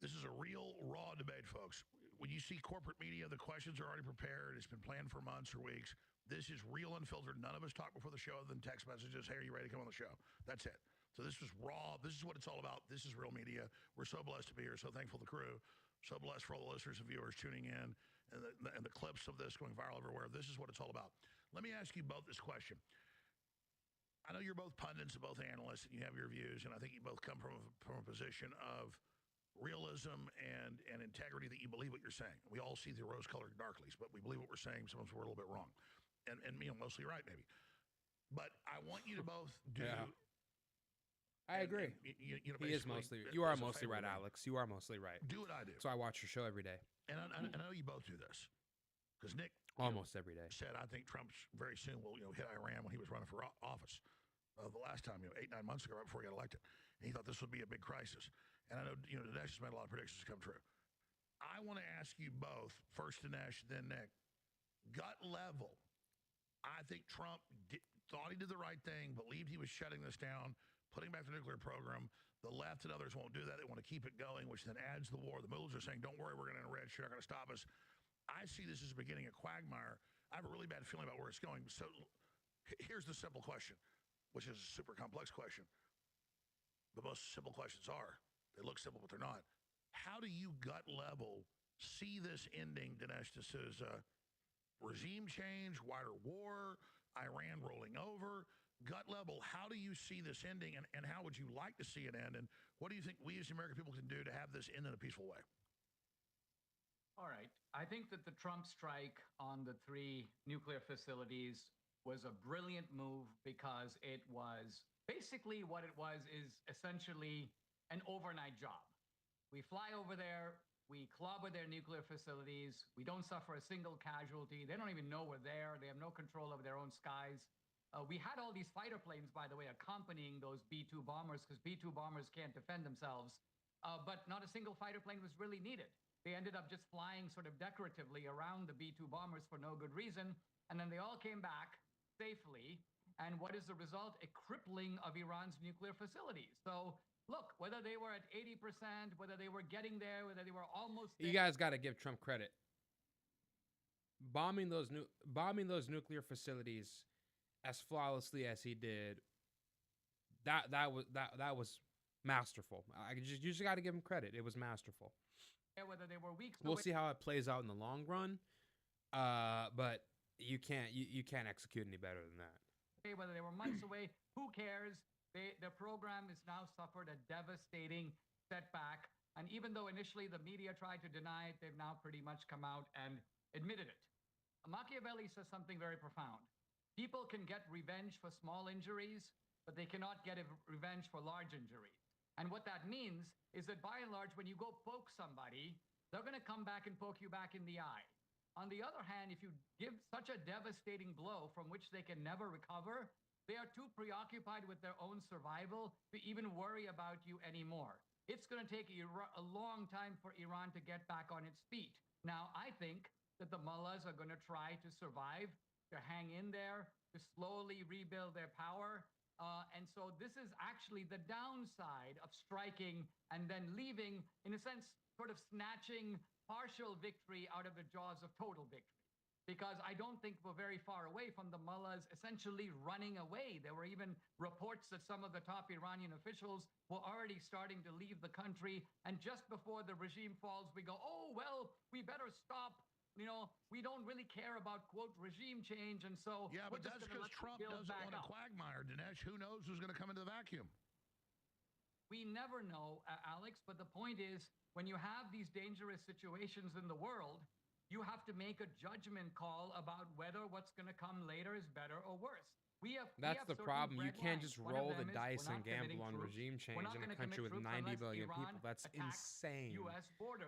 This is a real, raw debate, folks. When you see corporate media, the questions are already prepared. It's been planned for months or weeks. This is real, unfiltered. None of us talk before the show other than text messages. Hey, are you ready to come on the show? That's it. So this was raw. This is what it's all about. This is real media. We're so blessed to be here. So thankful to the crew. So blessed for all the listeners and viewers tuning in and the clips of this going viral everywhere. This is what it's all about. Let me ask you both this question. I know you're both pundits and both analysts, and you have your views, and I think you both come from a position of realism and integrity that you believe what you're saying. We all see the rose-colored darklies, but we believe what we're saying. Sometimes we're a little bit wrong. And mostly right, maybe. But I want you to both do... Yeah. I agree. He is mostly... You are mostly right, Alex. You are mostly right. Do what I do. So I watch your show every day. And I know you both do this. Because Nick... Almost every day. ...said, I think Trump very soon will hit Iran when he was running for office. The last time, 8-9 months ago, right before he got elected. And he thought this would be a big crisis. And I know, Dinesh has made a lot of predictions come true. I want to ask you both, first Dinesh, then Nick, gut level, I think Trump thought he did the right thing, believed he was shutting this down, putting back the nuclear program. The left and others won't do that. They want to keep it going, which then adds to the war. The military are saying, don't worry, we're going to enrich. You're not going to stop us. I see this as the beginning of quagmire. I have a really bad feeling about where it's going. So here's the simple question, which is a super complex question. But most simple questions are. They look simple, but they're not. How do you gut level see this ending, Dinesh D'Souza? Regime change, wider war, Iran rolling over, gut level, how do you see this ending, and how would you like to see it end? And what do you think we as the American people can do to have this end in a peaceful way? All right. I think that the Trump strike on the 3 nuclear facilities was a brilliant move because it was basically what it was is essentially an overnight job. We fly over there, we clobber their nuclear facilities, we don't suffer a single casualty. They don't even know we're there. They have no control over their own skies. We had all these fighter planes, by the way, accompanying those B-2 bombers because B-2 bombers can't defend themselves. But not a single fighter plane was really needed. They ended up just flying sort of decoratively around the B-2 bombers for no good reason. And then they all came back safely. And what is the result? A crippling of Iran's nuclear facilities. So look, whether they were at 80%, whether they were getting there, whether they were almost there. You guys got to give Trump credit. Bombing those nuclear facilities as flawlessly as he did, that was masterful. You just got to give him credit. It was masterful. Whether they were weeks we'll see how it plays out in the long run, but you can't execute any better than that. Whether they were months away, who cares? Their program has now suffered a devastating setback, and even though initially the media tried to deny it, they've now pretty much come out and admitted it. Machiavelli says something very profound. People can get revenge for small injuries, but they cannot get revenge for large injuries. And what that means is that by and large, when you go poke somebody, they're going to come back and poke you back in the eye. On the other hand, if you give such a devastating blow from which they can never recover, they are too preoccupied with their own survival to even worry about you anymore. It's going to take a long time for Iran to get back on its feet. Now, I think that the mullahs are going to try to survive, to hang in there, to slowly rebuild their power. And so this is actually the downside of striking and then leaving, in a sense, sort of snatching partial victory out of the jaws of total victory. Because I don't think we're very far away from the mullahs essentially running away. There were even reports that some of the top Iranian officials were already starting to leave the country. And just before the regime falls, we go, oh, well, we better stop. You know, we don't really care about, quote, regime change. And so yeah, but that's because Trump doesn't want a quagmire, Dinesh. Who knows who's going to come into the vacuum? We never know, Alex. But the point is, when you have these dangerous situations in the world, you have to make a judgment call about whether what's going to come later is better or worse. That's the problem. You can't just roll the dice and gamble on regime change in a country with 90 billion people. That's insane.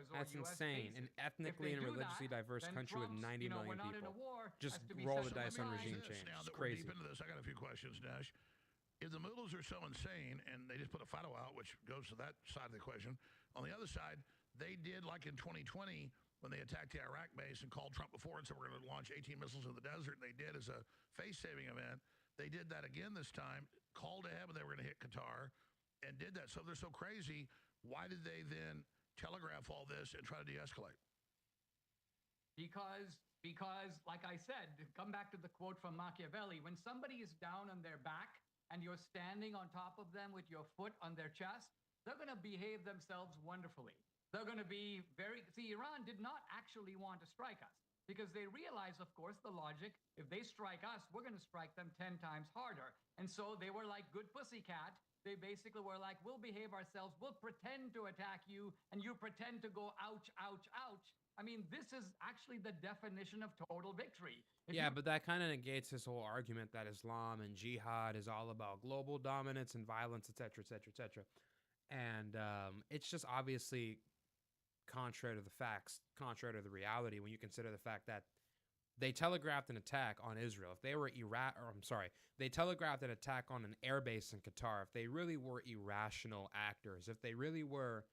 That's insane. An ethnically and religiously diverse country with 90 million people. Just roll the dice on regime change. Now It's that we're crazy. deep into this, I got a few questions, Nash. If the mullahs are so insane, and they just put a photo out, which goes to that side of the equation, on the other side, they did like in 2020 when they attacked the Iraq base and called Trump before and said we're going to launch 18 missiles in the desert, and they did as a face-saving event. They did that again this time, called ahead when they were going to hit Qatar, and did that. So if they're so crazy, why did they then telegraph all this and try to de-escalate? Because, like I said, come back to the quote from Machiavelli, when somebody is down on their back and you're standing on top of them with your foot on their chest, they're going to behave themselves wonderfully. They're going to be Iran did not actually want to strike us because they realize, of course, the logic. If they strike us, we're going to strike them 10 times harder. And so they were like good pussycat. They basically were like, we'll behave ourselves. We'll pretend to attack you and you pretend to go ouch, ouch, ouch. I mean, this is actually the definition of total victory. But that kind of negates this whole argument that Islam and jihad is all about global dominance and violence, et cetera, et cetera, et cetera. And it's just obviously contrary to the facts, contrary to the reality, when you consider the fact that they telegraphed an attack on Israel. If they were they telegraphed an attack on an airbase in Qatar. If they really were irrational actors, if they really were,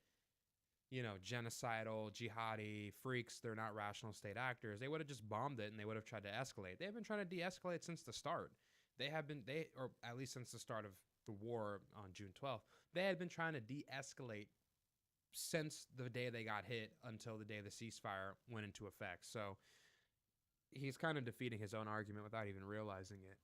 genocidal, jihadi freaks, they're not rational state actors, they would have just bombed it and they would have tried to escalate. They've been trying to de-escalate since the start. Or at least since the start of the war on June 12th, they had been trying to de-escalate since the day they got hit until the day the ceasefire went into effect. So he's kind of defeating his own argument without even realizing it.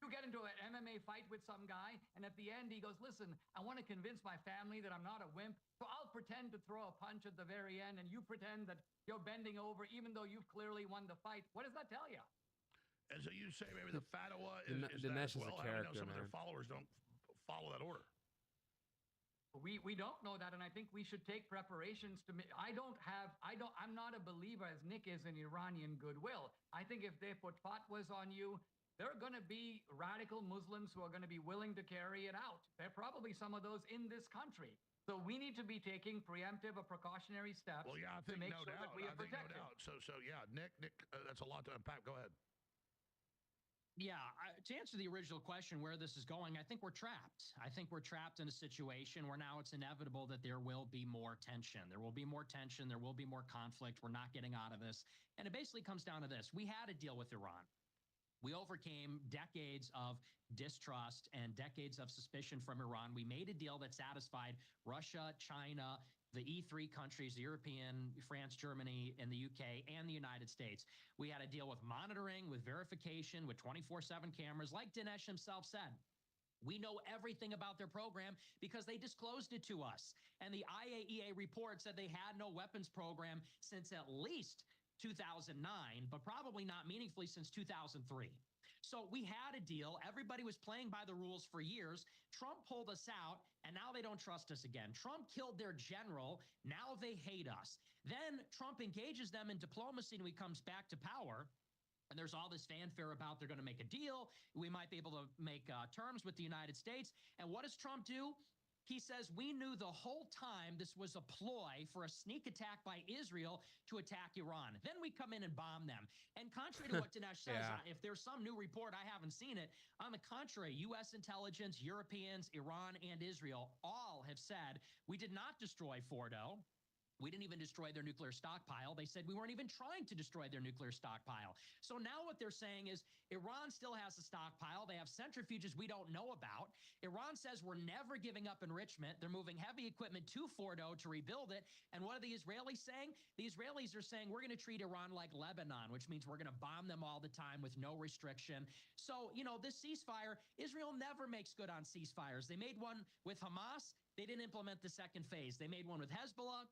You get into an MMA fight with some guy, and at the end he goes, listen, I want to convince my family that I'm not a wimp, so I'll pretend to throw a punch at the very end, and you pretend that you're bending over even though you've clearly won the fight. What does that tell you? And so you say maybe the fatwa is that as Dinesh is a well? How do we know character, some of their man. followers don't follow that order? We don't know that, and I think we should take preparations to. I'm not a believer, as Nick is, in Iranian goodwill. I think if they put fatwas on you, there are going to be radical Muslims who are going to be willing to carry it out. There are probably some of those in this country. So we need to be taking preemptive or precautionary steps Well, yeah, I to think make no sure doubt. that we are I think no protected. doubt. So yeah, Nick, that's a lot to unpack. Go ahead. Yeah, to answer the original question, where this is going, I think we're trapped. I think we're trapped in a situation where now it's inevitable that there will be more tension. There will be more tension. There will be more conflict. We're not getting out of this. And it basically comes down to this. We had a deal with Iran. We overcame decades of distrust and decades of suspicion from Iran. We made a deal that satisfied Russia, China, the E3 countries, the European, France, Germany, and the UK, and the United States. We had a deal with monitoring, with verification, with 24/7 cameras. Like Dinesh himself said, we know everything about their program because they disclosed it to us. And the IAEA report said they had no weapons program since at least 2009, but probably not meaningfully since 2003. So we had a deal. Everybody was playing by the rules for years. Trump pulled us out, and now they don't trust us again. Trump killed their general. Now they hate us. Then Trump engages them in diplomacy, and he comes back to power. And there's all this fanfare about they're going to make a deal. We might be able to make terms with the United States. And what does Trump do? He says, we knew the whole time this was a ploy for a sneak attack by Israel to attack Iran. Then we come in and bomb them. And contrary to what Dinesh says, Yeah. if there's some new report, I haven't seen it. On the contrary, U.S. intelligence, Europeans, Iran, and Israel all have said we did not destroy Fordo. We didn't even destroy their nuclear stockpile. They said we weren't even trying to destroy their nuclear stockpile. So now what they're saying is Iran still has a stockpile. They have centrifuges we don't know about. Iran says we're never giving up enrichment. They're moving heavy equipment to Fordo to rebuild it. And what are the Israelis saying? The Israelis are saying we're going to treat Iran like Lebanon, which means we're going to bomb them all the time with no restriction. So, this ceasefire, Israel never makes good on ceasefires. They made one with Hamas. They didn't implement the second phase. They made one with Hezbollah.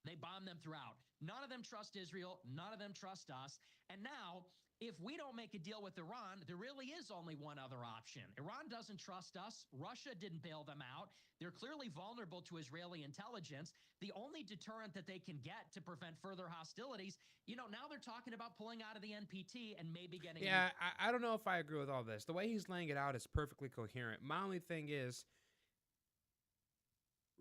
They bomb them throughout. None of them trust Israel. None of them trust us. And now, if we don't make a deal with Iran, there really is only one other option. Iran doesn't trust us. Russia didn't bail them out. They're clearly vulnerable to Israeli intelligence. The only deterrent that they can get to prevent further hostilities, now they're talking about pulling out of the NPT and maybe getting... Yeah, I don't know if I agree with all this. The way he's laying it out is perfectly coherent. My only thing is,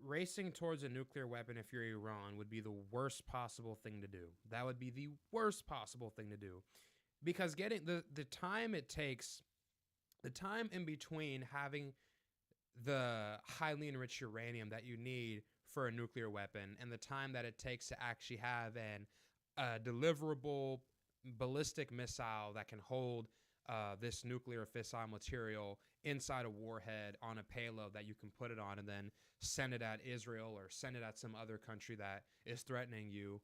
racing towards a nuclear weapon if you're Iran would be the worst possible thing to do. That would be the worst possible thing to do. Because getting the time it takes, the time in between having the highly enriched uranium that you need for a nuclear weapon and the time that it takes to actually have a deliverable ballistic missile that can hold this nuclear fissile material inside a warhead on a payload that you can put it on and then send it at Israel or send it at some other country that is threatening you.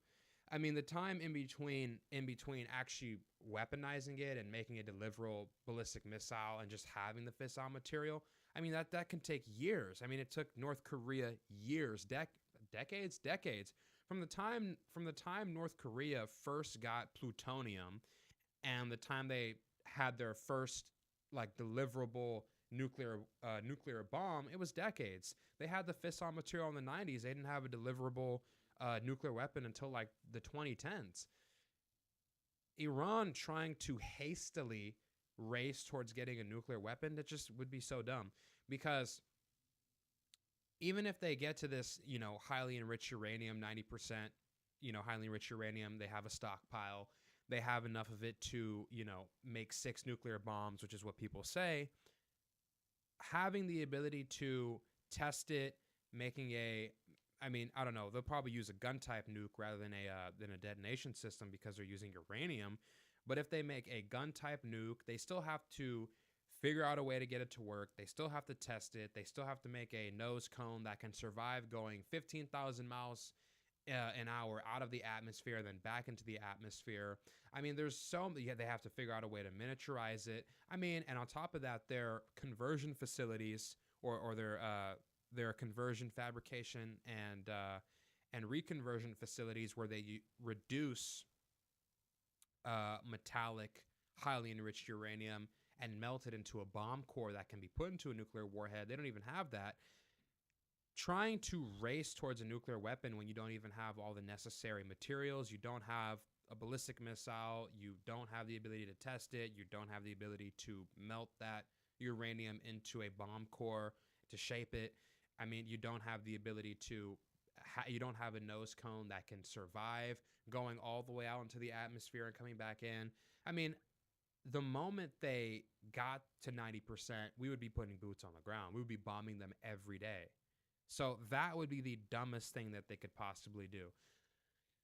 I mean, the time in between actually weaponizing it and making a deliverable ballistic missile and just having the fissile material, I mean, that can take years. I mean, it took North Korea years, decades. From the time North Korea first got plutonium and the time they had their first deliverable nuclear bomb, it was decades. They had the fissile material in the 90s. They didn't have a deliverable nuclear weapon until the 2010s. Iran trying to hastily race towards getting a nuclear weapon, that just would be so dumb. Because even if they get to this, highly enriched uranium, 90%, highly enriched uranium, they have a stockpile. They have enough of it to, make 6 nuclear bombs, which is what people say. Having the ability to test it, I don't know, they'll probably use a gun type nuke rather than a detonation system because they're using uranium. But if they make a gun type nuke, they still have to figure out a way to get it to work. They still have to test it. They still have to make a nose cone that can survive going 15,000 miles an hour out of the atmosphere, then back into the atmosphere. I mean, they have to figure out a way to miniaturize it. I mean, and on top of that, their conversion facilities or their conversion fabrication and reconversion facilities where they reduce metallic highly enriched uranium and melt it into a bomb core that can be put into a nuclear warhead. They don't even have that. Trying to race towards a nuclear weapon when you don't even have all the necessary materials, you don't have a ballistic missile, you don't have the ability to test it, you don't have the ability to melt that uranium into a bomb core to shape it. I mean, you don't have the ability to you don't have a nose cone that can survive going all the way out into the atmosphere and coming back in. I mean, the moment they got to 90%, we would be putting boots on the ground. We would be bombing them every day. So that would be the dumbest thing that they could possibly do.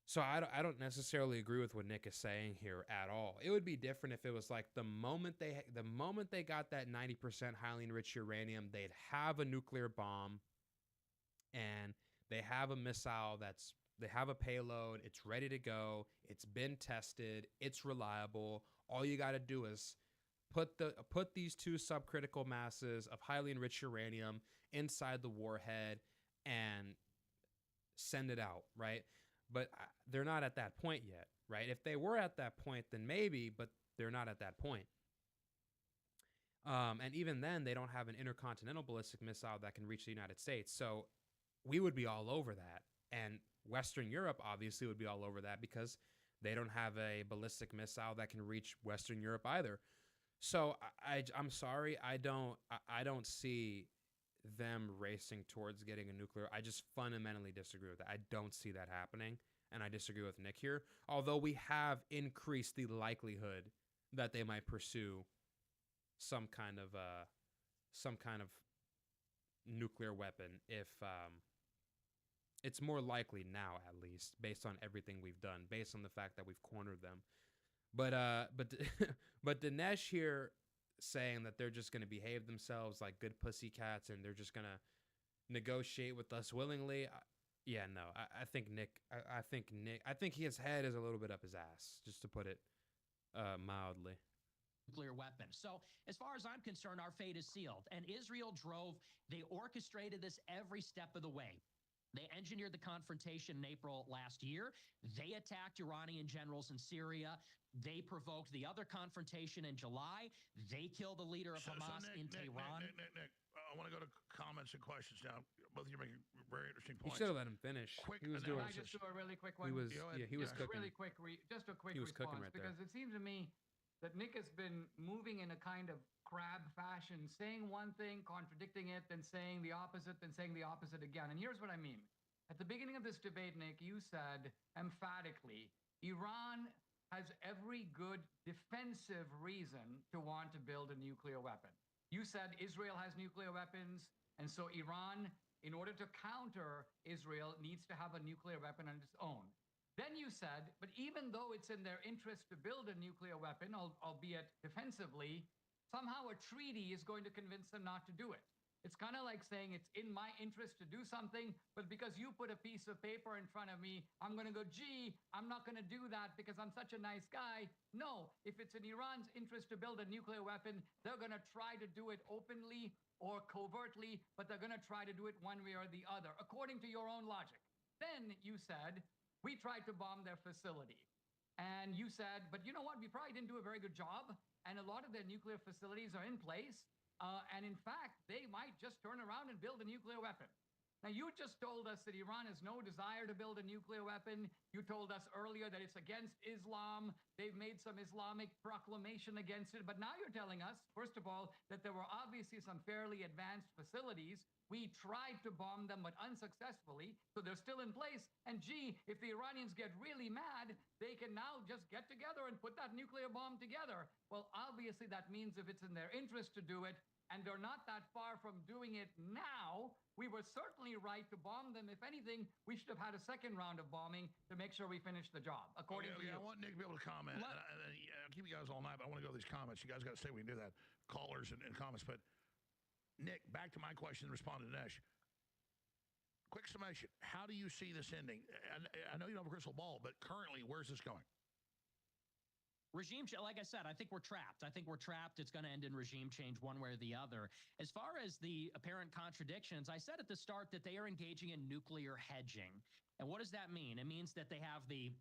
So I don't necessarily agree with what Nick is saying here at all. It would be different if it was like the moment they got that 90% highly enriched uranium, they'd have a nuclear bomb and they have a missile they have a payload, it's ready to go, it's been tested, it's reliable. All you got to do is put these two subcritical masses of highly enriched uranium inside the warhead and send it out, right? But they're not at that point yet, right? If they were at that point, then maybe, but they're not at that point. And even then, they don't have an intercontinental ballistic missile that can reach the United States. So we would be all over that. And Western Europe obviously would be all over that because they don't have a ballistic missile that can reach Western Europe either. So I'm sorry, I don't see them racing towards getting a nuclear. I just fundamentally disagree with that. I don't see that happening, and I disagree with Nick here. Although we have increased the likelihood that they might pursue some kind of nuclear weapon if it's more likely now, at least based on everything we've done, based on the fact that we've cornered them. But Dinesh here saying that they're just going to behave themselves like good pussycats and they're just going to negotiate with us willingly. Yeah, no, I think his head is a little bit up his ass, just to put it mildly. Nuclear weapon. So as far as I'm concerned, our fate is sealed. And Israel they orchestrated this every step of the way. They engineered the confrontation in April last year. They attacked Iranian generals in Syria. They provoked the other confrontation in July. They killed the leader of Hamas in Tehran. Nick, I want to go to comments and questions now. Both of you are making very interesting points. You should have let him finish. He was doing. Can I just do a really quick one? He was cooking. Really quick, just a quick he was response, cooking right there. because it seems to me that Nick has been moving in a kind of crab fashion, saying one thing, contradicting it, then saying the opposite, then saying the opposite again. And here's what I mean. At the beginning of this debate, Nick, you said emphatically, Iran has every good defensive reason to want to build a nuclear weapon. You said Israel has nuclear weapons, and so Iran, in order to counter Israel, needs to have a nuclear weapon on its own. Then you said, but even though it's in their interest to build a nuclear weapon, albeit defensively, somehow a treaty is going to convince them not to do it. It's kind of like saying it's in my interest to do something, but because you put a piece of paper in front of me, I'm going to go, gee, I'm not going to do that because I'm such a nice guy. No, if it's in Iran's interest to build a nuclear weapon, they're going to try to do it openly or covertly, but they're going to try to do it one way or the other, according to your own logic. Then you said, we tried to bomb their facility. And you said, but you know what? We probably didn't do a very good job. And a lot of their nuclear facilities are in place. And in fact, they might just turn around and build a nuclear weapon. Now, you just told us that Iran has no desire to build a nuclear weapon. You told us earlier that it's against Islam. They've made some Islamic proclamation against it. But now you're telling us, first of all, that there were obviously some fairly advanced facilities. We tried to bomb them, but unsuccessfully. So they're still in place. And gee, if the Iranians get really mad, they can now just get together and put that nuclear bomb together. Well, obviously, that means if it's in their interest to do it, and they're not that far from doing it now, we were certainly right to bomb them. If anything, we should have had a second round of bombing to make sure we finished the job, according to you. I want Nick to be able to comment. I'll keep you guys all night, but I want to go to these comments. You guys got to stay. We can do that. Callers and comments. But Nick, back to my question and respond to Dinesh. Quick summation. How do you see this ending? I know you don't have a crystal ball, but currently, where's this going? Regime, like I said, I think we're trapped. It's going to end in regime change one way or the other. As far as the apparent contradictions, I said at the start that they are engaging in nuclear hedging. And what does that mean? It means that they have the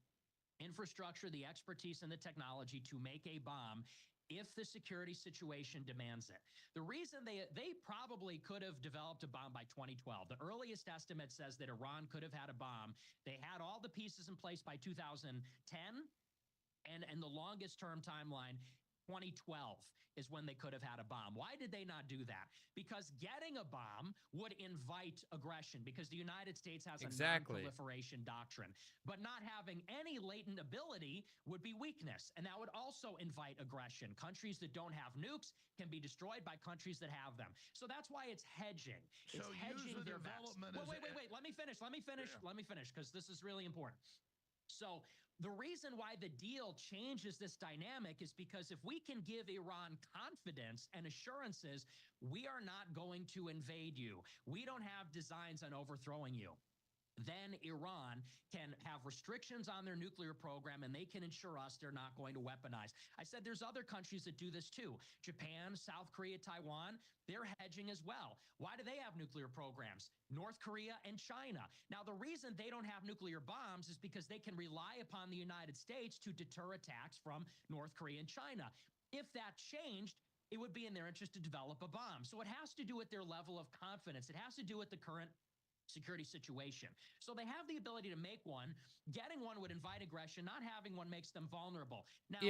infrastructure, the expertise, and the technology to make a bomb if the security situation demands it. The reason they probably could have developed a bomb by 2012. The earliest estimate says that Iran could have had a bomb. They had all the pieces in place by 2010, and the longest term timeline, 2012 is when they could have had a bomb. Why did they not do that? Because getting a bomb would invite aggression, because the United States has a non-proliferation doctrine. But not having any latent ability would be weakness, and that would also invite aggression. Countries that don't have nukes can be destroyed by countries that have them. So that's why it's hedging. It's so hedging their bets. wait. Let me finish, because this is really important. So the reason why the deal changes this dynamic is because if we can give Iran confidence and assurances, we are not going to invade you. We don't have designs on overthrowing you. Then Iran can have restrictions on their nuclear program, and they can ensure us they're not going to weaponize. I said there's other countries that do this too. Japan, South Korea, Taiwan, they're hedging as well. Why do they have nuclear programs? North Korea and China. Now, the reason they don't have nuclear bombs is because they can rely upon the United States to deter attacks from North Korea and China. If that changed, it would be in their interest to develop a bomb. So it has to do with their level of confidence. It has to do with the current security situation. So they have the ability to make one. Getting one would invite aggression. Not having one makes them vulnerable. Now,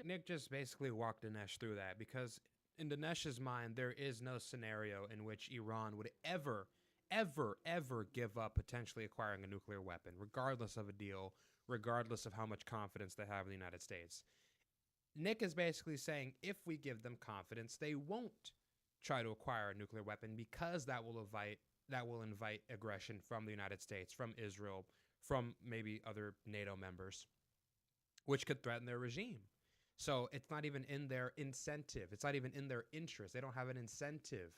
Nick just basically walked Dinesh through that, because in Dinesh's mind, there is no scenario in which Iran would ever give up potentially acquiring a nuclear weapon, regardless of a deal, regardless of how much confidence they have in the United States. Nick is basically saying if we give them confidence, they won't try to acquire a nuclear weapon, because that will invite aggression from the United States, from Israel, from maybe other NATO members, which could threaten their regime. So it's not even in their incentive. It's not even in their interest. They don't have an incentive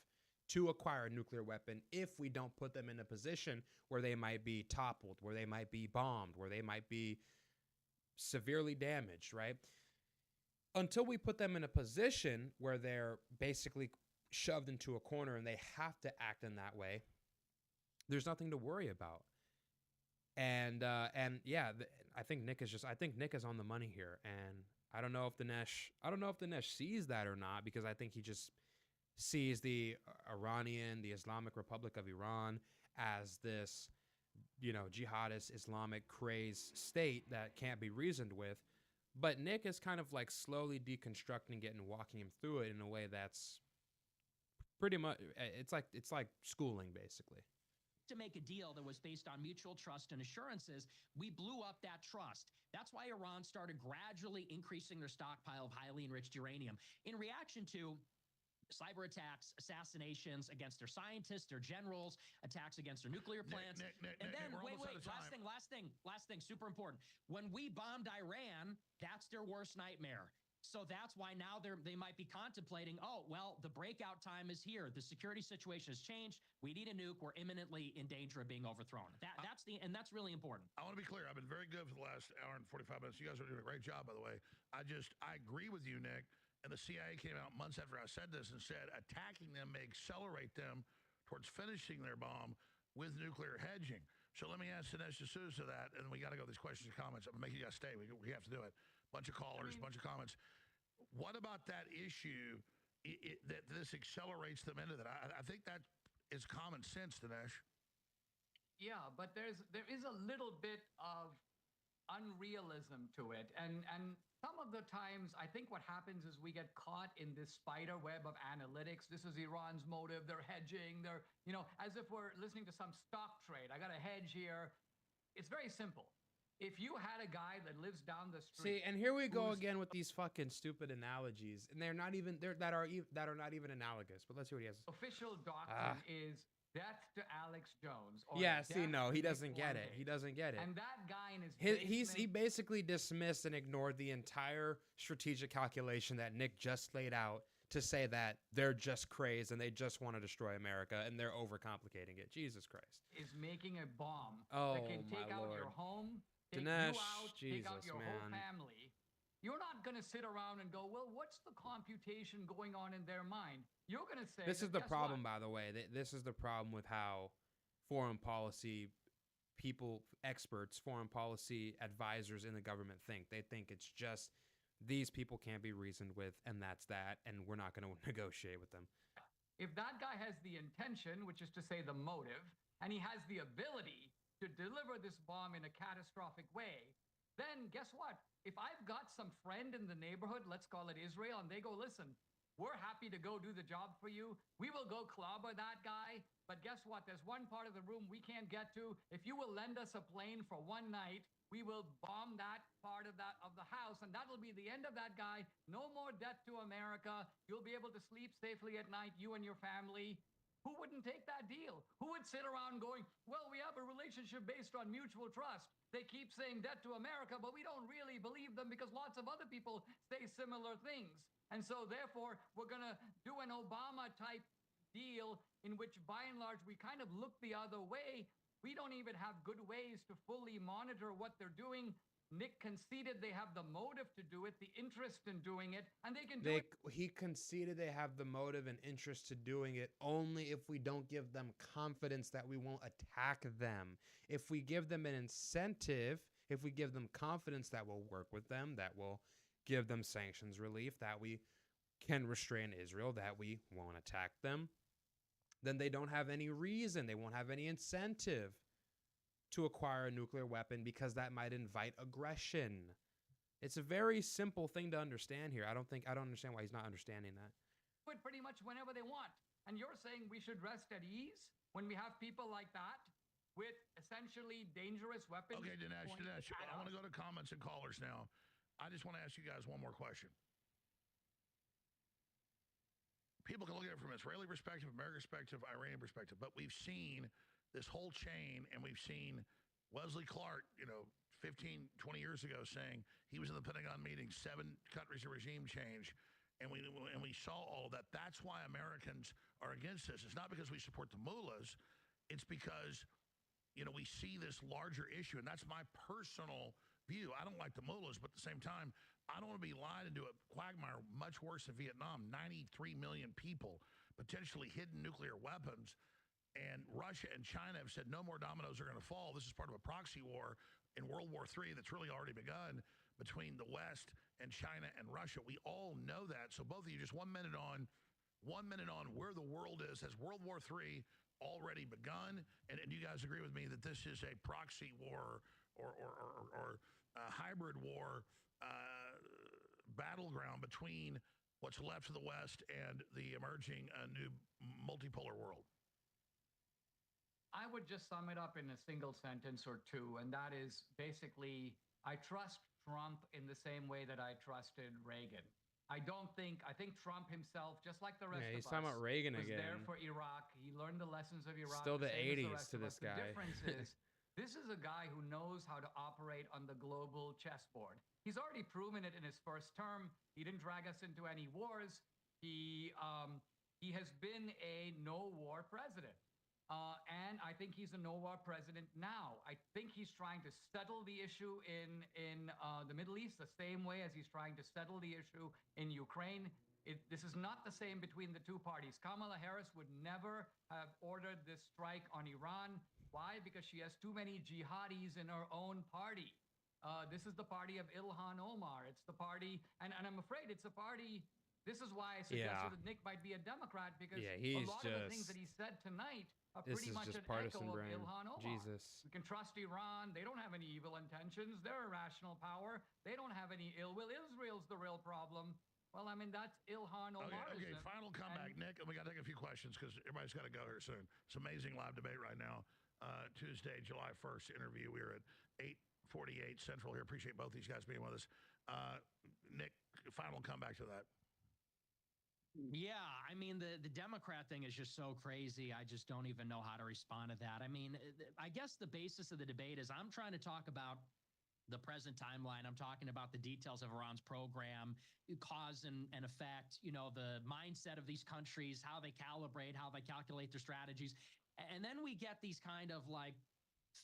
to acquire a nuclear weapon if we don't put them in a position where they might be toppled, where they might be bombed, where they might be severely damaged, right? Until we put them in a position where they're basically shoved into a corner and they have to act in that way, there's nothing to worry about. And yeah, I think Nick is on the money here. And I don't know if Dinesh sees that or not, because I think he just sees the Islamic Republic of Iran as this, jihadist Islamic crazed state that can't be reasoned with. But Nick is kind of like slowly deconstructing it and walking him through it in a way that's pretty much, it's like schooling, basically. To make a deal that was based on mutual trust and assurances, we blew up that trust. That's why Iran started gradually increasing their stockpile of highly enriched uranium in reaction to cyber attacks, assassinations against their scientists, their generals, attacks against their nuclear plants. Last thing, super important. When we bombed Iran, that's their worst nightmare. So that's why now they might be contemplating, the breakout time is here. The security situation has changed. We need a nuke. We're imminently in danger of being overthrown. That's really important. I want to be clear. I've been very good for the last hour and 45 minutes. You guys are doing a great job, by the way. I agree with you, Nick. And the CIA came out months after I said this and said attacking them may accelerate them towards finishing their bomb with nuclear hedging. So let me ask Dinesh D'Souza that, and we got to go to these questions and comments. I'm going to make you guys stay. We have to do it. Bunch of callers, bunch of comments. What about that issue that this accelerates them into that? I think that is common sense, Dinesh. Yeah, but there is a little bit of unrealism to it. And some of the times, I think what happens is we get caught in this spider web of analytics. This is Iran's motive. They're hedging. They're, as if we're listening to some stock trade. I got a hedge here. It's very simple. If you had a guy that lives down the street, see, and here we go again with these fucking stupid analogies, and that are not even analogous. But let's see what he has. Official doctrine is death to Alex Jones. Or he doesn't get it. He doesn't get it. And that guy in his he basically dismissed and ignored the entire strategic calculation that Nick just laid out to say that they're just crazed and they just want to destroy America and they're overcomplicating it. Jesus Christ. Is making a bomb that can take out your home. Take Dinesh, you out, take out your whole family. You're not going to sit around and go, well, what's the computation going on in their mind? You're going to say, this is the problem, by the way. This is the problem with how foreign policy people, experts, foreign policy advisors in the government think. They think it's just these people can't be reasoned with, and that's that, and we're not going to negotiate with them. If that guy has the intention, which is to say the motive, and he has the ability to deliver this bomb in a catastrophic way, then guess what? If I've got some friend in the neighborhood, let's call it Israel, and they go, listen, we're happy to go do the job for you. We will go clobber that guy. But guess what? There's one part of the room we can't get to. If you will lend us a plane for one night, we will bomb that part of the house, and that'll be the end of that guy. No more debt to America. You'll be able to sleep safely at night, you and your family. Who wouldn't take that deal? Who would sit around going, well, we have a relationship based on mutual trust. They keep saying debt to America, but we don't really believe them because lots of other people say similar things. And so therefore, we're going to do an Obama type deal in which by and large, we kind of look the other way. We don't even have good ways to fully monitor what they're doing. Nick conceded they have the motive to do it, the interest in doing it, and they can do it. He conceded they have the motive and interest to doing it only if we don't give them confidence that we won't attack them. If we give them an incentive, if we give them confidence that we'll work with them, that will give them sanctions relief, that we can restrain Israel, that we won't attack them, then they don't have any reason, they won't have any incentive to acquire a nuclear weapon because that might invite aggression. It's a very simple thing to understand here. I don't understand why he's not understanding that. But pretty much whenever they want. And you're saying we should rest at ease when we have people like that with essentially dangerous weapons? Okay, Dinesh, I want to go to comments and callers now. I just want to ask you guys one more question. People can look at it from Israeli perspective, American perspective, Iranian perspective, but we've seen this whole chain, and we've seen Wesley Clark, 15, 20 years ago saying he was in the Pentagon meeting, 7 countries of regime change, and we saw all that. That's why Americans are against this. It's not because we support the mullahs. It's because, we see this larger issue, and that's my personal view. I don't like the mullahs, but at the same time, I don't want to be lied into a quagmire much worse than Vietnam. 93 million people, potentially hidden nuclear weapons. And Russia and China have said no more dominoes are going to fall. This is part of a proxy war in World War III that's really already begun between the West and China and Russia. We all know that. So both of you, just 1 minute on where the world is. Has World War III already begun? And do you guys agree with me that this is a proxy war or a hybrid war battleground between what's left of the West and the emerging new multipolar world? I would just sum it up in a single sentence or two, and that is basically, I trust Trump in the same way that I trusted Reagan. I think Trump himself, just like the rest of us, he's talking about Reagan was again. there for Iraq. He learned the lessons of Iraq. Still the same as 80s rest to of this us. guy. The difference is, this is a guy who knows how to operate on the global chessboard. He's already proven it in his first term. He didn't drag us into any wars. He has been a no-war president. And I think he's a no-war president now. I think he's trying to settle the issue in the Middle East the same way as he's trying to settle the issue in Ukraine. This is not the same between the two parties. Kamala Harris would never have ordered this strike on Iran. Why? Because she has too many jihadis in her own party. This is the party of Ilhan Omar. It's the party, and I'm afraid it's a party. This is why I suggested that Nick might be a Democrat, because a lot of the things that he said tonight are pretty much an echo of Ilhan Omar. Jesus. We can trust Iran. They don't have any evil intentions. They're a rational power. They don't have any ill will. Israel's the real problem. Well, I mean, that's Ilhan Omar. Okay, final comeback, Nick, and we got to take a few questions because everybody's got to go here soon. It's amazing live debate right now. Tuesday, July 1st interview. We're at 8:48 Central here. Appreciate both these guys being with us. Nick, final comeback to that. Yeah, I mean, the Democrat thing is just so crazy. I just don't even know how to respond to that. I mean, I guess the basis of the debate is I'm trying to talk about the present timeline. I'm talking about the details of Iran's program, cause and effect, the mindset of these countries, how they calibrate, how they calculate their strategies. And then we get these kind of like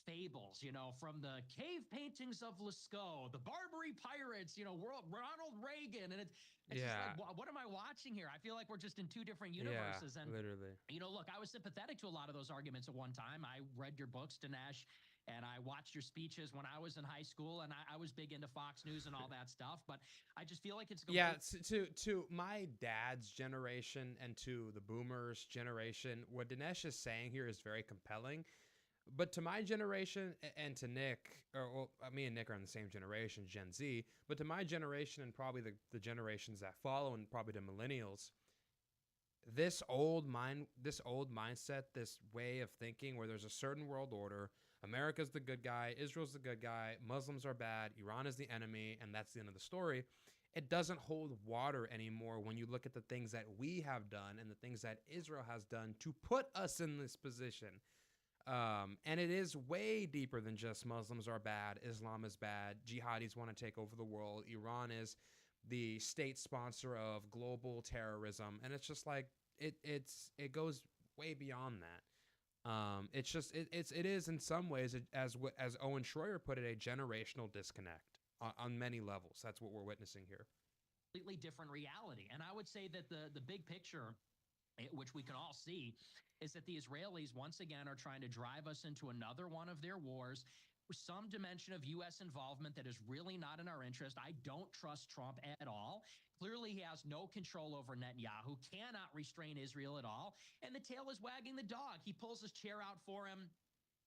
fables, from the cave paintings of Lascaux, the Barbary pirates, Ronald Reagan. And it's just like, what am I watching here? I feel like we're just in two different universes. Yeah, and literally. Look, I was sympathetic to a lot of those arguments at one time. I read your books, Dinesh, and I watched your speeches when I was in high school, and I was big into Fox News and all that stuff. But I just feel like it's yeah. To my dad's generation and to the boomers generation, what Dinesh is saying here is very compelling. But to my generation and to Nick, or well, me and Nick are in the same generation, Gen Z. But to my generation and probably the generations that follow, and probably the millennials, this old mindset, this way of thinking where there's a certain world order, America's the good guy, Israel's the good guy, Muslims are bad, Iran is the enemy, and that's the end of the story. It doesn't hold water anymore when you look at the things that we have done and the things that Israel has done to put us in this position. And it is way deeper than just Muslims are bad, Islam is bad, jihadis want to take over the world, Iran is the state sponsor of global terrorism, and it's just like it goes way beyond that. It's just it is in some ways, as Owen Schroyer put it, a generational disconnect on many levels. That's what we're witnessing here. Completely different reality, and I would say that the big picture, which we can all see, is that the Israelis once again are trying to drive us into another one of their wars, some dimension of U.S. involvement that is really not in our interest. I don't trust Trump at all. Clearly, he has no control over Netanyahu, cannot restrain Israel at all, and the tail is wagging the dog. He pulls his chair out for him.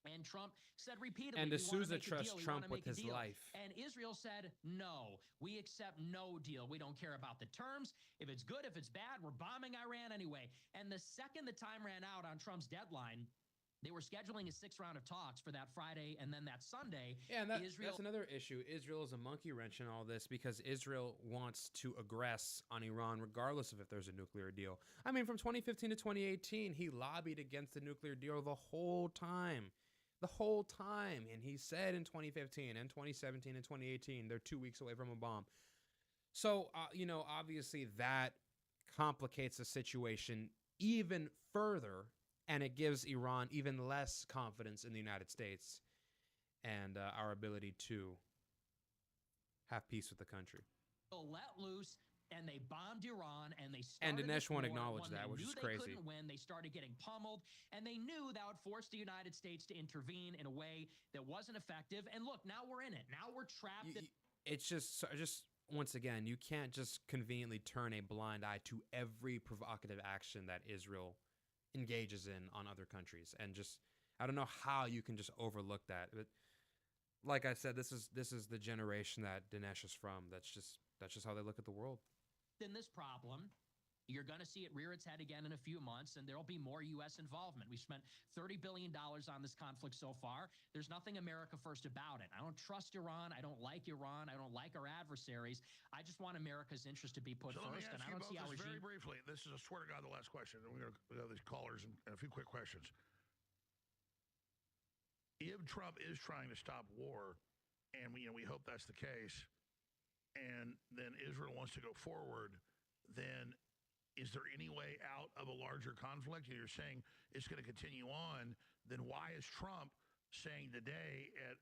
And Trump said repeatedly, and D'Souza trusts Trump with his life. And Israel said, no, we accept no deal. We don't care about the terms. If it's good, if it's bad, we're bombing Iran anyway. And the second the time ran out on Trump's deadline, they were scheduling a 6th round of talks for that Friday and then that Sunday. Yeah, and that's another issue. Israel is a monkey wrench in all this because Israel wants to aggress on Iran regardless of if there's a nuclear deal. I mean, from 2015 to 2018, he lobbied against the nuclear deal the whole time. And he said in 2015 and 2017 and 2018, they're 2 weeks away from a bomb. So, obviously that complicates the situation even further, and it gives Iran even less confidence in the United States and our ability to have peace with the country. Let loose. And they bombed Iran, and they started. And Dinesh won't acknowledge that, which is crazy. They couldn't win. They started getting pummeled, and they knew that would force the United States to intervene in a way that wasn't effective. And look, now we're in it. Now we're trapped. It's just once again, you can't just conveniently turn a blind eye to every provocative action that Israel engages in on other countries, and just I don't know how you can just overlook that. But like I said, this is the generation that Dinesh is from. That's just how they look at the world. In this problem, you're going to see it rear its head again in a few months, and there'll be more U.S. involvement. We've spent $30 billion on this conflict so far. There's nothing America first about it. I don't trust Iran. I don't like Iran. I don't like our adversaries. I just want America's interest to be put first, and I don't see our regime. Very briefly, this is, I swear to God, the last question. We're going to go these callers and a few quick questions. If Trump is trying to stop war, and we hope that's the case, and then Israel wants to go forward, then is there any way out of a larger conflict? You're saying it's going to continue on. Then why is Trump saying today at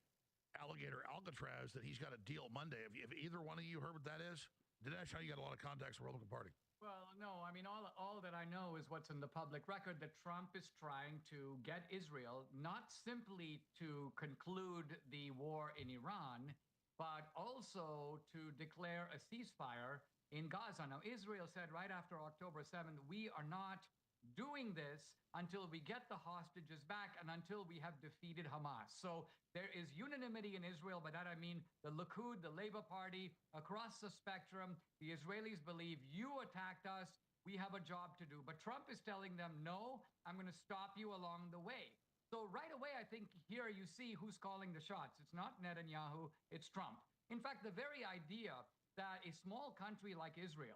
Alligator Alcatraz that he's got a deal Monday? Have either one of you heard what that is? Dinesh, how you got a lot of contacts with the Republican Party? Well, no, I mean, all that I know is what's in the public record, that Trump is trying to get Israel not simply to conclude the war in Iran, but also to declare a ceasefire in Gaza. Now, Israel said right after October 7th, we are not doing this until we get the hostages back and until we have defeated Hamas. So there is unanimity in Israel. By that I mean the Likud, the Labour Party, across the spectrum. The Israelis believe you attacked us. We have a job to do. But Trump is telling them, no, I'm going to stop you along the way. So right away, I think here you see who's calling the shots. It's not Netanyahu, it's Trump. In fact, the very idea that a small country like Israel,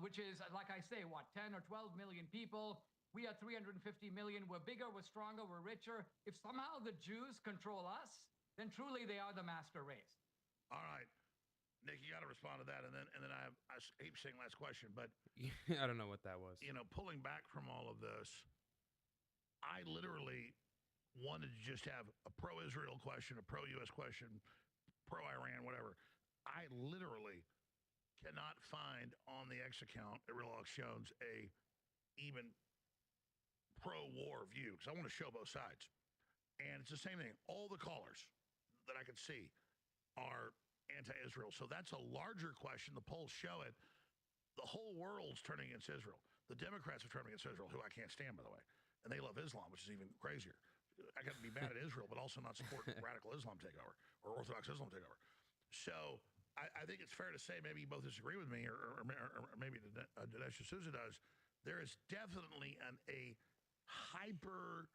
which is, like I say, 10 or 12 million people, we are 350 million, we're bigger, we're stronger, we're richer. If somehow the Jews control us, then truly they are the master race. All right. Nick, you got to respond to that. And then I hate saying last question, but I don't know what that was. Pulling back from all of this, I literally wanted to just have a pro-Israel question, a pro-U.S. question, pro-Iran, whatever. I literally cannot find on the X account at Real Alex Jones a even pro-war view, because I want to show both sides. And it's the same thing. All the callers that I could see are anti-Israel. So that's a larger question. The polls show it. The whole world's turning against Israel. The Democrats are turning against Israel, who I can't stand, by the way. And they love Islam, which is even crazier. I got to be mad at Israel, but also not support radical Islam takeover or Orthodox Islam takeover. So I think it's fair to say, maybe you both disagree with me, or maybe Dinesh D'Souza does. There is definitely a hyper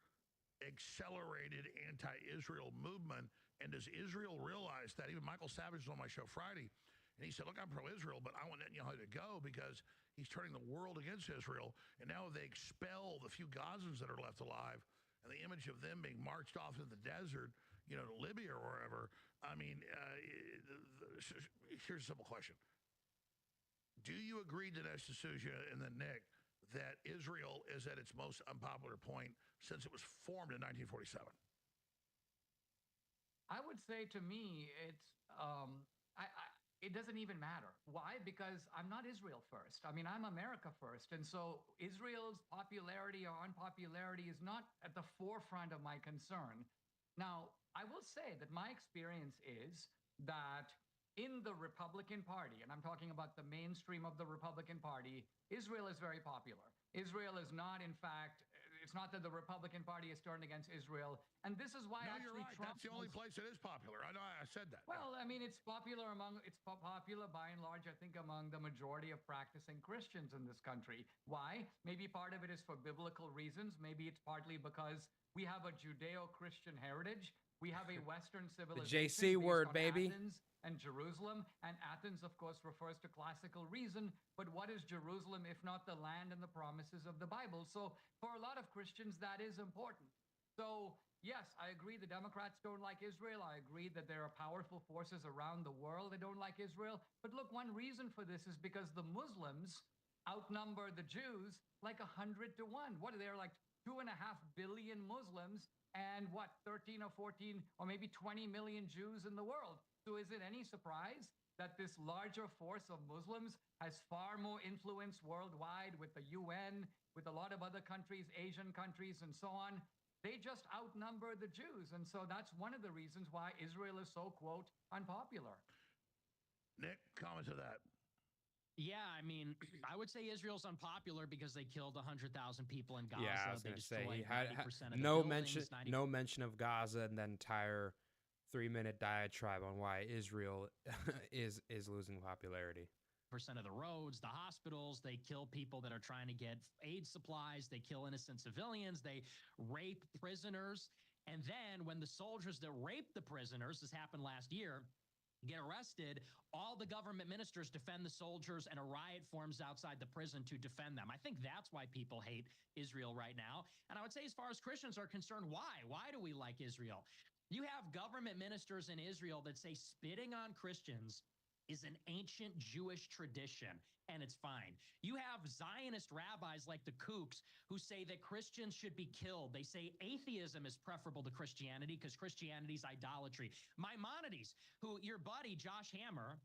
accelerated anti-Israel movement. And does Israel realize that? Even Michael Savage was on my show Friday, and he said, look, I'm pro-Israel, but I want Netanyahu to go because he's turning the world against Israel. And now they expel the few Gazans that are left alive, and the image of them being marched off into the desert, to Libya or wherever. I mean, here's a simple question. Do you agree, Dinesh D'Souza and then Nick, that Israel is at its most unpopular point since it was formed in 1947? I would say, to me, it doesn't even matter. Why? Because I'm not Israel first. I mean, I'm America first. And so Israel's popularity or unpopularity is not at the forefront of my concern. Now, I will say that my experience is that in the Republican Party, and I'm talking about the mainstream of the Republican Party, Israel is very popular. Israel is not, in fact, it's not that the Republican Party is turned against Israel. And this is why No, actually you're right. Trump That's the only place that is popular. I know I said that. Well, I mean, it's popular by and large, I think, among the majority of practicing Christians in this country. Why? Maybe part of it is for biblical reasons. Maybe it's partly because we have a Judeo-Christian heritage. We have a Western civilization. The JC word, baby. Athens and Jerusalem. And Athens, of course, refers to classical reason. But what is Jerusalem if not the land and the promises of the Bible? So for a lot of Christians, that is important. So yes, I agree the Democrats don't like Israel. I agree that there are powerful forces around the world that don't like Israel. But look, one reason for this is because the Muslims outnumber the Jews like 100 to 1. What are there, like 2.5 billion Muslims and 13 or 14 or maybe 20 million Jews in the world? So is it any surprise that this larger force of Muslims has far more influence worldwide with the UN, with a lot of other countries, Asian countries, and so on? They just outnumber the Jews. And so that's one of the reasons why Israel is so, quote, unpopular. Nick, comment to that. Yeah, I mean, I would say Israel's unpopular because they killed 100,000 people in Gaza. Yeah, I was they going to say he destroyed had 90% of the no buildings, mention of Gaza and the entire 3-minute diatribe on why Israel is losing popularity. Percent of the roads, the hospitals. They kill people that are trying to get aid supplies. They kill innocent civilians. They rape prisoners. And then when the soldiers that rape the prisoners, this happened last year, get arrested, all the government ministers defend the soldiers and a riot forms outside the prison to defend them. I think that's why people hate Israel right now. And I would say, as far as Christians are concerned, why? Why do we like Israel? You have government ministers in Israel that say spitting on Christians is an ancient Jewish tradition, and it's fine. You have Zionist rabbis like the Kooks who say that Christians should be killed. They say atheism is preferable to Christianity because Christianity is idolatry. Maimonides, who your buddy Josh Hammer,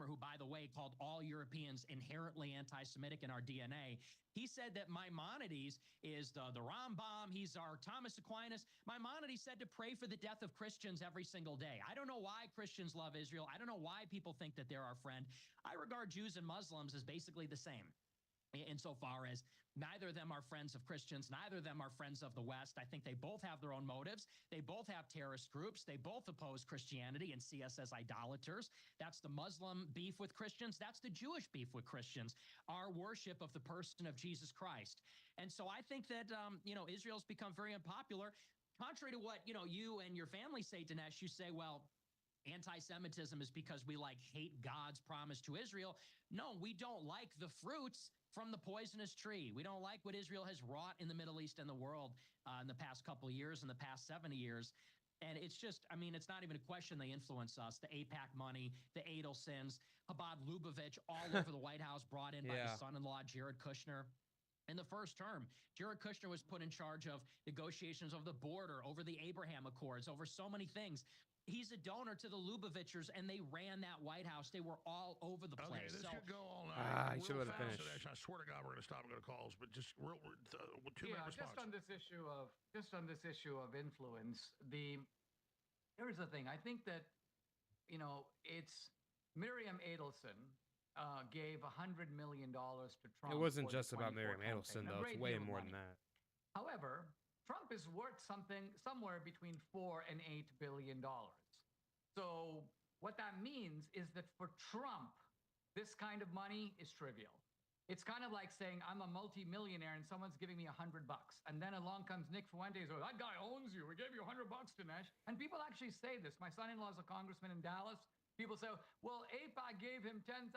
who, by the way, called all Europeans inherently anti-Semitic in our DNA, he said that Maimonides is the Rambam. He's our Thomas Aquinas. Maimonides said to pray for the death of Christians every single day. I don't know why Christians love Israel. I don't know why people think that they're our friend. I regard Jews and Muslims as basically the same, insofar as neither of them are friends of Christians. Neither of them are friends of the West. I think they both have their own motives. They both have terrorist groups. They both oppose Christianity and see us as idolaters. That's the Muslim beef with Christians. That's the Jewish beef with Christians, our worship of the person of Jesus Christ. And so I think that, Israel's become very unpopular. Contrary to what, you and your family say, Dinesh, you say, well, anti-Semitism is because we hate God's promise to Israel. No, we don't like the fruits from the poisonous tree. We don't like what Israel has wrought in the Middle East and the world in the past couple of years, in the past 70 years. And it's just, it's not even a question they influence us. The AIPAC money, the Adelsons, Chabad Lubavitch, all over the White House, brought in by his son-in-law, Jared Kushner. In the first term, Jared Kushner was put in charge of negotiations of the border, over the Abraham Accords, over so many things. He's a donor to the Lubovichers, and they ran that White House. They were all over the Okay, place. this So, could go all night. I should Real let it fast, finish. Dinesh, I swear to God, we're going to stop and go to calls, but just real, 2-minute response. Just on this issue of influence, here's the thing. I think that it's Miriam Adelson gave $100 million to Trump. It wasn't for the just about 24 Miriam Adelson, campaign, a though. It's great way deal of more money. than that. However, Trump is worth somewhere between $4 and $8 billion. So what that means is that for Trump, this kind of money is trivial. It's kind of like saying I'm a multi-millionaire and someone's giving me $100, and then along comes Nick Fuentes. Oh, that guy owns you. We gave you $100, Dinesh. And people actually say this. My son-in-law is a congressman in Dallas. People say, well, AIPAC gave him $10,000.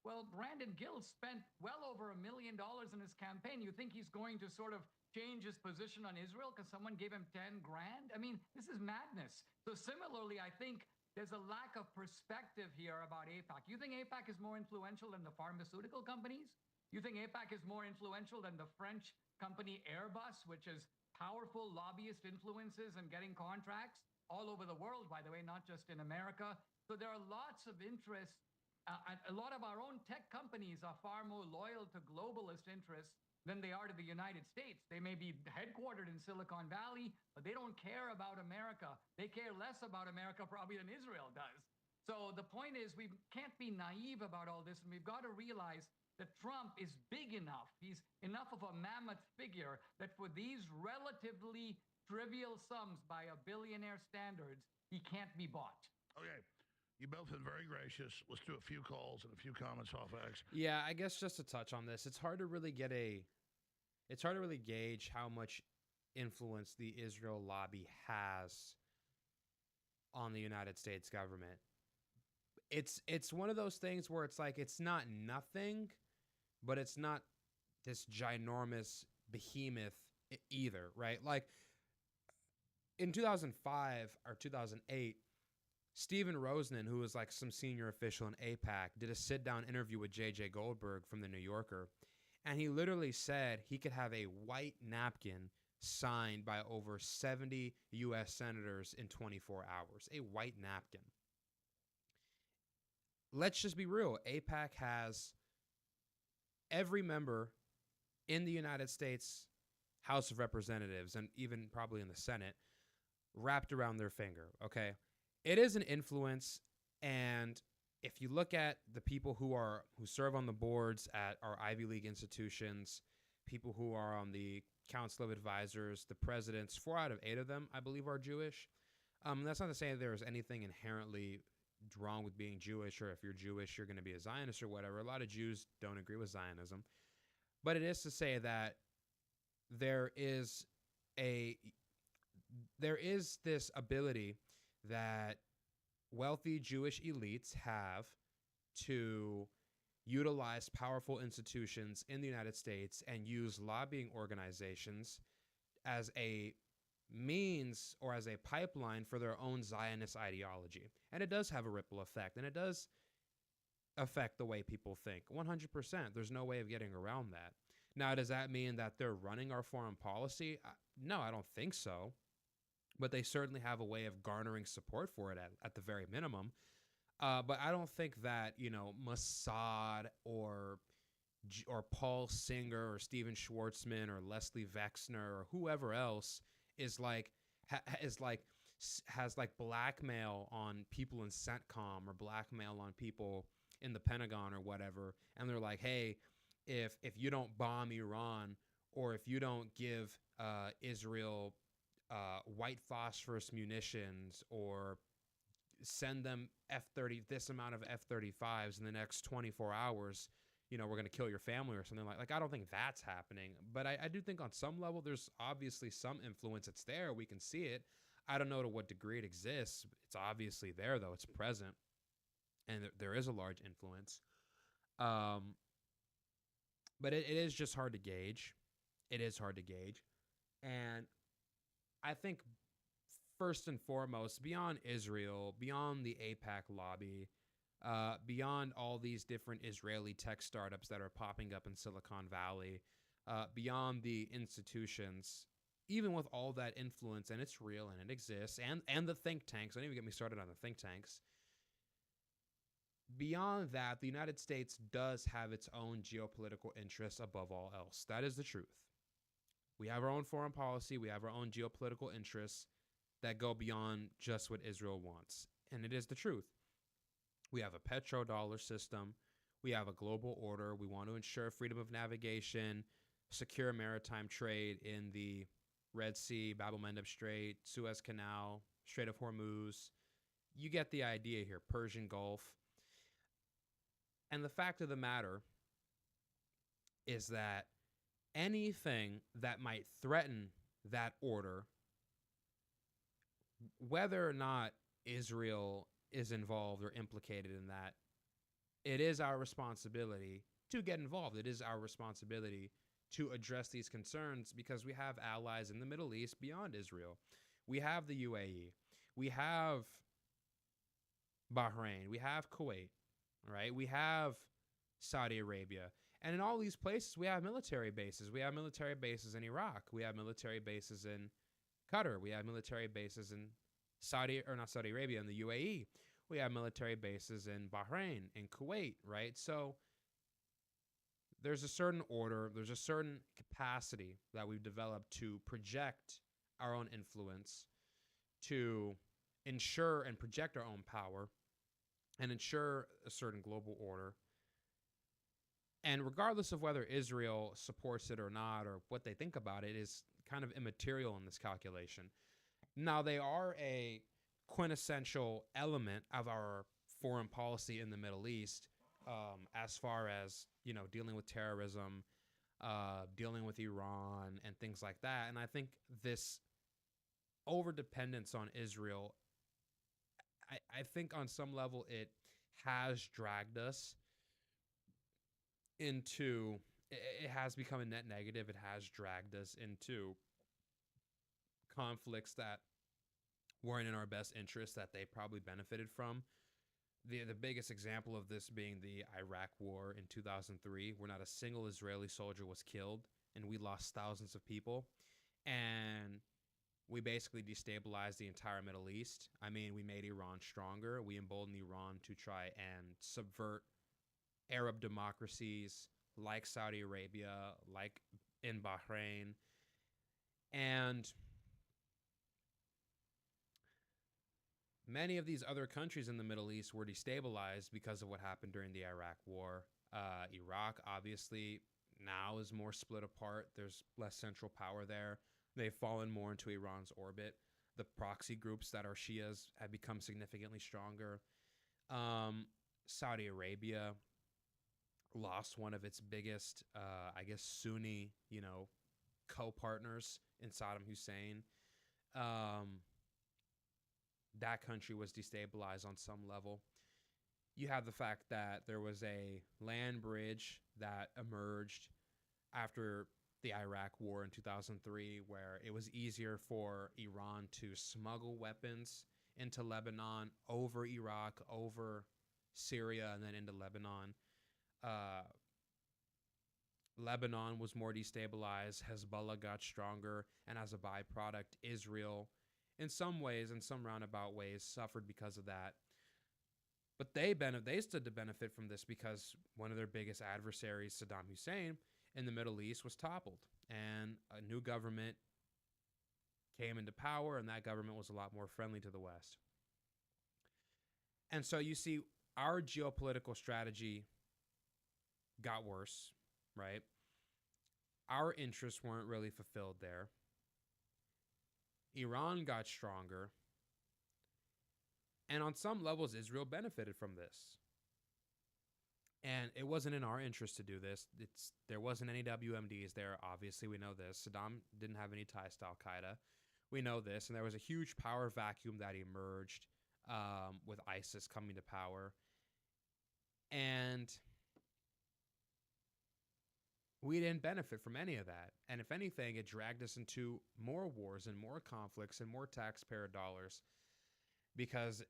Well, Brandon Gill spent well over $1 million in his campaign. You think he's going to sort of change his position on Israel because someone gave him 10 grand? I mean, this is madness. So similarly, I think there's a lack of perspective here about AIPAC. You think AIPAC is more influential than the pharmaceutical companies? You think AIPAC is more influential than the French company Airbus, which has powerful lobbyist influences and getting contracts all over the world, by the way, not just in America? So there are lots of interests. A lot of our own tech companies are far more loyal to globalist interests than they are to the United States. They may be headquartered in Silicon Valley, but they don't care about America. They care less about America probably than Israel does. So the point is, we can't be naive about all this, and we've got to realize that Trump is big enough. He's enough of a mammoth figure that for these relatively trivial sums by a billionaire standards, he can't be bought. Okay. You both been very gracious. Let's do a few calls and a few comments off X. Yeah, I guess just to touch on this, it's hard to really gauge how much influence the Israel lobby has on the United States government. It's one of those things where it's like it's not nothing, but it's not this ginormous behemoth either, right? Like in 2005 or 2008, Stephen Rosnan, who was like some senior official in AIPAC, did a sit-down interview with J.J. Goldberg from The New Yorker, and he literally said he could have a white napkin signed by over 70 U.S. senators in 24 hours. A white napkin. Let's just be real. AIPAC has every member in the United States House of Representatives, and even probably in the Senate, wrapped around their finger, okay? It is an influence, and if you look at the people who serve on the boards at our Ivy League institutions, people who are on the Council of Advisors, the presidents, 4 out of 8 of them, I believe, are Jewish. That's not to say there's anything inherently wrong with being Jewish, or if you're Jewish, you're going to be a Zionist or whatever. A lot of Jews don't agree with Zionism. But it is to say that there is this ability that wealthy Jewish elites have to utilize powerful institutions in the United States and use lobbying organizations as a means or as a pipeline for their own Zionist ideology. And it does have a ripple effect, and it does affect the way people think. 100%. There's no way of getting around that. Now, does that mean that they're running our foreign policy? No, I don't think so. But they certainly have a way of garnering support for it at the very minimum. But I don't think that, Mossad or Paul Singer or Steven Schwartzman or Leslie Wexner or whoever else is has blackmail on people in CENTCOM or blackmail on people in the Pentagon or whatever. And they're like, hey, if you don't bomb Iran, or if you don't give Israel white phosphorus munitions, or send them this amount of F-35s in the next 24 hours, we're going to kill your family or something like I don't think that's happening. But I do think on some level, there's obviously some influence. It's there. We can see it. I don't know to what degree it exists. It's obviously there, though. It's present. And there is a large influence. But it is just hard to gauge. It is hard to gauge. And I think first and foremost, beyond Israel, beyond the AIPAC lobby, beyond all these different Israeli tech startups that are popping up in Silicon Valley, beyond the institutions, even with all that influence, and it's real and it exists, and the think tanks, don't even get me started on the think tanks. Beyond that, the United States does have its own geopolitical interests above all else. That is the truth. We have our own foreign policy, we have our own geopolitical interests that go beyond just what Israel wants. And it is the truth. We have a petrodollar system, we have a global order, we want to ensure freedom of navigation, secure maritime trade in the Red Sea, Bab el-Mandeb Strait, Suez Canal, Strait of Hormuz. You get the idea here, Persian Gulf. And the fact of the matter is that anything that might threaten that order, whether or not Israel is involved or implicated in that, it is our responsibility to get involved. It is our responsibility to address these concerns because we have allies in the Middle East beyond Israel. We have the UAE. We have Bahrain. We have Kuwait, right? We have Saudi Arabia. And in all these places, we have military bases. We have military bases in Iraq. We have military bases in Qatar. We have military bases in Saudi Arabia, in the UAE. We have military bases in Bahrain, in Kuwait, right? So there's a certain order, there's a certain capacity that we've developed to project our own influence, to ensure and project our own power, and ensure a certain global order. And regardless of whether Israel supports it or not, or what they think about it, is kind of immaterial in this calculation. Now, they are a quintessential element of our foreign policy in the Middle East, as far as, dealing with terrorism, dealing with Iran, and things like that. And I think this overdependence on Israel, I think on some level it has dragged us into, it has become a net negative. It has dragged us into conflicts that weren't in our best interest, that they probably benefited from. The biggest example of this being the Iraq War in 2003, where not a single Israeli soldier was killed, and we lost thousands of people. And we basically destabilized the entire Middle East. I mean, we made Iran stronger. We emboldened Iran to try and subvert Arab democracies like Saudi Arabia, like in Bahrain. And many of these other countries in the Middle East were destabilized because of what happened during the Iraq War. Iraq, obviously, now is more split apart. There's less central power there. They've fallen more into Iran's orbit. The proxy groups that are Shias have become significantly stronger. Saudi Arabia lost one of its biggest, Sunni, co-partners in Saddam Hussein. That country was destabilized on some level. You have the fact that there was a land bridge that emerged after the Iraq War in 2003, where it was easier for Iran to smuggle weapons into Lebanon, over Iraq, over Syria, and then into Lebanon. Lebanon was more destabilized. Hezbollah got stronger. And as a byproduct, Israel, in some ways, in some roundabout ways, suffered because of that. But they stood to benefit from this because one of their biggest adversaries, Saddam Hussein, in the Middle East was toppled. And a new government came into power, and that government was a lot more friendly to the West. And so you see, our geopolitical strategy got worse, right? Our interests weren't really fulfilled there. Iran got stronger. And on some levels, Israel benefited from this. And it wasn't in our interest to do this. There wasn't any WMDs there. Obviously, we know this. Saddam didn't have any ties to Al-Qaeda. We know this. And there was a huge power vacuum that emerged with ISIS coming to power. And we didn't benefit from any of that. And if anything, it dragged us into more wars and more conflicts and more taxpayer dollars because,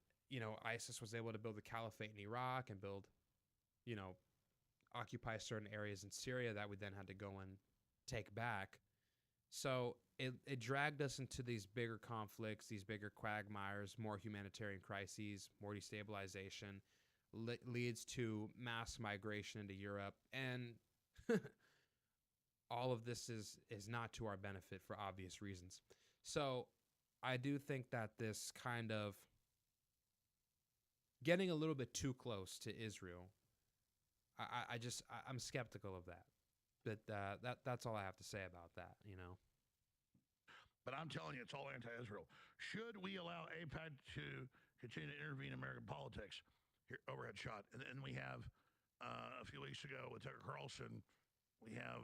ISIS was able to build a caliphate in Iraq and build, occupy certain areas in Syria that we then had to go and take back. So it dragged us into these bigger conflicts, these bigger quagmires, more humanitarian crises, more destabilization, leads to mass migration into Europe, and all of this is not to our benefit for obvious reasons. So I do think that this kind of getting a little bit too close to Israel, I'm skeptical of that. But that's all I have to say about that. You know. But I'm telling you, it's all anti-Israel. Should we allow AIPAC to continue to intervene in American politics? Here, overhead shot. And then we have, a few weeks ago with Tucker Carlson, we have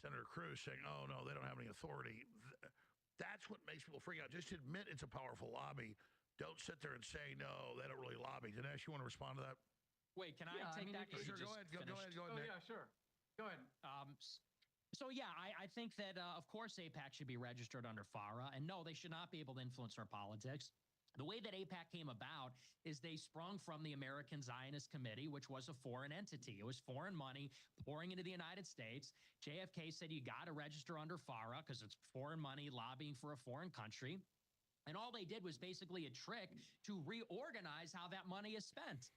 Senator Cruz saying, oh, no, they don't have any authority. That's what makes people freak out. Just admit it's a powerful lobby. Don't sit there and say, no, they don't really lobby. Dinesh, you want to respond to that? Wait, can I take that? Sure, go ahead. Go ahead, Oh, Nick. yeah, sure. Go ahead. So, yeah, I think that, of course, AIPAC should be registered under FARA. And no, they should not be able to influence our politics. The way that AIPAC came about is they sprung from the American Zionist Committee, which was a foreign entity. It was foreign money pouring into the United States. JFK said you got to register under FARA because it's foreign money lobbying for a foreign country. And all they did was basically a trick to reorganize how that money is spent.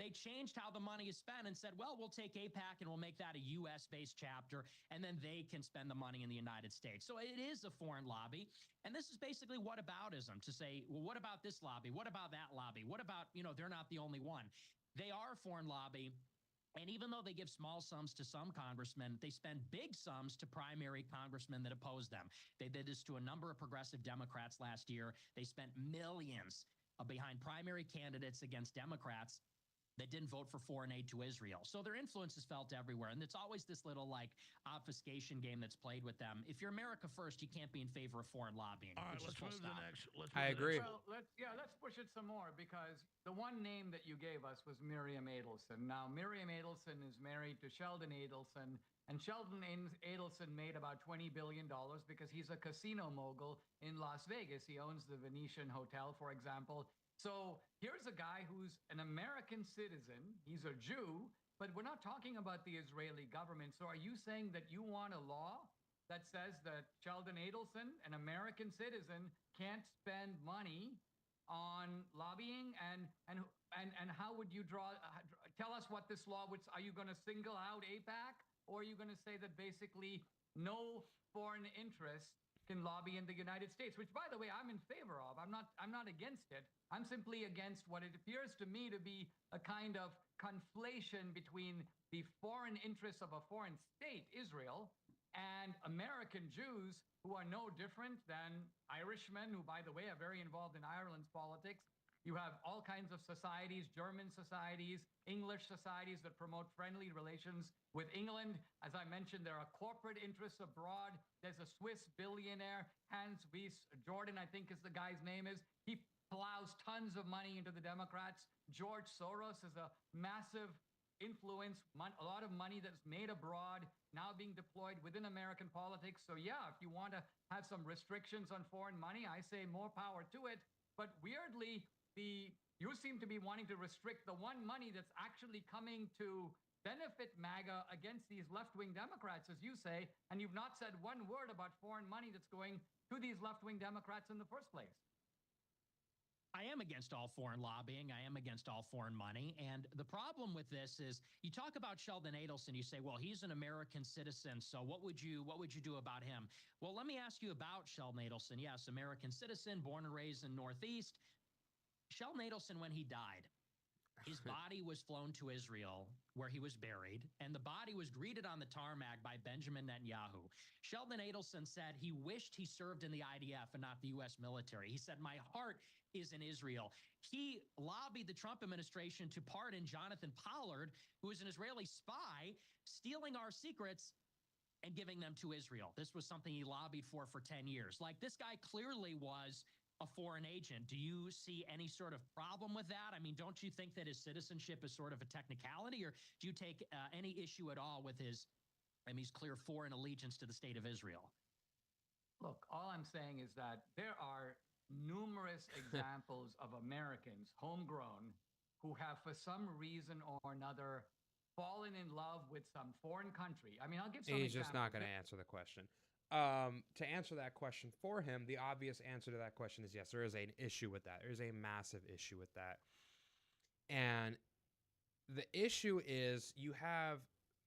They changed how the money is spent and said, well, we'll take AIPAC and we'll make that a U.S.-based chapter, and then they can spend the money in the United States. So it is a foreign lobby. And this is basically whataboutism, to say, well, what about this lobby? What about that lobby? What about, they're not the only one. They are a foreign lobby. And even though they give small sums to some congressmen, they spend big sums to primary congressmen that oppose them. They did this to a number of progressive Democrats last year. They spent millions behind primary candidates against Democrats that didn't vote for foreign aid to Israel. So their influence is felt everywhere. And it's always this little obfuscation game that's played with them. If you're America first, you can't be in favor of foreign lobbying. All right, let's move to the next. I agree. Well, let's push it some more, because the one name that you gave us was Miriam Adelson. Now, Miriam Adelson is married to Sheldon Adelson, and Sheldon Adelson made about $20 billion because he's a casino mogul in Las Vegas. He owns the Venetian Hotel, for example. So here's a guy who's an American citizen. He's a Jew, but we're not talking about the Israeli government. So are you saying that you want a law that says that Sheldon Adelson, an American citizen, can't spend money on lobbying? And how would you tell us what this law would? Are you going to single out AIPAC, or are you going to say that basically no foreign interest can lobby in the United States, which, by the way, I'm in favor of. I'm not against it. I'm simply against what it appears to me to be a kind of conflation between the foreign interests of a foreign state, Israel, and American Jews, who are no different than Irishmen, who, by the way, are very involved in Ireland's politics. You have all kinds of societies, German societies, English societies that promote friendly relations with England. As I mentioned, there are corporate interests abroad. There's a Swiss billionaire, Hans Wies Jordan, I think is the guy's name is. He plows tons of money into the Democrats. George Soros is a massive influence, a lot of money that's made abroad, now being deployed within American politics. So yeah, if you want to have some restrictions on foreign money, I say more power to it. But weirdly, you seem to be wanting to restrict the one money that's actually coming to benefit MAGA against these left-wing Democrats, as you say, and you've not said one word about foreign money that's going to these left-wing Democrats in the first place. I am against all foreign lobbying. I am against all foreign money. And the problem with this is you talk about Sheldon Adelson, you say, well, he's an American citizen, so what would you do about him? Well, let me ask you about Sheldon Adelson. Yes, American citizen, born and raised in Northeast. Sheldon Adelson, when he died, his body was flown to Israel, where he was buried, and the body was greeted on the tarmac by Benjamin Netanyahu. Sheldon Adelson said he wished he served in the IDF and not the U.S. military. He said, my heart is in Israel. He lobbied the Trump administration to pardon Jonathan Pollard, who was an Israeli spy, stealing our secrets and giving them to Israel. This was something he lobbied for 10 years. Like, this guy clearly was a foreign agent. Do you see any sort of problem with that? I mean, don't you think that his citizenship is sort of a technicality, or do you take any issue at all with his clear foreign allegiance to the state of Israel? Look, all I'm saying is that there are numerous examples of Americans, homegrown, who have, for some reason or another, fallen in love with some foreign country. I mean, I'll give some He's examples. just not going to answer the question. To answer that question for him, the obvious answer to that question is yes, there is an issue with that. There's a massive issue with that. And the issue is you have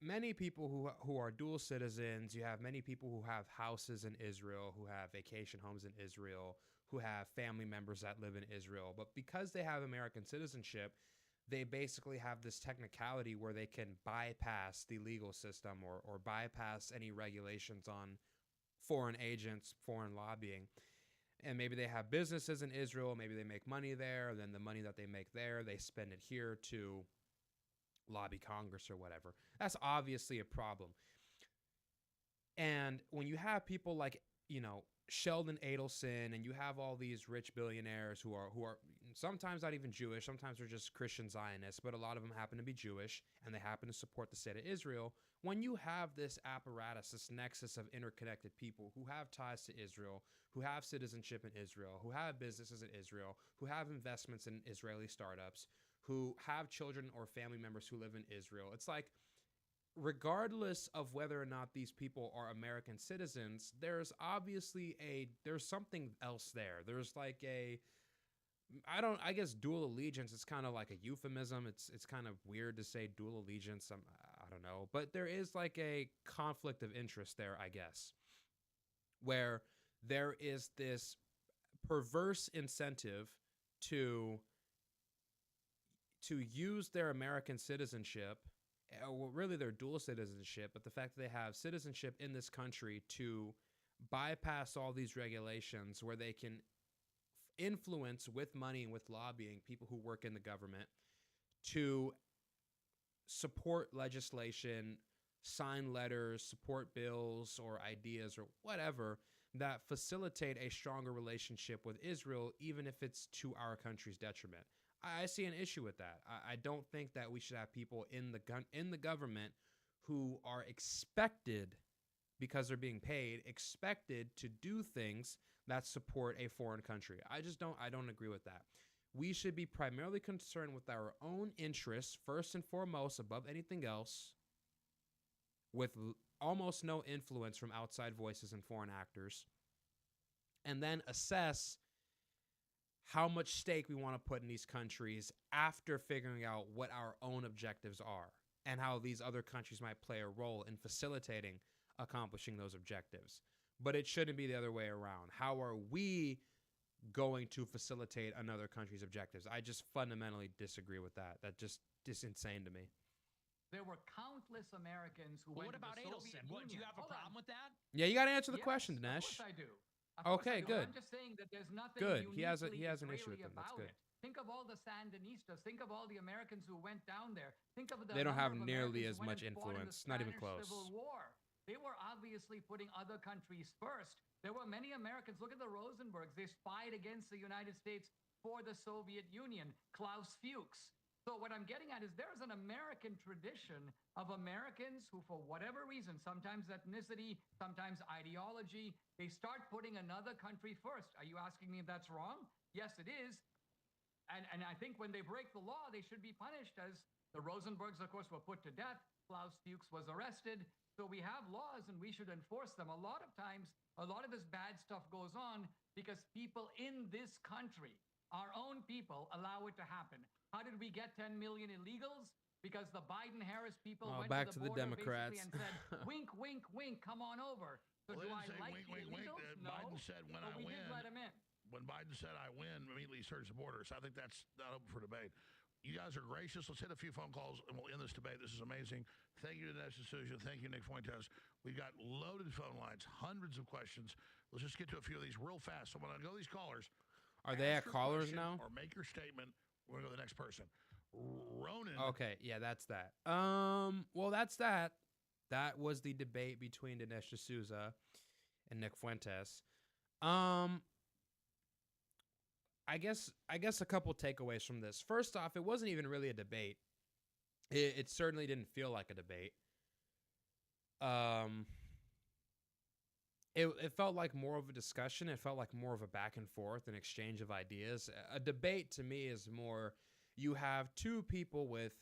many people who are dual citizens. You have many people who have houses in Israel, who have vacation homes in Israel, who have family members that live in Israel. But because they have American citizenship, they basically have this technicality where they can bypass the legal system or bypass any regulations on foreign agents, foreign lobbying. And maybe they have businesses in Israel, maybe they make money there, and then the money that they make there, they spend it here to lobby Congress or whatever. That's obviously a problem. And when you have people like, Sheldon Adelson, and you have all these rich billionaires who are sometimes not even Jewish, sometimes they're just Christian Zionists, but a lot of them happen to be Jewish and they happen to support the state of Israel. When you have this apparatus, this nexus of interconnected people who have ties to Israel, who have citizenship in Israel, who have businesses in Israel, who have investments in Israeli startups, who have children or family members who live in Israel, it's like, regardless of whether or not these people are American citizens, there's something else there. There's like I guess dual allegiance is kind of like a euphemism. It's kind of weird to say dual allegiance. I don't know, but there is like a conflict of interest there, I guess, where there is this perverse incentive to use their American citizenship, well, really their dual citizenship, but the fact that they have citizenship in this country to bypass all these regulations where they can influence with money and with lobbying people who work in the government to support legislation, sign letters, support bills or ideas or whatever that facilitate a stronger relationship with Israel, even if it's to our country's detriment. I see an issue with that. I don't think that we should have people in the government who are expected, because they're being paid, expected to do things that support a foreign country. I don't agree with that. We should be primarily concerned with our own interests, first and foremost, above anything else, with almost no influence from outside voices and foreign actors, and then assess how much stake we want to put in these countries after figuring out what our own objectives are and how these other countries might play a role in facilitating accomplishing those objectives. But it shouldn't be the other way around. How are we going to facilitate another country's objectives? I just fundamentally disagree with that. That just is insane to me. There were countless Americans who went What about to the Soviet Adelson? What, do you Union. have a problem with that? Yeah, you got to answer the Yes, question, Of Dinesh. course I do. Of course Okay, I do. good. I'm just saying that there's nothing Good. uniquely He has an issue Israeli with them. That's about good. it. Think of all the Sandinistas. Think of all the Americans who went down there. Think of the They don't number have of nearly Americans as who went much and fought in the influence. Not even Spanish close. Civil War. They were obviously putting other countries first. There were many Americans. Look at the Rosenbergs. They spied against the United States for the Soviet Union. Klaus Fuchs. So what I'm getting at is there's an American tradition of Americans who, for whatever reason, sometimes ethnicity, sometimes ideology, they start putting another country first. Are you asking me if that's wrong? Yes, it is. And I think when they break the law, they should be punished, as the Rosenbergs, of course, were put to death. Klaus Fuchs was arrested. So we have laws and we should enforce them. A lot of times, a lot of this bad stuff goes on because people in this country, our own people, allow it to happen. How did we get 10 million illegals? Because the Biden-Harris people went back to to the border Democrats. basically and said, wink, wink, wink, come on over. So Well, do they I didn't say like wink, the wink, wink. illegals? No. Biden said when but I we win. did let him in. When Biden said I win, immediately he surged the border. So I think that's not open for debate. You guys are gracious. Let's hit a few phone calls and we'll end this debate. This is amazing. Thank you to Dinesh D'Souza. Thank you, Nick Fuentes. We've got loaded phone lines, hundreds of questions. Let's just get to a few of these real fast. So when I go to these callers, Are they at ask your callers question now? Or make your statement. We're going to go to the next person. Ronan. Okay, yeah, that's that. Well, that's that. That was the debate between Dinesh D'Souza and Nick Fuentes. I guess a couple takeaways from this. First off, it wasn't even really a debate. It certainly didn't feel like a debate. It felt like more of a discussion. It felt like more of a back and forth, an exchange of ideas. A debate to me is more, you have two people with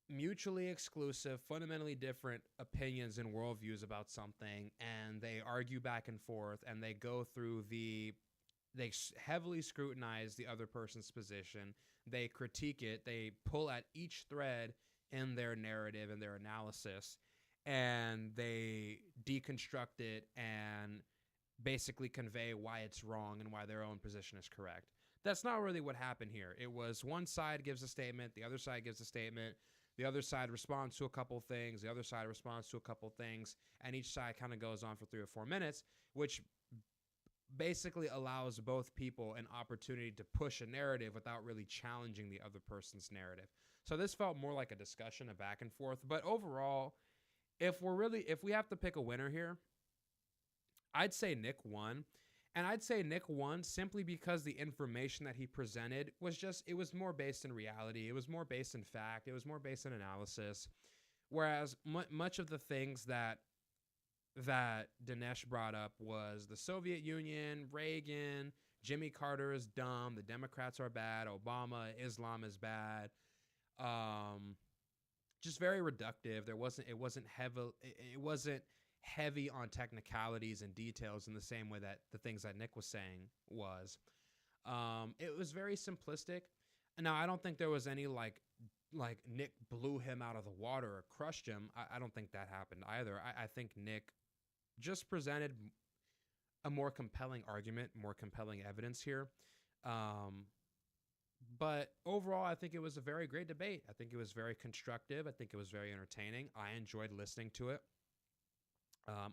mutually exclusive, fundamentally different opinions and worldviews about something, and they argue back and forth, and they go through they heavily scrutinize the other person's position. They critique it. They pull at each thread in their narrative and their analysis, and they deconstruct it and basically convey why it's wrong and why their own position is correct. That's not really what happened here. It was one side gives a statement, the other side gives a statement, the other side responds to a couple things, the other side responds to a couple things, and each side kind of goes on for 3 or 4 minutes, which basically allows both people an opportunity to push a narrative without really challenging the other person's narrative. So this felt more like a discussion, a back and forth. But overall, if we have to pick a winner here, I'd say Nick won. And I'd say Nick won simply because the information that he presented it was more based in reality. It was more based in fact. It was more based in analysis. Whereas much of the things that Dinesh brought up was the Soviet Union, Reagan, Jimmy Carter is dumb, the Democrats are bad, Obama, Islam is bad. Just very reductive. It wasn't heavy on technicalities and details in the same way that the things that Nick was saying was. It was very simplistic. Now, I don't think there was any like Nick blew him out of the water or crushed him. I don't think that happened either. I think Nick just presented a more compelling argument, more compelling evidence here. But overall, I think it was a very great debate. I think it was very constructive. I think it was very entertaining. I enjoyed listening to it.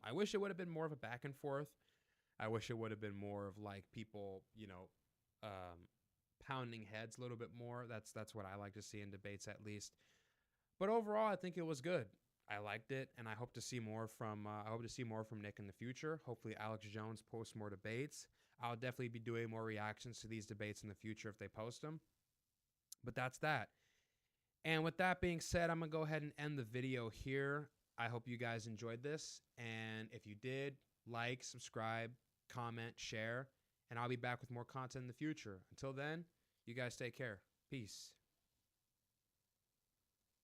I wish it would have been more of a back and forth. I wish it would have been more of like people, pounding heads a little bit more. That's what I like to see in debates, at least. But overall, I think it was good. I liked it, and I hope to see more from Nick in the future. Hopefully, Alex Jones posts more debates. I'll definitely be doing more reactions to these debates in the future if they post them. But that's that. And with that being said, I'm going to go ahead and end the video here. I hope you guys enjoyed this. And if you did, like, subscribe, comment, share. And I'll be back with more content in the future. Until then, you guys take care. Peace.